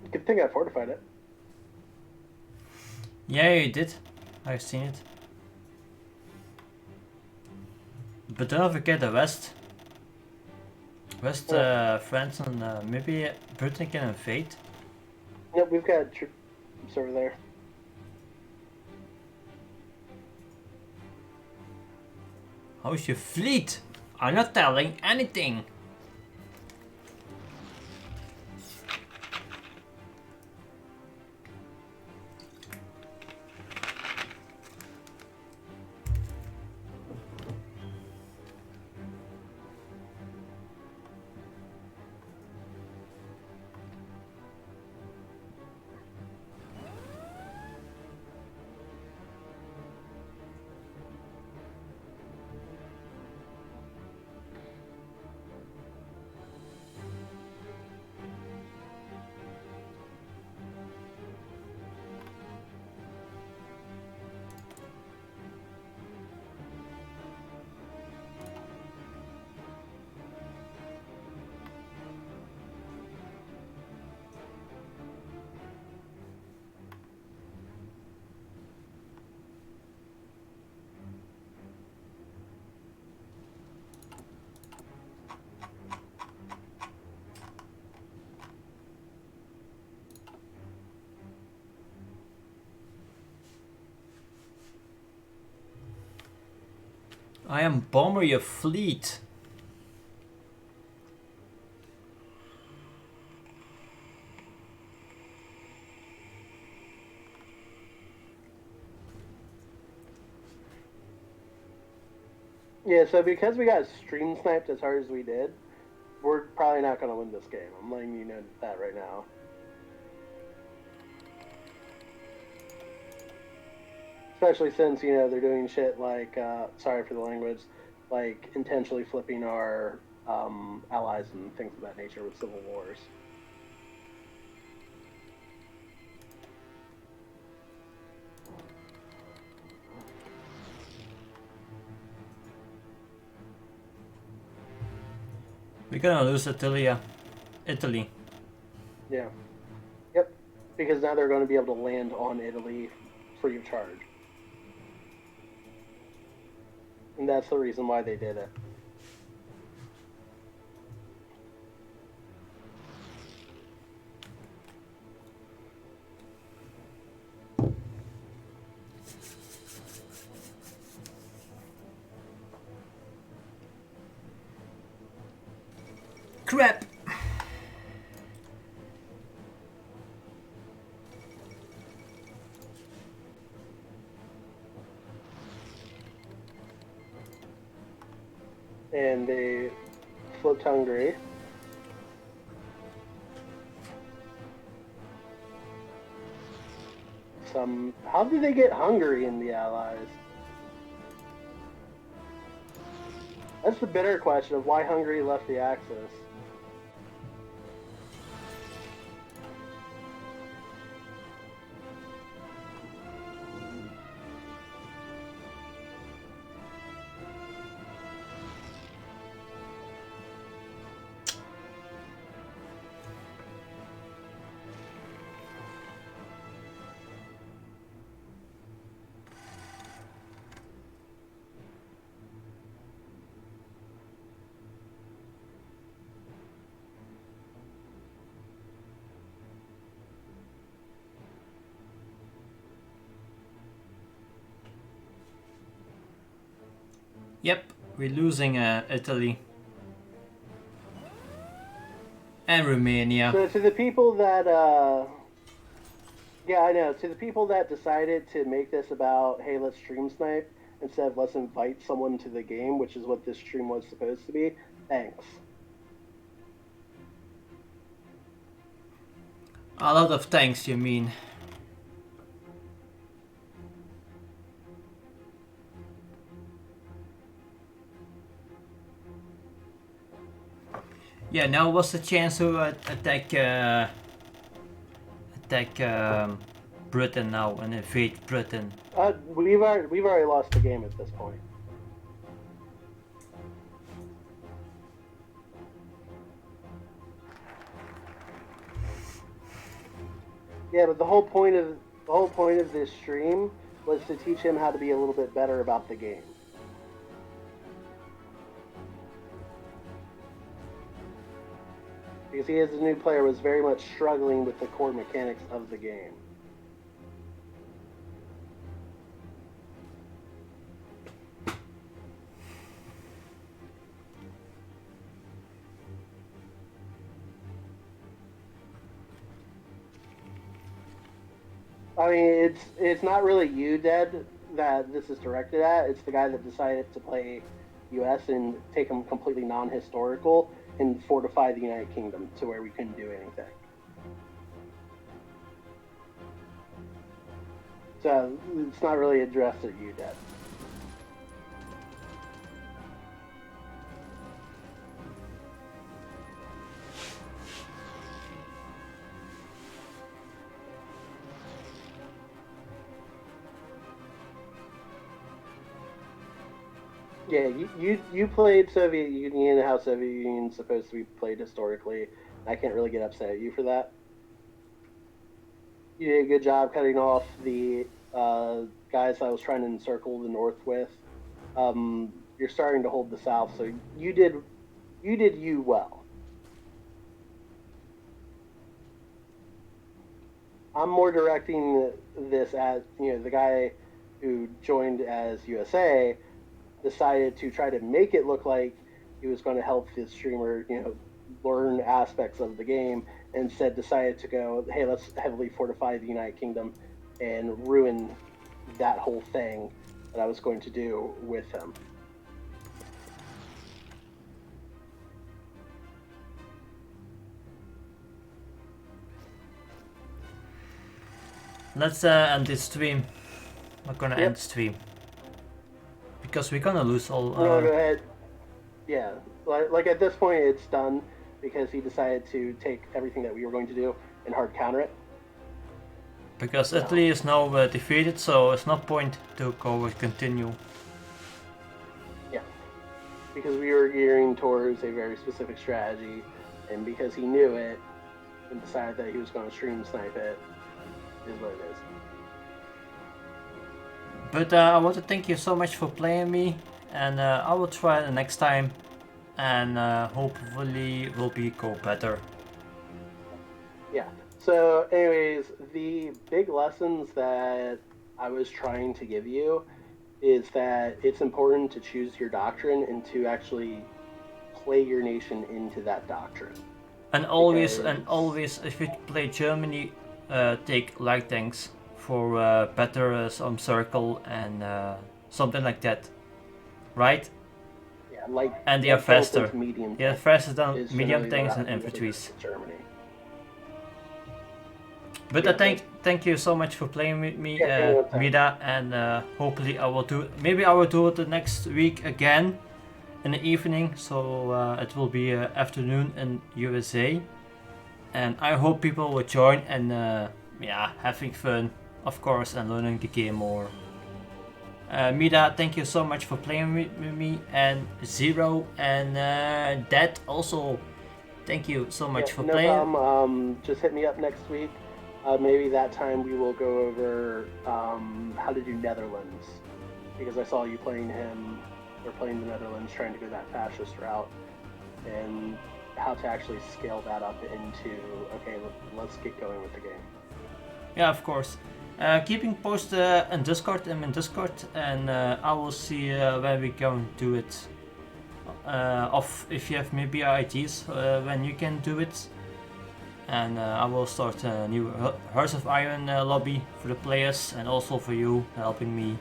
Good thing I fortified it. Yeah, you did. I've seen it. But don't forget the West. West, France and maybe Britain can invade. Yep, we've got troops over there. How's your fleet? I'm not telling anything. I am bomber your fleet. Yeah, so because we got stream sniped as hard as we did, we're probably not going to win this game. I'm letting you know that right now. Especially since, you know, they're doing shit like, sorry for the language, like intentionally flipping our allies and things of that nature with civil wars. We're gonna lose Italy. Yeah. Yep. Because now they're going to be able to land on Italy free of charge. And that's the reason why they did it. Crap! And they flipped Hungary. How did they get Hungary in the Allies? That's the bitter question of why Hungary left the Axis. Yep, we're losing Italy. And Romania. So to the people that, yeah, I know. To the people that decided to make this about, hey, let's stream snipe, instead of let's invite someone to the game, which is what this stream was supposed to be, thanks. A lot of thanks, you mean. Yeah, now what's the chance to attack Britain now and invade Britain? We've already lost the game at this point. Yeah, but the whole point of this stream was to teach him how to be a little bit better about the game. Because he, as a new player, was very much struggling with the core mechanics of the game. I mean, it's not really you, Dead, that this is directed at. It's the guy that decided to play U.S. and take them completely non-historical and fortify the United Kingdom to where we couldn't do anything. So it's not really addressed at you, Dead. Yeah, you played Soviet Union, how Soviet Union's supposed to be played historically. I can't really get upset at you for that. You did a good job cutting off the guys I was trying to encircle the North with. You're starting to hold the South, so you did you well. I'm more directing this at the guy who joined as USA decided to try to make it look like he was going to help the streamer, learn aspects of the game, and instead decided to go, hey, let's heavily fortify the United Kingdom and ruin that whole thing that I was going to do with him. Let's end this stream. I'm gonna end the stream. Because we're gonna lose all... No, go ahead. Yeah, like at this point it's done because he decided to take everything that we were going to do and hard counter it. Because Italy is now defeated, so it's no point to go and continue. Yeah, because we were gearing towards a very specific strategy, and because he knew it and decided that he was going to stream snipe it, is what it is. But I want to thank you so much for playing me, and I will try the next time, and hopefully will go better. Yeah. So, anyways, the big lessons that I was trying to give you is that it's important to choose your doctrine and to actually play your nation into that doctrine. And always, if you play Germany, take light tanks for better some circle and something like that, right? Yeah, like and they are faster. Yeah, faster than medium tanks and infantries. Germany. But I thank you so much for playing with me, Mida, and hopefully I will do. Maybe I will do it the next week again in the evening, so it will be afternoon in USA, and I hope people will join and having fun, of course, and learning the game more. Mida, thank you so much for playing with me, and Zero and Dad also. Thank you so much for playing. No problem. Just hit me up next week. Maybe that time we will go over how to do Netherlands, because I saw you playing him or playing the Netherlands, trying to go that fascist route, and how to actually scale that up into let's get going with the game. Yeah, of course. Keeping post in Discord. I'm in Discord, and I will see when we going to do it. If you have maybe ideas when you can do it. And I will start a new Hearts of Iron lobby for the players and also for you helping me.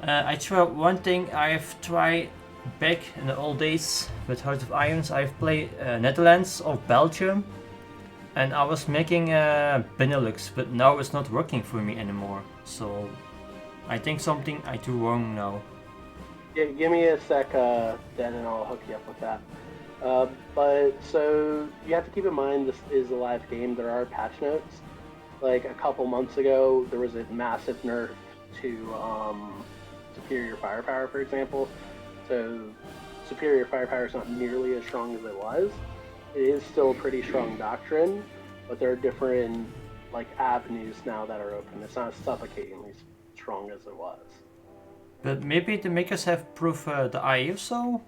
I try one thing I have tried back in the old days with Hearts of Irons. I've played Netherlands or Belgium, and I was making Benelux, but now it's not working for me anymore. So I think something I do wrong now. Yeah, give me a sec, then, and I'll hook you up with that. But so you have to keep in mind this is a live game. There are patch notes. Like a couple months ago, there was a massive nerf to superior firepower, for example. So superior firepower is not nearly as strong as it was. It is still a pretty strong doctrine, but there are different avenues now that are open. It's not suffocatingly strong as it was. But maybe the makers have proved the ISO?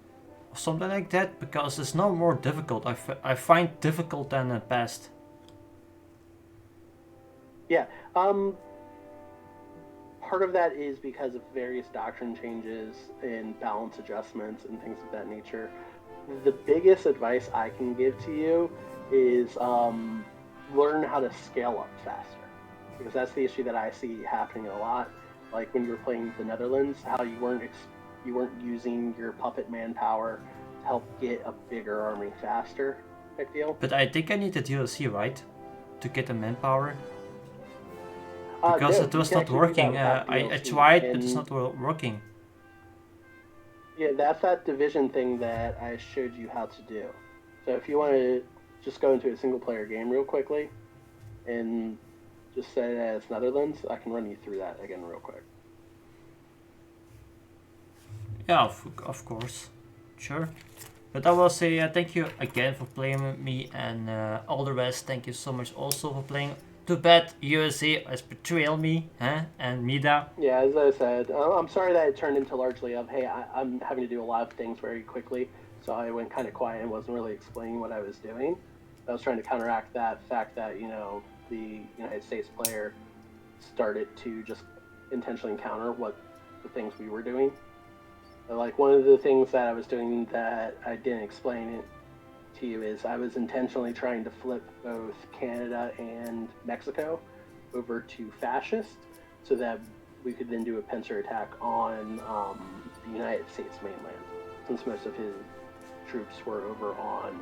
Or something like that, because it's now more difficult. I find difficult than the past. Yeah, part of that is because of various doctrine changes and balance adjustments and things of that nature. The biggest advice I can give to you is learn how to scale up faster. because that's the issue that I see happening a lot. Like when you were playing the Netherlands, how you weren't using your puppet manpower to help get a bigger army faster, type deal. But I think I need the DLC, right? To get the manpower? Because No, it you was can not actually do that working. without I DLC, tried, but it's and not working. yeah, that's that division thing that I showed you how to do. So if you want to just go into a single player game real quickly and just set it as Netherlands, I can run you through that again real quick. Yeah, of course. Sure. But I will say thank you again for playing with me, and all the rest, thank you so much also for playing. Too bad USA has betrayed me, huh? And Mida. Yeah, as I said, I'm sorry that it turned into largely of, hey, I'm having to do a lot of things very quickly, so I went kind of quiet and wasn't really explaining what I was doing. I was trying to counteract that fact that, the United States player started to just intentionally counter what the things we were doing. Like, one of the things that I was doing that I didn't explain it to you is I was intentionally trying to flip both Canada and Mexico over to fascist so that we could then do a pincer attack on the United States mainland, since most of his troops were over on